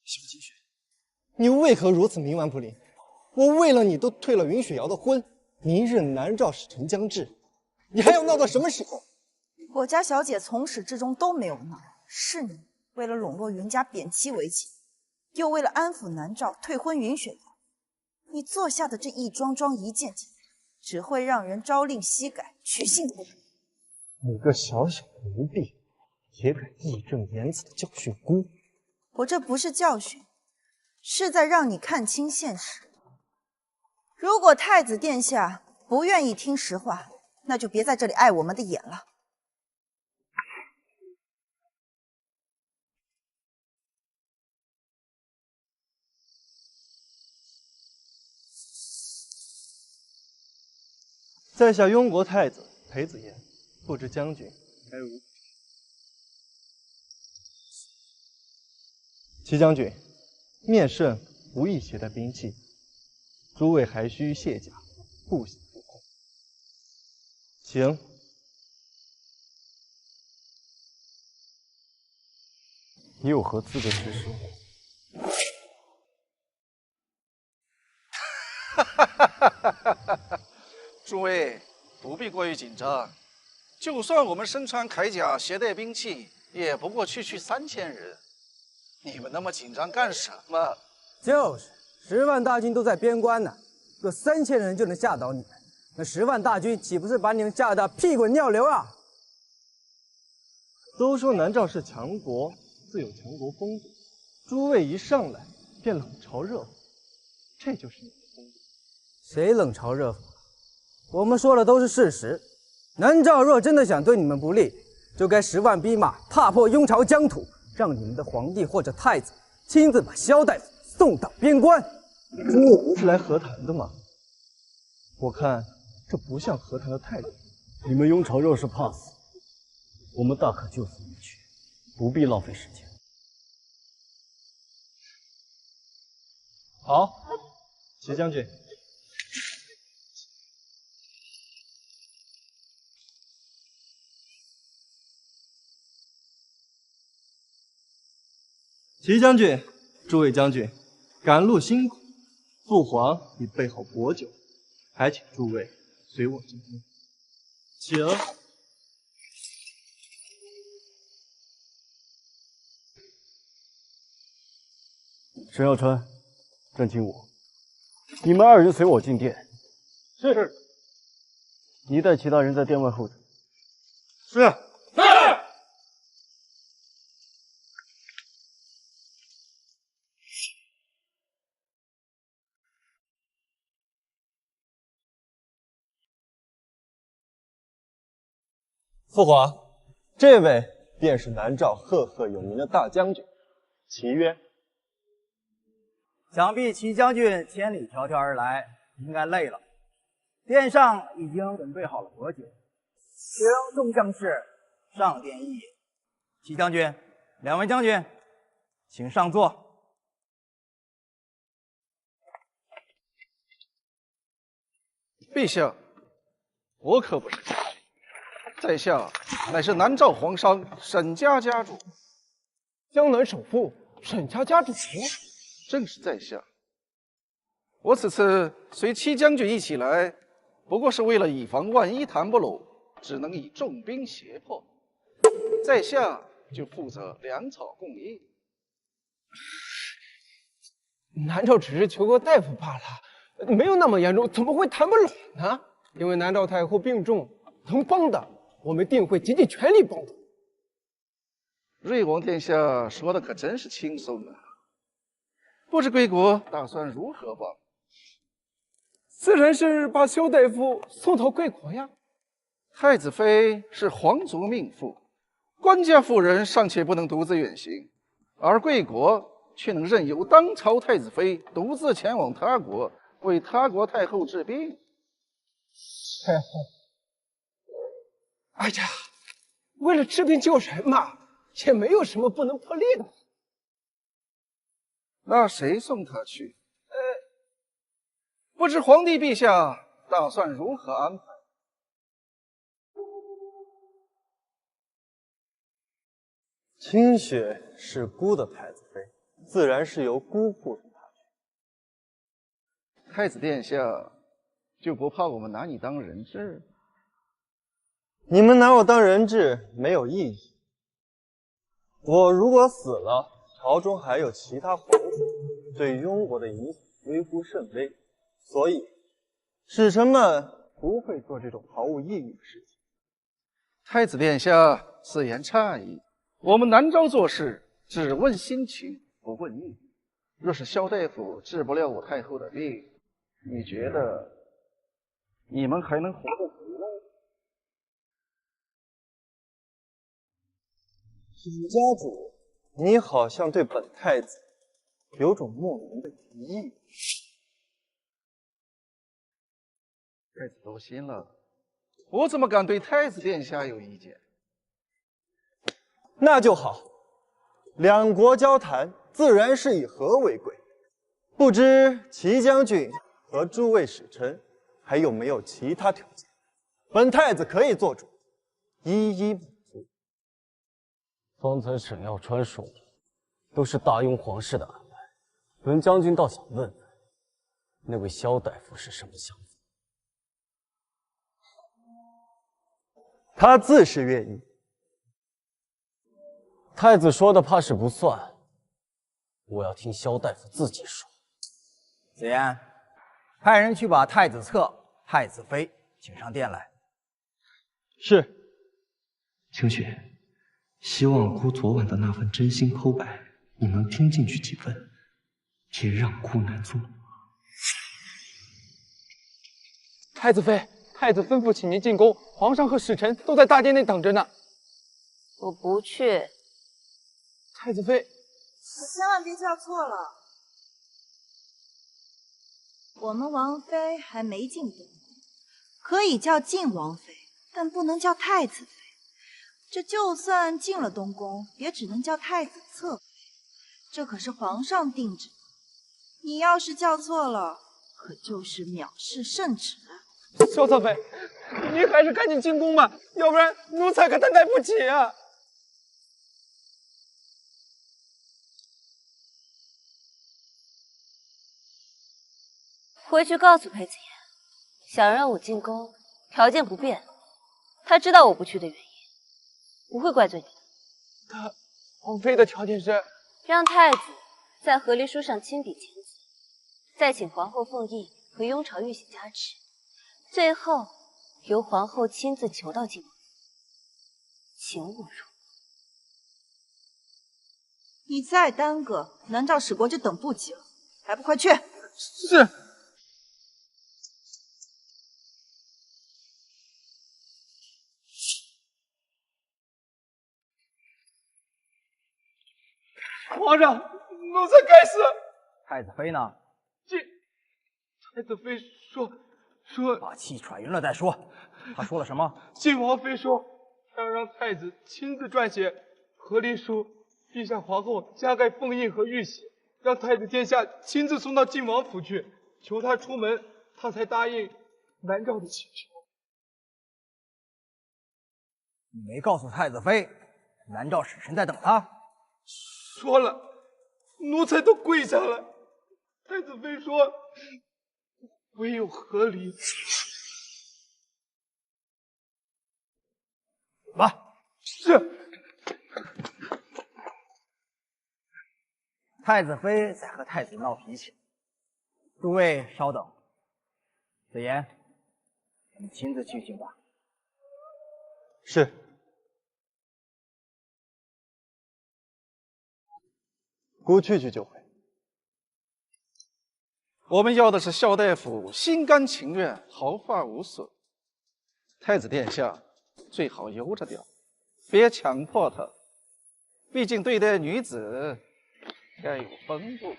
萧清雪，你为何如此冥顽不灵？我为了你都退了云雪瑶的婚，明日南诏使臣将至，你还要闹到什么时候？我家小姐从始至终都没有闹，是你为了笼络云家贬妻为妻，又为了安抚南诏退婚云雪瑶，你做下的这一桩桩一件件，只会让人朝令夕改，取信不得。你个小小的奴婢，也敢义正言辞的教训姑？我这不是教训，是在让你看清现实。如果太子殿下不愿意听实话，那就别在这里碍我们的眼了。在下雍国太子裴子言，不知将军该如何？齐将军，面圣不宜携带兵器，诸位还需卸甲，步行入宫。请。你有何资格指使我？诸位不必过于紧张，就算我们身穿铠甲，携带兵器，也不过区区3000人。你们那么紧张干什么？就是10万大军都在边关呢，个3000人就能吓倒你们，那10万大军岂不是把你们吓得屁滚尿流啊？都说南诏是强国，自有强国风度。诸位一上来便冷嘲热讽，这就是你们的风度。谁冷嘲热讽？我们说的都是事实。南诏若真的想对你们不利，就该10万兵马踏破雍朝疆土，让你们的皇帝或者太子亲自把萧大夫送到边关。诸位不是来和谈的吗？我看这不像和谈的态度。你们雍朝若是怕死，我们大可就此离去，不必浪费时间。好，齐将军。齐将军，诸位将军，赶路辛苦，父皇已备好薄酒，还请诸位随我进宫。请。沈耀川、郑清武，你们2人随我进殿。是。你带其他人在殿外候着。是。父皇，这位便是南诏赫赫有名的大将军齐渊。想必齐将军千里迢迢而来，应该累了。殿上已经准备好了薄酒，请众将士上殿一饮。齐将军、2位将军，请上座。陛下，我可不是将军，在下乃是南诏皇商沈家家主，江南首富沈家家主。正是在下。我此次随戚将军一起来，不过是为了以防万一谈不拢，只能以重兵胁迫。在下就负责粮草供应。南诏只是求个大夫罢了，没有那么严重，怎么会谈不拢呢？因为南诏太后病重，能帮的我们定会竭尽全力帮助。瑞王殿下说的可真是轻松啊！不知贵国打算如何帮？自然是把萧大夫送到贵国呀。太子妃是皇族命妇，官家妇人尚且不能独自远行，而贵国却能任由当朝太子妃独自前往他国，为他国太后治病。太后，哎呀，为了治病救人嘛，也没有什么不能破例的。那谁送他去？不知皇帝陛下打算如何安排？清雪是孤的太子妃，自然是由姑护送她去。太子殿下就不怕我们拿你当人质？你们拿我当人质没有意义。我如果死了，朝中还有其他皇子，对庸国的影响微乎甚微，所以使臣们不会做这种毫无意义的事情。太子殿下此言差矣。我们南诏做事只问心情，不问义。若是萧大夫治不了我太后的病，你觉得你们还能活得回来？许家主，你好像对本太子有种莫名的敌意。太子多心了，我怎么敢对太子殿下有意见？那就好，两国交谈自然是以和为贵。不知齐将军和诸位使臣还有没有其他条件？本太子可以做主，一一满足。方才沈耀川说的都是大雍皇室的安排，本将军倒想问问，那位萧大夫是什么想法？他自是愿意。太子说的怕是不算，我要听萧大夫自己说。子言，派人去把太子侧、太子妃请上殿来。是。清雪，希望姑昨晚的那份真心剖白，你能听进去几分，也让姑难做。太子妃，太子吩咐请您进宫，皇上和使臣都在大殿内等着呢。我不去。太子妃，可千万别叫错了。我们王妃还没进宫，可以叫晋王妃，但不能叫太子妃。这就算进了东宫，也只能叫太子侧妃。这可是皇上定制的，你要是叫错了，可就是藐视圣旨了。萧侧妃，您还是赶紧进宫吧，要不然奴才可担待不起啊！回去告诉裴子言，想让我进宫，条件不变。他知道我不去的原因，不会怪罪你的。王妃的条件是让太子在和离书上亲笔签字，再请皇后凤仪和雍朝玉玺加持，最后由皇后亲自求到晋王府，请我入。你再耽搁，南诏使国就等不及了，还不快去！是。皇上，奴才该死。太子妃呢？太子妃说把气喘匀了再说。她说了什么？晋王妃说要让太子亲自撰写和离书，陛下皇后加盖凤印和玉玺，让太子殿下亲自送到晋王府去，求他出门，他才答应南诏的请求。你没告诉太子妃，南诏使臣在等他。说了，奴才都跪下了。太子妃说，唯有和离。吧，是。太子妃在和太子闹脾气，诸位稍等。子言，你亲自去行吧。是。姑去就会。我们要的是萧大夫心甘情愿、毫发无损。太子殿下最好由着点，别强迫他。毕竟对待女子该有风度。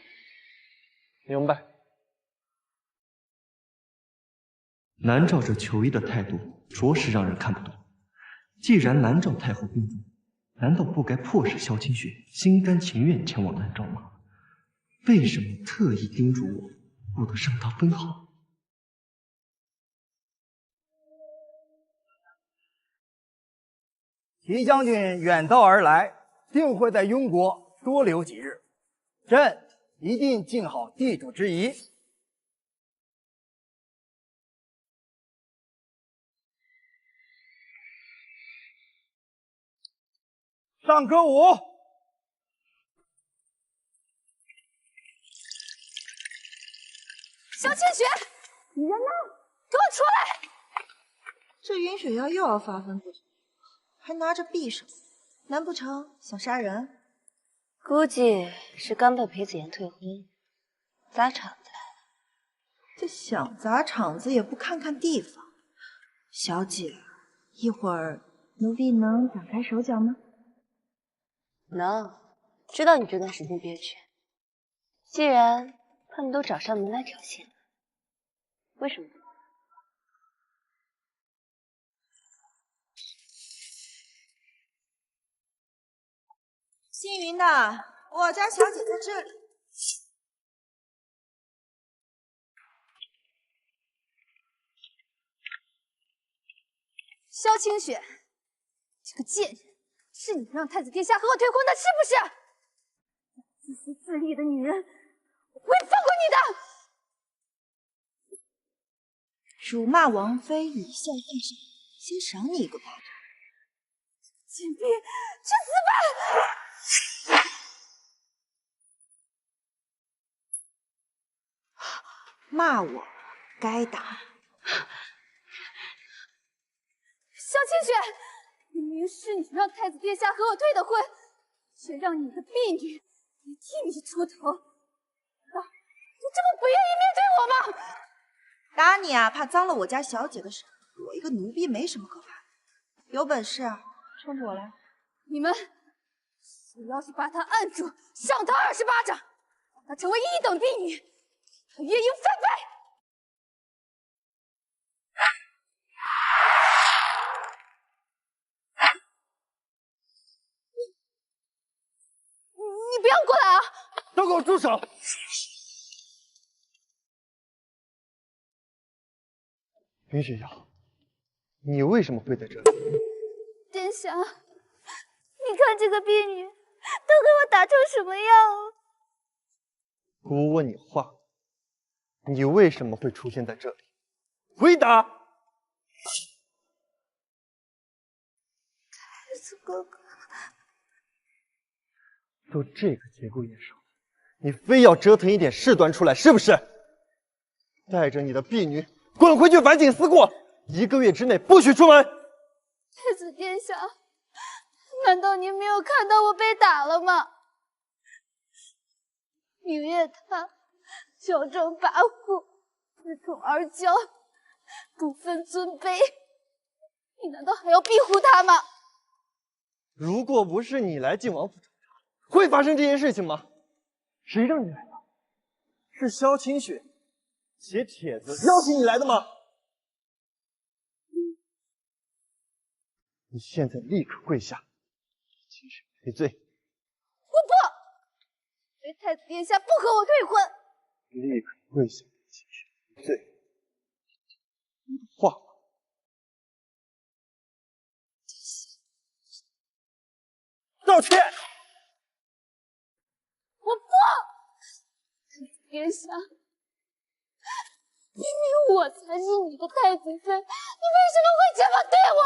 明白。南诏这求医的态度，着实让人看不懂。既然南诏太后叮嘱，难道不该迫使萧清雪心甘情愿前往南诏吗？为什么特意叮嘱我不得让她分毫？齐将军远道而来，定会在雍国多留几日，朕一定尽好地主之谊。上歌舞。萧清雪，你人呢？给我出来！这云雪瑶又要发疯不成，还拿着匕首，难不成想杀人？估计是刚被裴子言退婚，砸场子来了。这想砸场子也不看看地方。小姐，一会儿奴婢能展开手脚吗？能，知道你这段时间憋屈。既然他们都找上门来挑衅了，为什么不？星云的，我家小姐在这里。萧清雪，这个贱人，是你让太子殿下和我退婚的，是不是？自私自利的女人，我不会放过你的！辱骂王妃，以下犯上，先赏你一个巴掌。贱婢，去死吧！骂我该打。萧清雪，明明是你让太子殿下和我退的婚，却让你的婢女也替你出头，难道你这么不愿意面对我吗？打你啊，怕脏了我家小姐的手。我一个奴婢没什么可怕的，有本事啊，冲着我来！你们只要是把她按住，赏她20巴掌，让她成为一等婢女，她月营翻倍。你不要过来啊！都给我住手！云雪瑶，你为什么会在这里？殿下，你看这个婢女都给我打成什么样了？姑问你话，你为什么会出现在这里？回答！太子哥哥，都这个节骨眼上了，你非要折腾一点事端出来，是不是？带着你的婢女滚回去反省思过，1个月之内不许出门。太子殿下，难道您没有看到我被打了吗？明月她娇壮跋扈，恃宠而骄，不分尊卑，你难道还要庇护她吗？如果不是你来晋王府找茬，会发生这件事情吗？谁让你来的？是萧清雪写帖子邀请你来的吗？你现在立刻跪下，清雪赔罪。我不，所以太子殿下不和我退婚。立刻跪下，清雪赔罪。话。道歉。我不，太子殿下，明明我才是你的太子妃，你为什么会这么对我？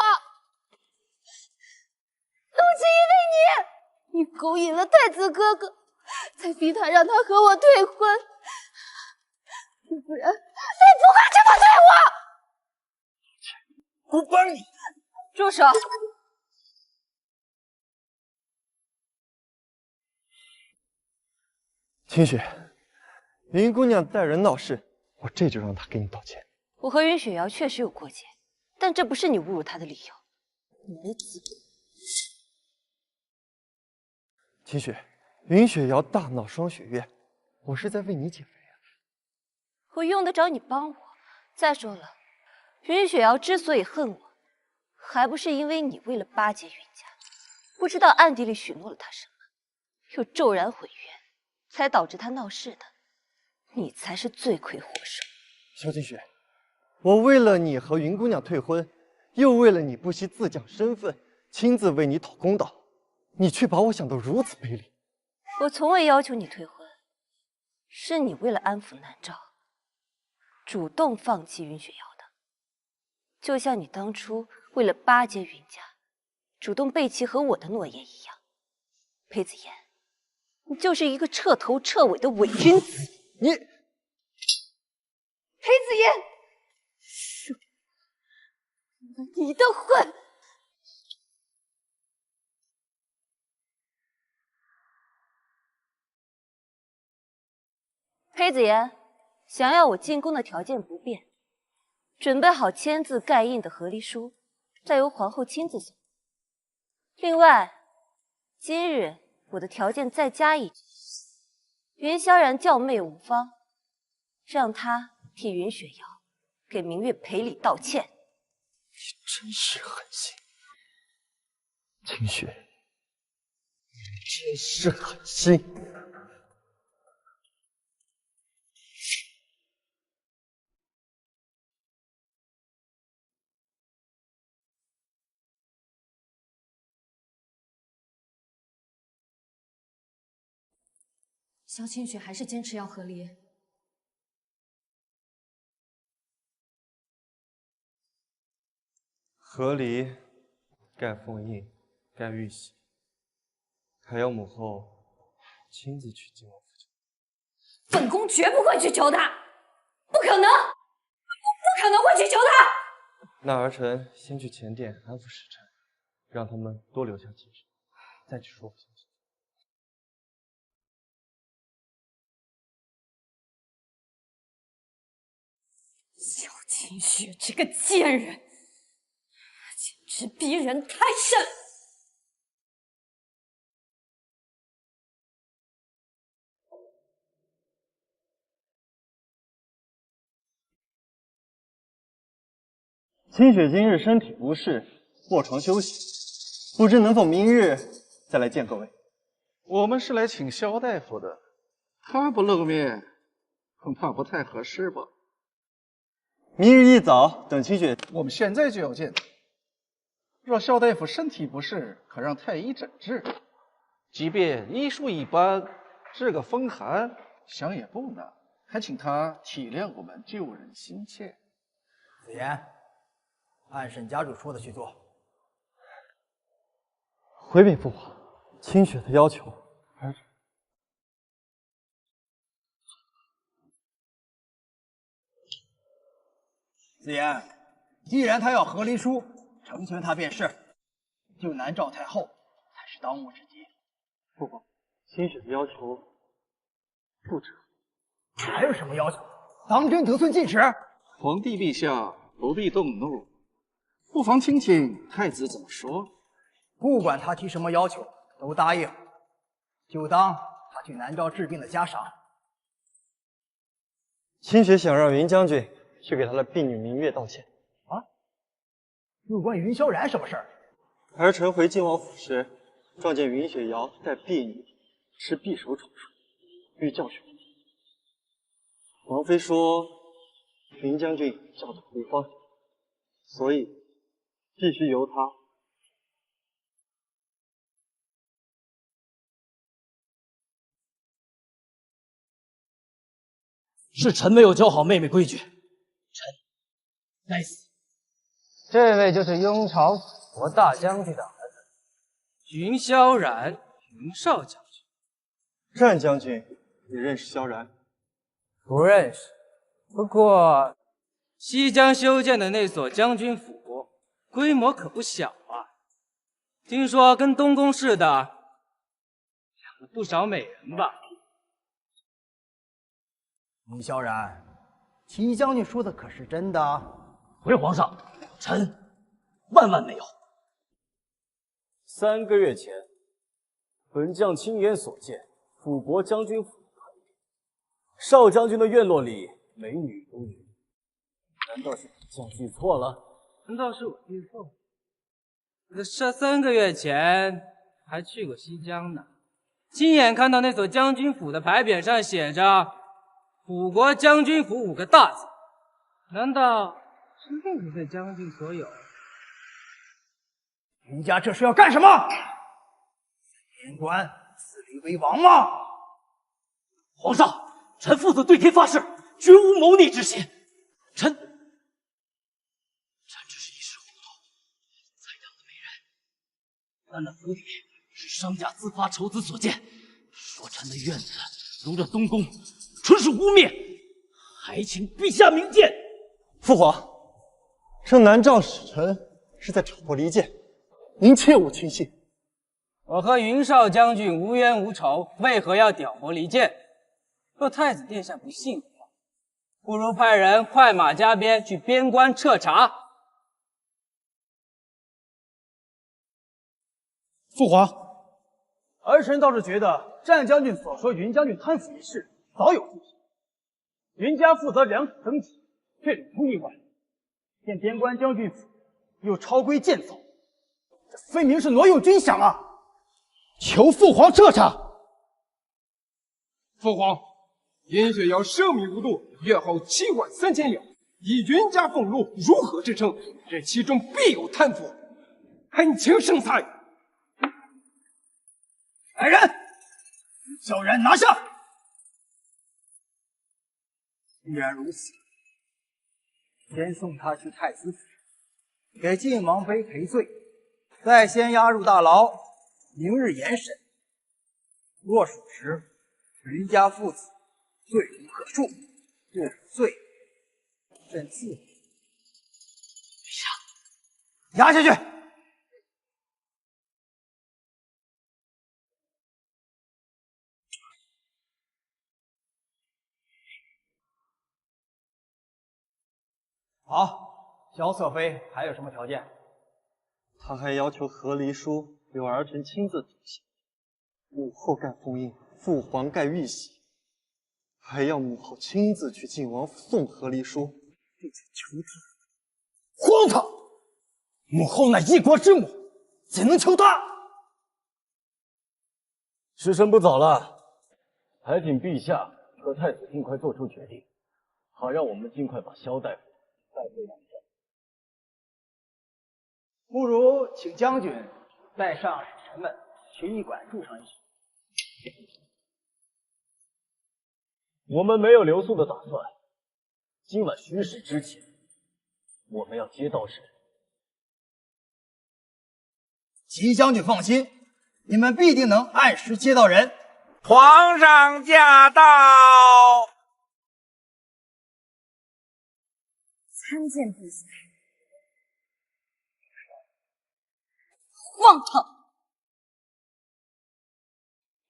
都是因为你勾引了太子哥哥，才逼他让他和我退婚，不然他不会这么对我。我帮你。住手！清雪，云姑娘带人闹事，我这就让她给你道歉。我和云雪瑶确实有过节，但这不是你侮辱她的理由。你没资格。清雪，云雪瑶大闹双雪院，我是在为你解围啊。我用得着你帮我？再说了，云雪瑶之所以恨我，还不是因为你为了巴结云家，不知道暗地里许诺了她什么，又骤然毁约，才导致她闹事的。你才是罪魁祸首。萧清雪，我为了你和云姑娘退婚，又为了你不惜自降身份，亲自为你讨公道，你却把我想得如此卑劣。我从未要求你退婚，是你为了安抚南诏，主动放弃云雪瑶的。就像你当初为了巴结云家，主动背弃和我的诺言一样。裴子言，你就是一个彻头彻尾的伪君子。你，裴子言，是我你的婚。裴子言，想要我进宫的条件不变，准备好签字盖印的和离书，再由皇后亲自送。另外，今日我的条件再加一句，云萧然教媚无方，让他替云雪瑶给明月赔礼道歉。你真是狠心，清雪，你真是狠心。萧清雪还是坚持要和离。和离，盖封印，盖玉玺，还要母后亲自去晋王府求。本宫绝不会去求他，不那儿臣先去前殿安抚使臣，让他们多留下几日，再去说服萧协。萧清雪这个贱人，简直逼人太甚！清雪今日身体不适，卧床休息，不知能否明日再来见各位。我们是来请萧大夫的，他不露面，恐怕不太合适吧？明日一早等清雪，我们现在就要见他。若萧大夫身体不适，可让太医诊治。即便医术一般，治个风寒，想也不难。还请他体谅我们救人心切。子言，按沈家主说的去做。回禀父皇，清雪的要求，儿臣。子言，既然他要和离书，成全他便是。救南诏太后才是当务之急。父皇，清雪的要求不成。还有什么要求？当真得寸进尺？皇帝陛下不必动怒，不妨听听太子怎么说。不管他提什么要求，都答应，就当他去南诏治病的嘉赏。清雪想让云将军去给他的婢女明月道歉。啊？又关云萧然什么事儿？儿臣回晋王府时，撞见云雪瑶带婢女持匕首闯入，欲教训。王妃说云将军教导无方，所以必须由他。是臣没有教好妹妹规矩，臣该死。这位就是雍朝辅国大将军的儿子，云萧然，云少将军。战将军，你认识萧然？不认识，不过西江修建的那所将军府，规模可不小啊。听说跟东宫似的，养了不少美人吧？云萧然，齐将军说的可是真的？回皇上，臣万万没有。3个月前，本将亲眼所见，辅国将军府少将军的院落里美女如云，难道是本将记错了？难道是我记错？这3个月前还去过西江呢，亲眼看到那所将军府的牌匾上写着“辅国将军府”5个大字，难道是另一位将军所有？云家这是要干什么？边关自立为王吗？皇上，臣父子对天发誓，绝无谋逆之心。臣只是一时糊涂，才当了美人。但那府邸是商家自发筹资所建，说臣的院子容着东宫，纯属污蔑，还请陛下明鉴。父皇，这南诏使臣是在挑拨离间，您切勿轻信。我和云少将军无冤无仇，为何要挑拨离间？若太子殿下不信我，不如派人快马加鞭去边关彻查。父皇，儿臣倒是觉得战将军所说云将军贪腐一事早有迹象。云家负责粮食征集，却里出意外，见边关将军府又超规建造，这分明是挪用军饷啊！求父皇彻查。父皇，尹雪瑶奢靡无度，月后7万3000两，以云家俸禄如何支撑？这其中必有贪腐，恳请圣裁。来人，萧然拿下！既然如此，先送他去太子府，给晋王妃赔罪，再先押入大牢，明日严审。若属实，云家父子罪无可恕；不服罪，朕自。陛下，压下去。好，萧侧妃还有什么条件？他还要求和离书由儿臣亲自主写，母后盖封印，父皇盖玉玺，还要母后亲自去晋王府送和离书，并且求他。荒唐！母后乃一国之母，怎能求他？时辰不早了，还请陛下和太子尽快做出决定，好让我们尽快把萧大夫带回南诏。不如请将军带上使臣们去驿馆住上一宿。我们没有留宿的打算。今晚戌时之前，我们要接到使臣。齐将军放心，你们必定能按时接到人。皇上驾到！参见陛下。荒唐！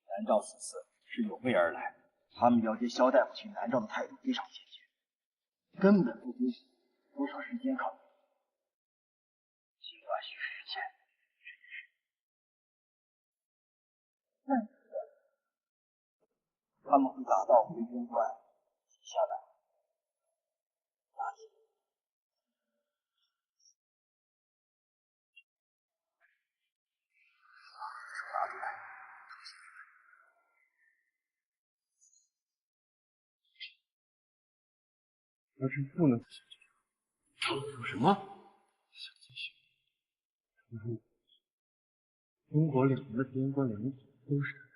南诏此次是有备而来，他们了解萧大夫请南诏的态度非常坚决，根本不估计多少时间考虑。尽管戌时之前，他们会打道回边关，下来。儿臣不能再小姐说什么？小姐兄，中国两国的边关粮草都是他的，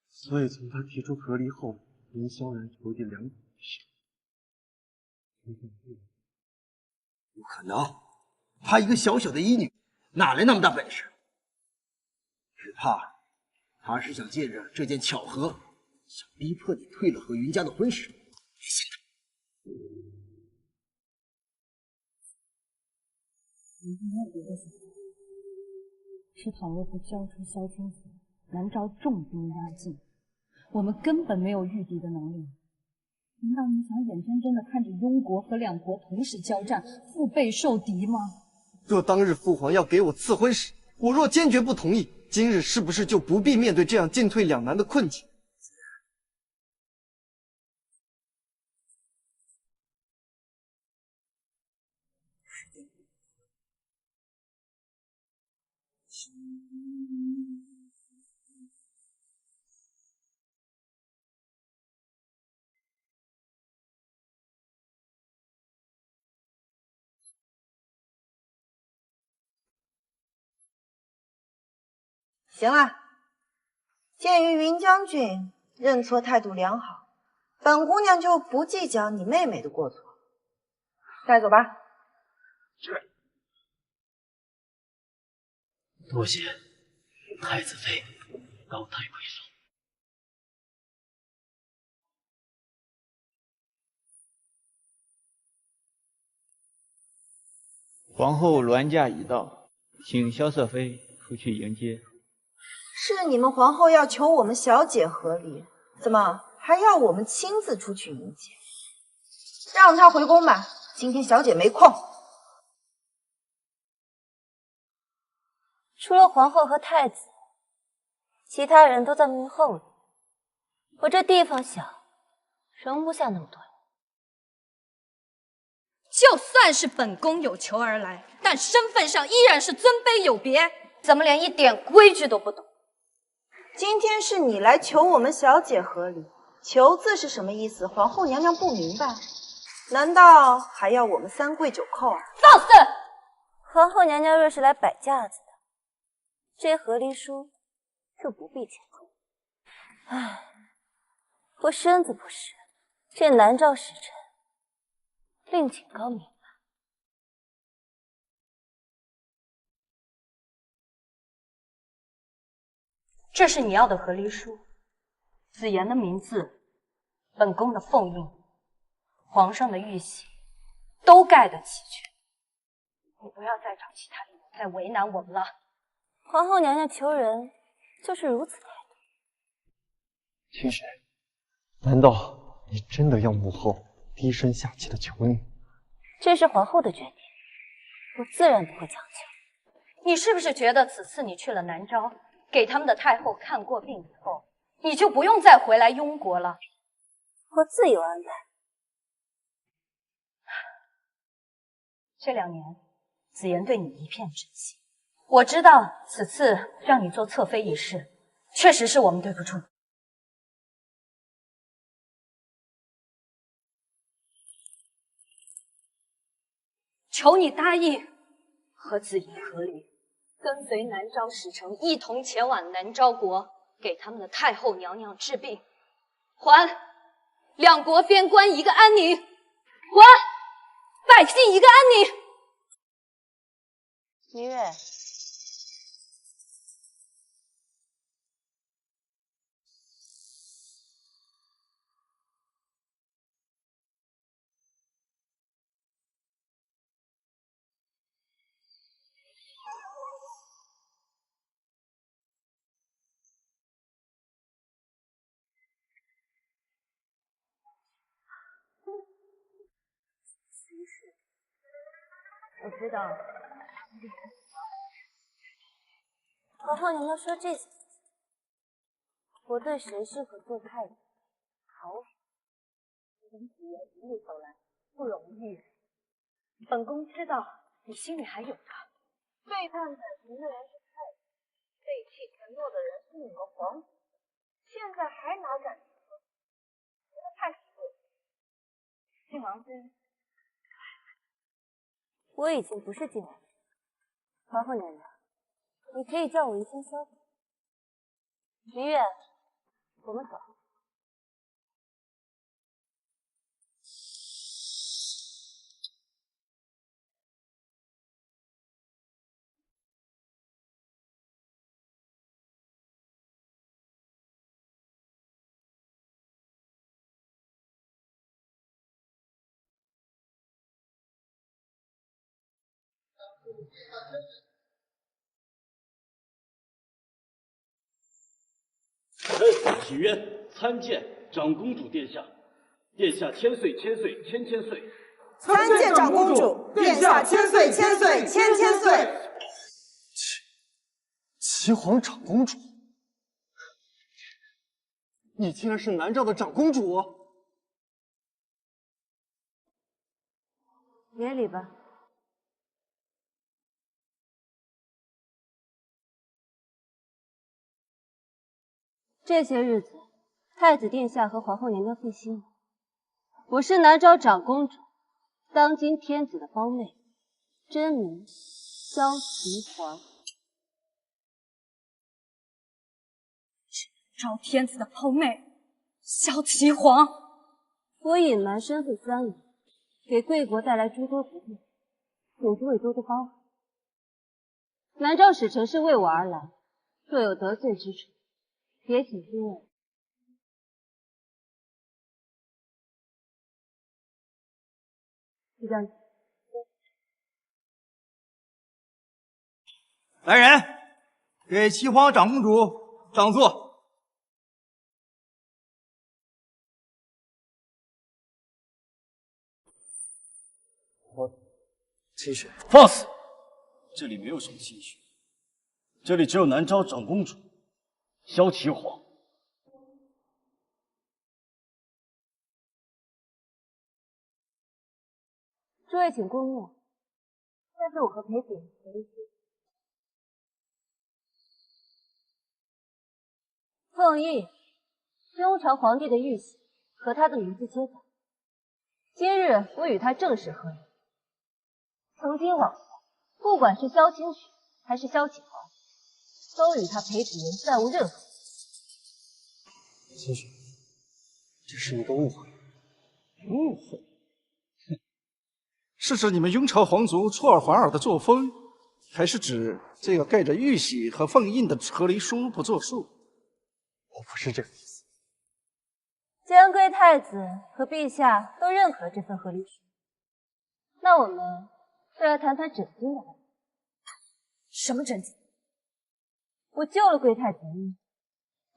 所以从他提出和离后，您萧然筹集粮草的事，不可能，她一个小小的医女，哪来那么大本事？只怕她是想借着这件巧合，想逼迫你退了和云家的婚事。别信他。没有别的想法，是倘若不交出萧天府，南诏重兵压境，我们根本没有御敌的能力。难道你想眼睁睁地看着庸国和两国同时交战，腹背受敌吗？若当日父皇要给我赐婚时，我若坚决不同意，今日是不是就不必面对这样进退两难的困境？行了，鉴于云将军认错态度良好，本姑娘就不计较你妹妹的过错，带走吧。是。多谢太子妃高抬贵手。皇后銮驾已到，请萧侧妃出去迎接。是你们皇后要求我们小姐和离，怎么还要我们亲自出去迎接？让她回宫吧，今天小姐没空。除了皇后和太子，其他人都在幕后里。我这地方小，容不下那么多人。就算是本宫有求而来，但身份上依然是尊卑有别。怎么连一点规矩都不懂？今天是你来求我们小姐和离，求字是什么意思？皇后娘娘不明白，难道还要我们三跪九叩啊？放肆！皇后娘娘若是来摆架子的，这和离书就不必前来。唉，我身子不实，这南诏使臣另请高明。这是你要的和离书，子言的名字，本宫的凤印，皇上的玉玺，都盖得齐全。你不要再找其他理由再为难我们了。皇后娘娘求人就是如此态度。清雪，难道你真的要母后低声下气的求你？这是皇后的决定，我自然不会强求。你是不是觉得此次你去了南诏，给他们的太后看过病以后，你就不用再回来雍国了？我自有安排。这2年，子言对你一片真心。我知道此次让你做侧妃一事，确实是我们对不住你。求你答应和子怡和离，跟随南诏使臣一同前往南诏国，给他们的太后娘娘治病，还2国边关一个安宁，还百姓一个安宁。明月，我知道。皇后娘娘说这些事情，我对谁适合做太子毫无。从子言一路走来不容易，本宫知道你心里还有他。背叛本庭的人是太子，背弃承诺的人是你们皇子，现在还哪敢说？真的太虚伪了。靖王妃，我已经不是靖王妃，皇后娘娘，你可以叫我一声萧妃。明月，我们走。臣子许渊参见长公主殿下。殿下千岁千岁千千岁。参见长公主，殿下千岁千岁千千岁。齐皇长公主，你竟然是南诏的长公主！免礼吧。这些日子，太子殿下和皇后娘娘费心了。我是南诏长公主，当今天子的胞妹，真名萧齐皇。昭天子的胞妹萧齐皇。我隐瞒身份3年，给贵国带来诸多不便，请诸位多多包涵。南诏使臣是为我而来，若有得罪之处，也请诸位。就这样。来人，给齐皇长公主上座。清雪，放肆！这里没有什么清雪，这里只有南诏长公主萧齐皇。诸位请过目，这是我和裴子言的遗书。奉印雍朝皇帝的玉玺和他的名字接载。今日我与他正式合影。从今往后，不管是萧清雪还是萧启皇，都与他裴子言再无任何。清雪，这是一个误会。误会？哼，是指你们雍朝皇族出尔反尔的作风，还是指这个盖着玉玺和凤印的和离书不作数？我不是这个意思。既然贵太子和陛下都认可这份和离书，那我们是来谈谈枕巾的问题。什么枕巾？我救了贵太子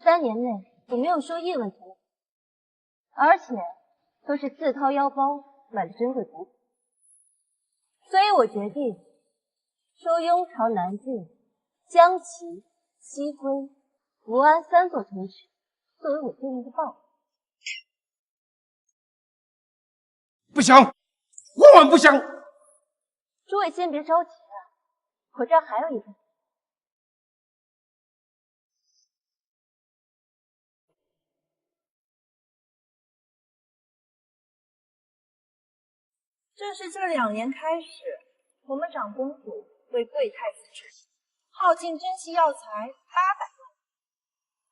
，3年内也没有收一文钱，而且都是自掏腰包买的珍贵补品，所以我决定收雍朝南境、江齐、西归、福安3座城池，作为我对应的报酬。不行，万万不行！诸位先别着急啊，我这儿还有一个。这是这2年开始，我们长公主为贵太子之喜，耗尽珍稀药材800万，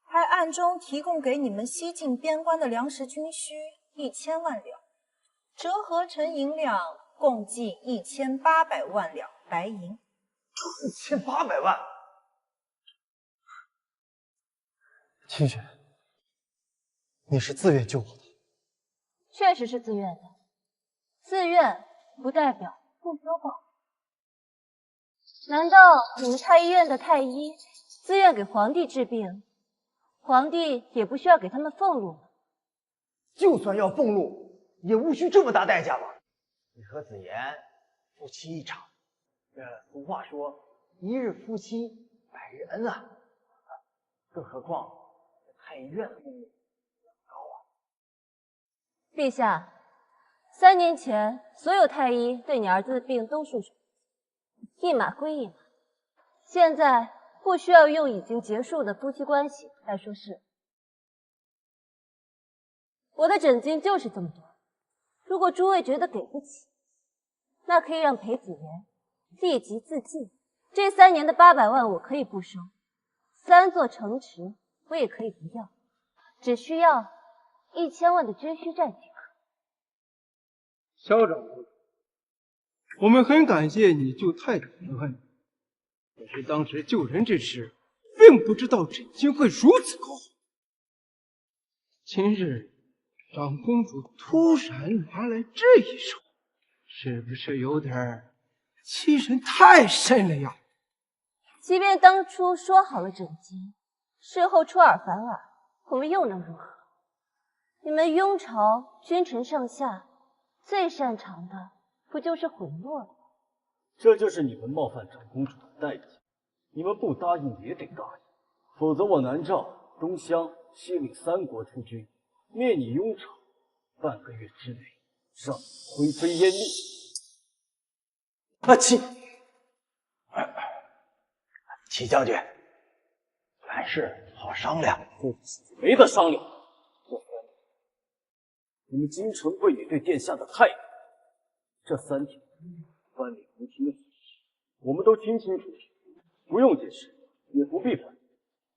还暗中提供给你们西境边关的粮食军需1000万两，折合成银两共计1800万两白银。1800万！清雪，你是自愿救我的？确实是自愿的，自愿不代表不收报。难道你们太医院的太医自愿给皇帝治病，皇帝也不需要给他们俸禄吗？就算要俸禄，也无需这么大代价吧？你和子言夫妻一场，俗话说1日夫妻百日恩啊，更何况太医院的俸禄高啊。陛下，3年前所有太医对你儿子的病都束手，一码归一码。现在不需要用已经结束的夫妻关系来说事。我的枕巾就是这么多，如果诸位觉得给不起，那可以让裴子言立即自尽。这3年的800万我可以不收，3座城池我也可以不要，只需要1000万的军需债即可。校长，我们很感谢你救太子之恩，可是当时救人之时，并不知道枕巾会如此高昂。今日长公主突然拿来这一手，是不是有点欺人太甚了呀？即便当初说好了枕巾，事后出尔反尔，我们又能如何？你们雍朝君臣上下最擅长的不就是贿赂了吗？这就是你们冒犯长公主的代价。你们不答应也得答应，否则我南诏、东乡、西岭3国出军，灭你雍朝，半个月之内让你灰飞烟灭。齐将军，凡事好商量。没得商量。你们京城卫女对殿下的态度，这3天翻脸无情的事实，我们都清清楚楚，不用解释，也不必反。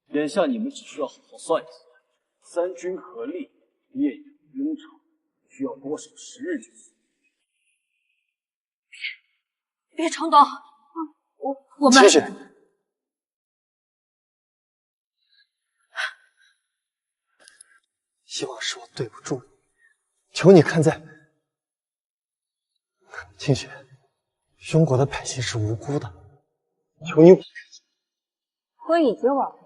眼下你们只需要好好算一算，3军合力灭雍朝，需要多少时日就行。别冲动，我们。齐雪，希望是我对不住你，求你看在清雪，雍国的百姓是无辜的，求你。我已经往回，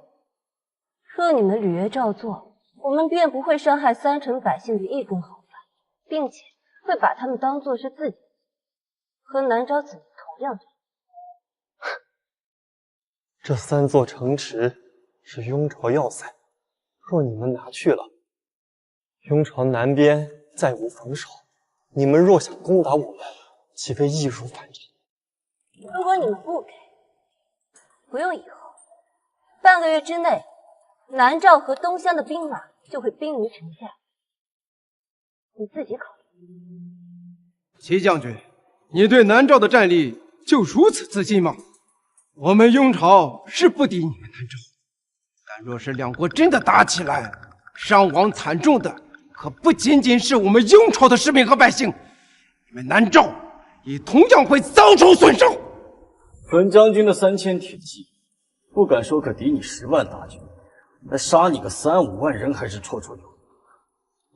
若你们履约照做，我们便不会伤害3城百姓的一根毫发，并且会把他们当作是自己，和南诏子民同样重要。这3座城池是雍朝要塞，若你们拿去了，雍朝南边再无防守，你们若想攻打我们，岂非易如反掌？如果你们不给，不用以后，半个月之内，南诏和东乡的兵马就会兵临城下，你自己考虑。齐将军，你对南诏的战力就如此自信吗？我们雍朝是不敌你们南诏，但若是2国真的打起来，伤亡惨重的可不仅仅是我们雍朝的士兵和百姓，你们南诏也同样会遭受损伤。本将军的3000铁骑，不敢说可敌你10万大军，那杀你个3、5万人还是绰绰有余。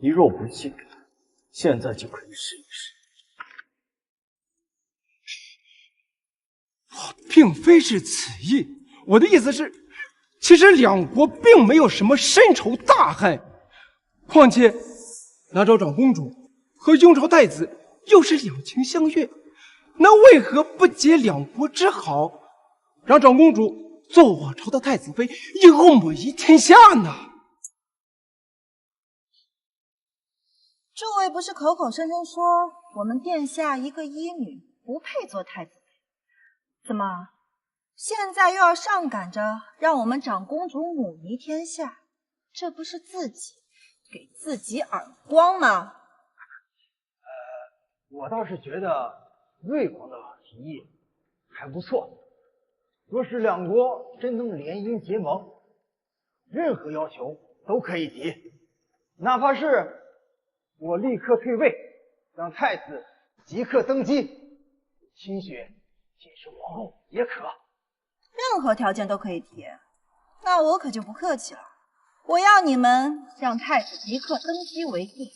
你若不信，现在就可以试一试。并非是此意，我的意思是，其实两国并没有什么深仇大恨。况且，南诏长公主和雍朝太子又是两情相悦，那为何不结两国之好，让长公主做我朝的太子妃，以后母仪天下呢？诸位不是口口声声说我们殿下一个医女不配做太子妃，怎么现在又要上赶着让我们长公主母仪天下？这不是自己给自己耳光吗？我倒是觉得魏王的提议还不错。若是两国真能联姻结盟，任何要求都可以提，哪怕是我立刻退位，让太子即刻登基，清雪晋升皇后也可。任何条件都可以提，那我可就不客气了。我要你们让太子即刻登基为帝，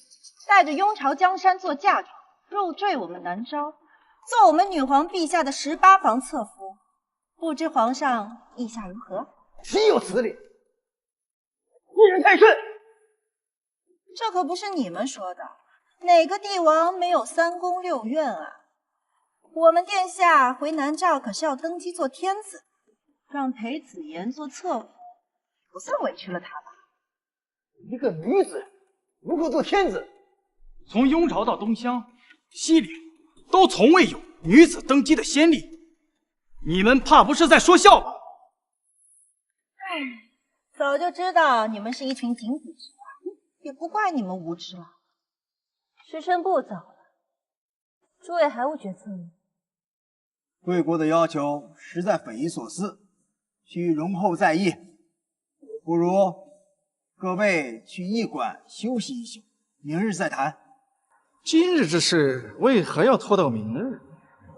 带着雍朝江山做嫁妆，入赘我们南诏，做我们女皇陛下的18房侧夫。不知皇上意下如何？岂有此理！一人太甚。这可不是你们说的，哪个帝王没有3宫6院啊？我们殿下回南诏可是要登基做天子，让裴子言做侧夫，不算委屈了他吧？一个女子如何做天子？从雍朝到东乡、西陵，都从未有女子登基的先例。你们怕不是在说笑吧？唉，早就知道你们是一群井底之蛙，也不怪你们无知了。时辰不早了，诸位还无决策吗？贵国的要求实在匪夷所思，需容后再议。不如各位去驿馆休息一宿，明日再谈。今日之事为何要拖到明日？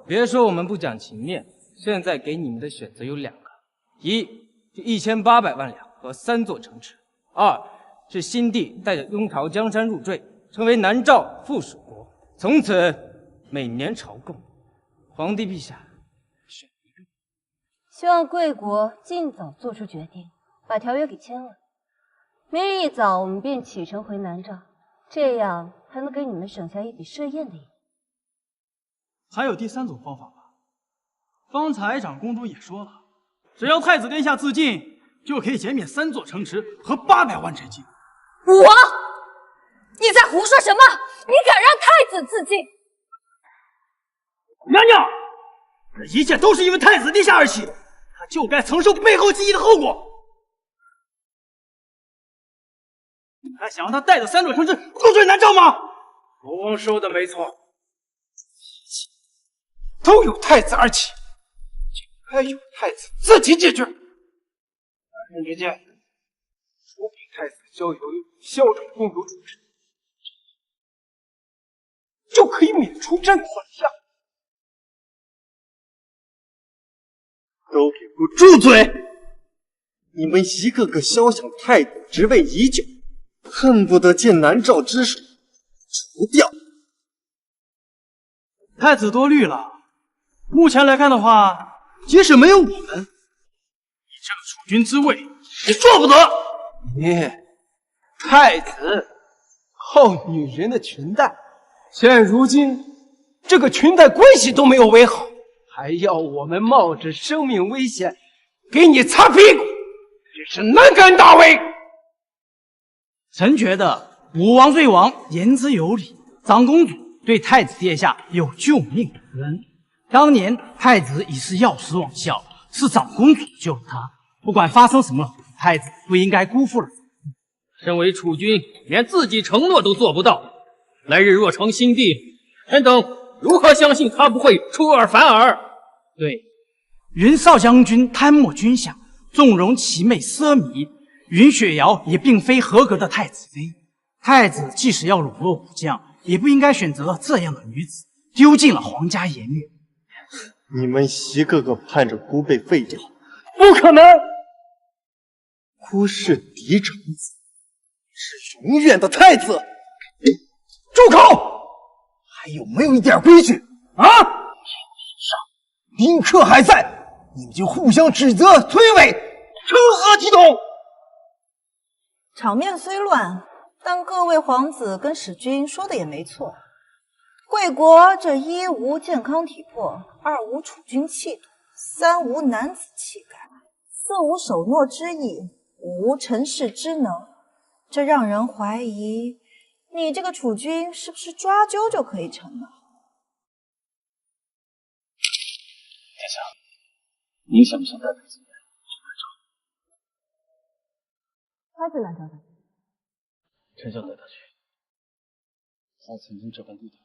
别说我们不讲情面，现在给你们的选择有2个：一是1800万两和3座城池；二是新帝带着雍朝江山入赘，成为南诏附属国，从此每年朝贡。皇帝陛下选一个。希望贵国尽早做出决定，把条约给签了。明日一早我们便启程回南诏，这样还能给你们省下一笔设宴的银子。还有第3种方法吧？方才长公主也说了，只要太子殿下自尽，就可以减免3座城池和800万陈金。武王，你在胡说什么？你敢让太子自尽？娘娘，这一切都是因为太子殿下而起，他就该承受背后记忆的后果。你还想让他带着3座城池入赘南诏吗？国王说的没错，一切都由太子而起，就该由太子自己解决。百人之间，除给太子交由萧长公主主持，就可以免除朕款项。都给我住嘴！你们一个个肖想太子职位已久，恨不得借南诏之手除掉。太子多虑了。目前来看的话，即使没有我们，你这个储君之位也做不得。太子靠女人的裙带，现如今这个裙带关系都没有围好，还要我们冒着生命危险给你擦屁股，真是难干大为。臣觉得武王罪王言之有理，长公主对太子殿下有救命之恩。当年太子已是药石罔效，是长公主救了他。不管发生什么，太子不应该辜负了。身为储君，连自己承诺都做不到，来日若成新帝，臣等如何相信他不会出尔反尔？对，云少将军贪墨军饷，纵容其妹奢靡，云雪瑶也并非合格的太子妃。太子即使要笼络武将，也不应该选择这样的女子，丢尽了皇家颜面。你们一个个盼着姑被废掉，不可能！姑是嫡长子，是永远的太子。住口！还有没有一点规矩啊？天地上宾客还在，你们就互相指责、推诿，成何体统？场面虽乱，但各位皇子跟使君说的也没错。贵国这一无健康体魄，二无储君气度，三无男子气概，四无守诺之意，五无成事之能，这让人怀疑你这个储君是不是抓阄就可以成了？殿下，您想不想带着子言去他是南朝的，臣想带他去。他曾经这般对待我。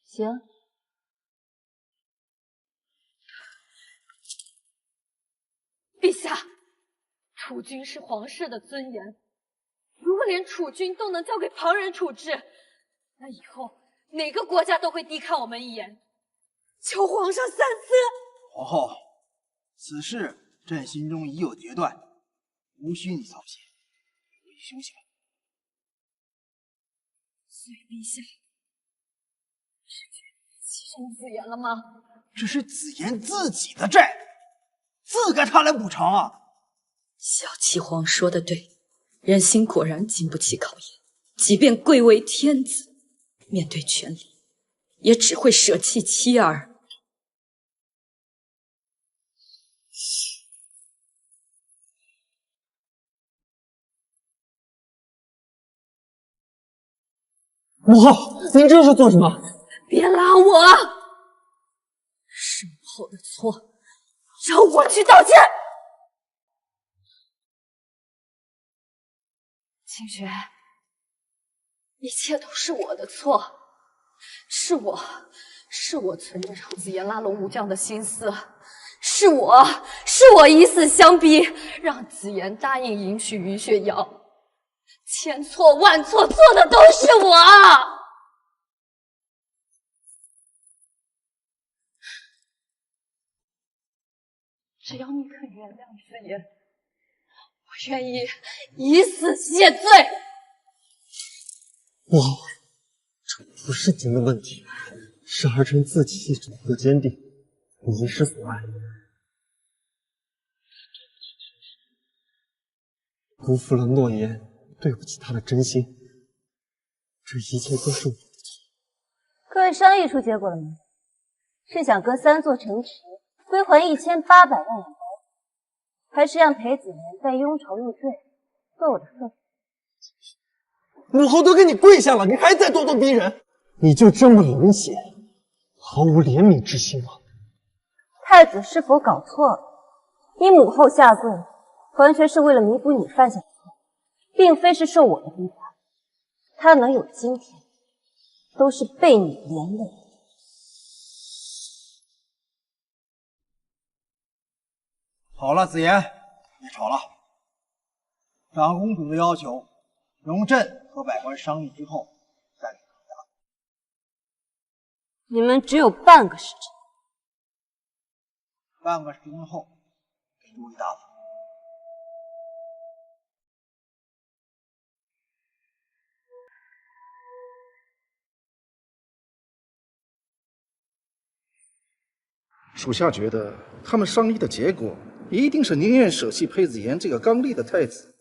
行。陛下，储君是皇室的尊严，如果连储君都能交给旁人处置，那以后哪个国家都会低看我们一眼。求皇上三思。皇后，此事朕心中已有决断，无需你操心，回去休息吧。所以陛下是决定牺牲子言了吗？这是子言自己的债，自该他来补偿啊！小七皇说的对，人心果然经不起考验。即便贵为天子，面对权力，也只会舍弃妻儿。母后，您这是做什么？别拉我！是母后的错，让我去道歉。清雪，一切都是我的错，是我存着让子言拉拢武将的心思，是我以死相逼，让子言答应迎娶于雪瑶。千错万错，错的都是我。只要你肯原谅子言，我愿意以死谢罪。母后，这不是您的问题，是儿臣自己意志不够坚定，迷失所爱，辜负了诺言，对不起他的真心，这一切都是我的错。各位商议出结果了吗？是想割3座城池，归还1800万两白，还是让裴子言在雍朝入赘，做我的客？母后都给你跪下了，你还在咄咄逼人，你就这么冷血，毫无怜悯之心吗？太子是否搞错了？你母后下跪，完全是为了弥补你犯下的错，并非是受我的逼迫。他能有今天，都是被你连累。好了，子言，别吵了。长公主的要求，容朕和百官商议之后再给回答。你们只有半个时辰，半个时辰后给诸位答复。属下觉得他们商议的结果一定是宁愿舍弃裴子言这个刚立的太子，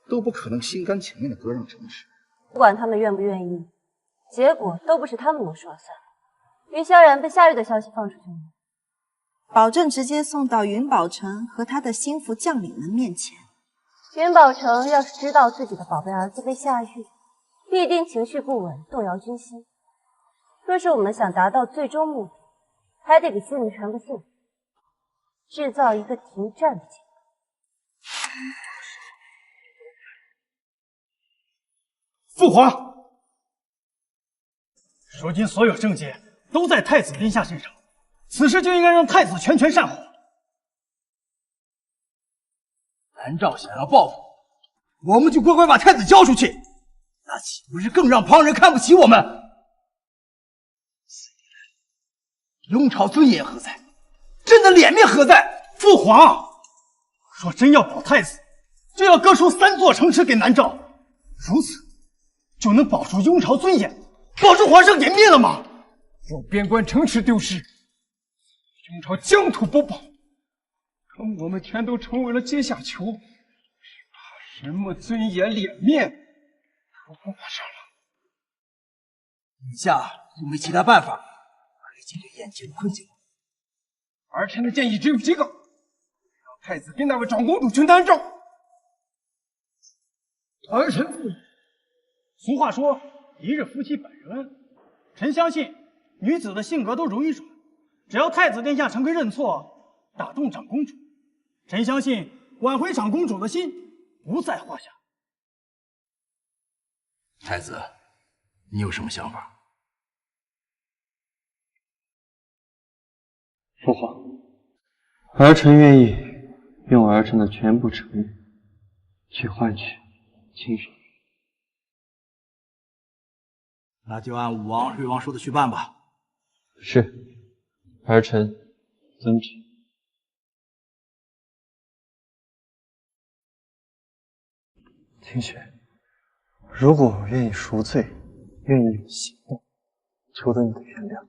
都不可能心甘情愿的割让城池。不管他们愿不愿意，结果都不是他们能说了算。于萧然被夏玉的消息放出去了，保证直接送到云宝城和他的心腹将领们面前。云宝城要是知道自己的宝贝儿子被下狱，必定情绪不稳，动摇军心。若是我们想达到最终目的，还得给司令传个信，制造一个停战的结果。父皇，如今所有症结都在太子殿下身上，此时就应该让太子全权善后。南诏想要报复，我们就乖乖把太子交出去，那岂不是更让旁人看不起我们？雍朝尊严何在？朕的脸面何在？父皇，若真要保太子，就要割出3座城池给南诏，如此就能保住雍朝尊严，保住皇上颜面了吗？若边关城池丢失，雍朝疆土不保，可我们全都成为了阶下囚，怕什么尊严脸面都不往上了。眼下又没其他办法，可以解决眼前的困境。儿臣的建议只有一个，让太子跟那位长公主去南诏。儿臣附议。俗话说，一日夫妻百日恩。臣相信女子的性格都容易软，只要太子殿下诚恳认错，打动长公主，臣相信挽回长公主的心不在话下。太子，你有什么想法？父皇，儿臣愿意用儿臣的全部诚意去换取清雪。那就按武王、瑞王说的去办吧。是，儿臣遵旨。清雪，如果我愿意赎罪，愿意有行动，求得你的原谅，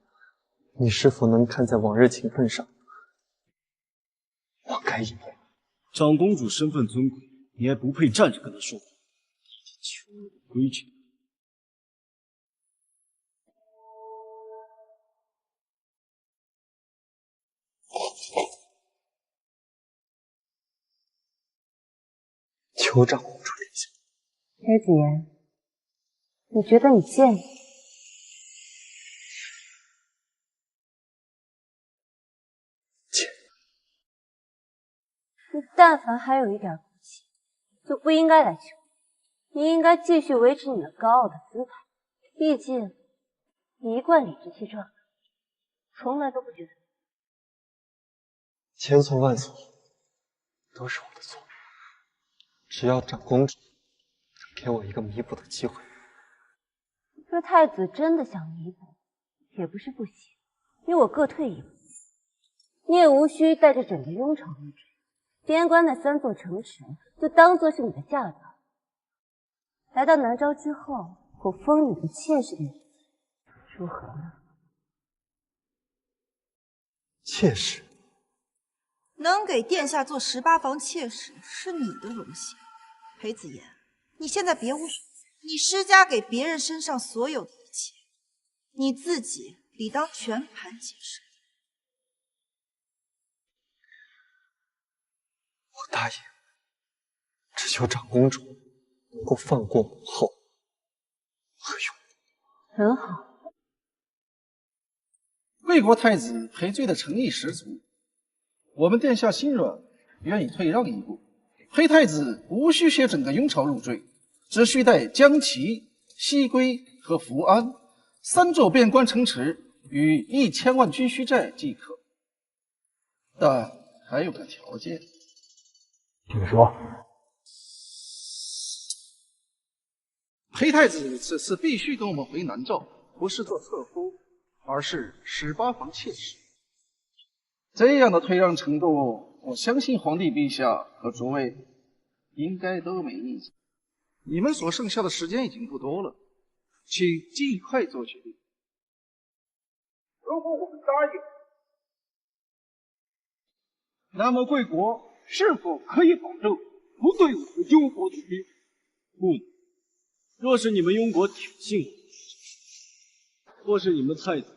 你是否能看在往日情分上，网开一面？长公主身份尊贵，你还不配站着跟她说话，已经求你的规矩。求长公主殿下。黑子言，你觉得你贱吗？贱。你但凡还有一点骨气，就不应该来求你，你应该继续维持你的高傲的姿态。毕竟你一贯理直气壮，从来都不觉得。千错万错，都是我的错。只要长公主能给我一个弥补的机会。若太子真的想弥补，也不是不行，因为我各退一步，你也无需带着整个雍朝入赘，边关那3座城池就当做是你的嫁妆。来到南诏之后，我封你个妾室的日子，如何呢？妾室。能给殿下做18房妾室是你的荣幸，裴子言，你现在别无所谓，你施加给别人身上所有的一切，你自己理当全盘接受。我答应，只求长公主能够放过母后和雍。很好。魏国太子赔罪的诚意十足。我们殿下心软，愿意退让一步。裴太子无需携整个雍朝入赘，只需带江齐、西归和福安3座边关城池与1000万军需债即可。但还有个条件。请说。裴太子此次必须跟我们回南诏，不是做侧夫，而是18房妾室。这样的退让程度，我相信皇帝陛下和诸位应该都没意见。你们所剩下的时间已经不多了，请尽快做决定。如果我们答应，那么贵国是否可以保证不对我们雍国独立？不能。若是你们雍国挑衅我，或是你们太子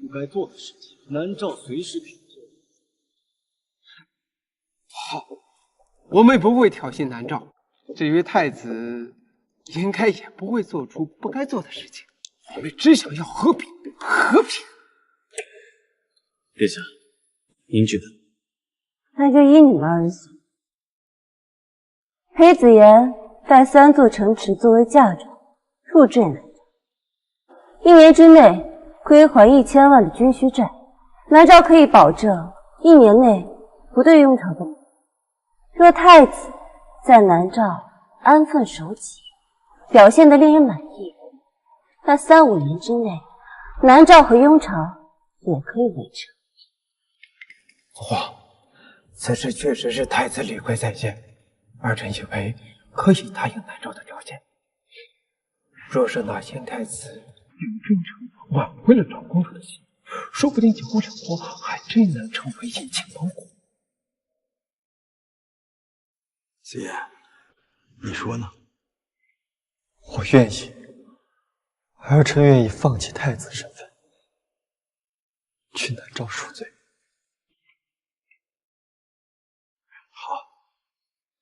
不该做的事情，南诏随时凭证。好，我们不会挑衅南诏。至于太子，应该也不会做出不该做的事情。我们只想要和平，和平。殿下，您觉得？那就依你们而行。裴子言带3座城池作为嫁妆入赘南诏，1年之内归还1000万的军需债，南诏可以保证1年内不对雍朝动武。若太子在南诏安分守己，表现得令人满意，那3、5年之内，南诏和雍朝也可以围城。父皇，此事确实是太子理亏在先，儿臣以为可以答应南诏的条件。若是哪天太子用真诚挽回了长公主的心，说不定以后两国还真能成为姻亲王国。子言，你说呢？我愿意，儿臣愿意放弃太子身份，去南诏赎罪。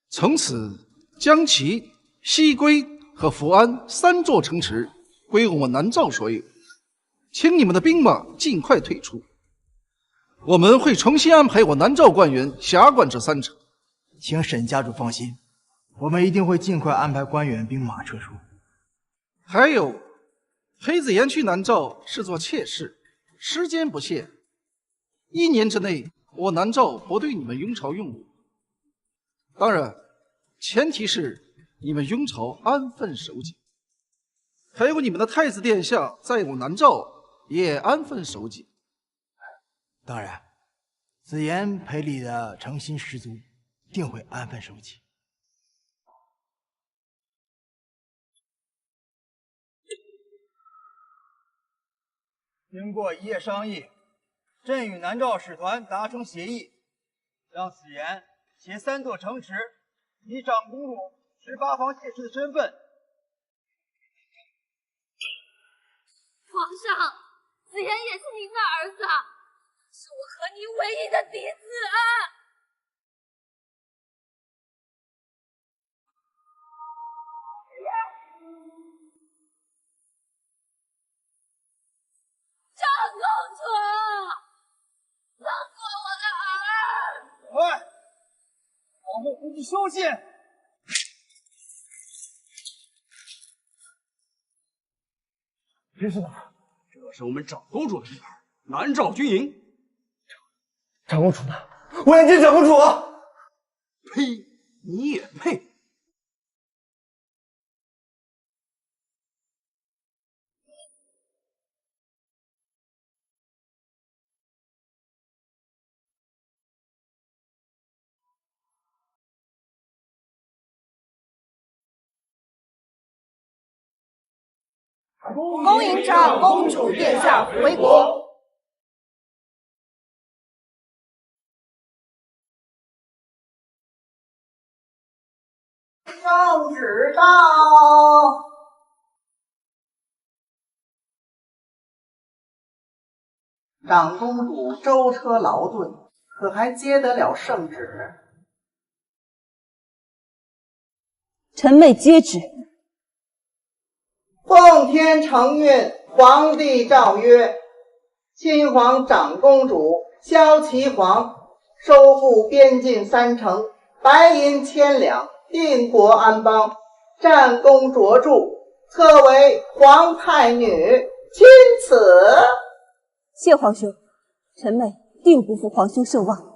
从此将其西归和福安3座城池归我们南诏所有，请你们的兵马尽快退出。我们会重新安排我南诏官员辖管这3城。请沈家主放心，我们一定会尽快安排官员兵马撤出。还有，裴子言去南诏是做妾事，时间不限，1年之内，我南诏不对你们雍朝用武。当然，前提是你们雍朝安分守己，还有你们的太子殿下在我南诏也安分守己。当然，子言赔礼的诚心十足，定会安分守己。经过一夜商议，朕与南诏使团达成协议，让子言携3座城池，以长公主18房妾室的身份。皇上，子言也是您的儿子，是我和您唯一的嫡子。长公主，放过我的儿！快，皇后夫妻收信。这是哪儿？这是我们长公主的地盘，南诏军营。长公主呢？我要见长公主！呸！你也配！恭迎长公主殿下回国。圣旨到。长公主舟车劳顿，可还接得了圣旨？臣妹接旨。奉天承运，皇帝诏曰：亲皇长公主萧齐皇收复边境3城，白银1000两，定国安邦，战功卓著，册为皇太女。钦此。谢皇兄，臣妹定不负皇兄圣望。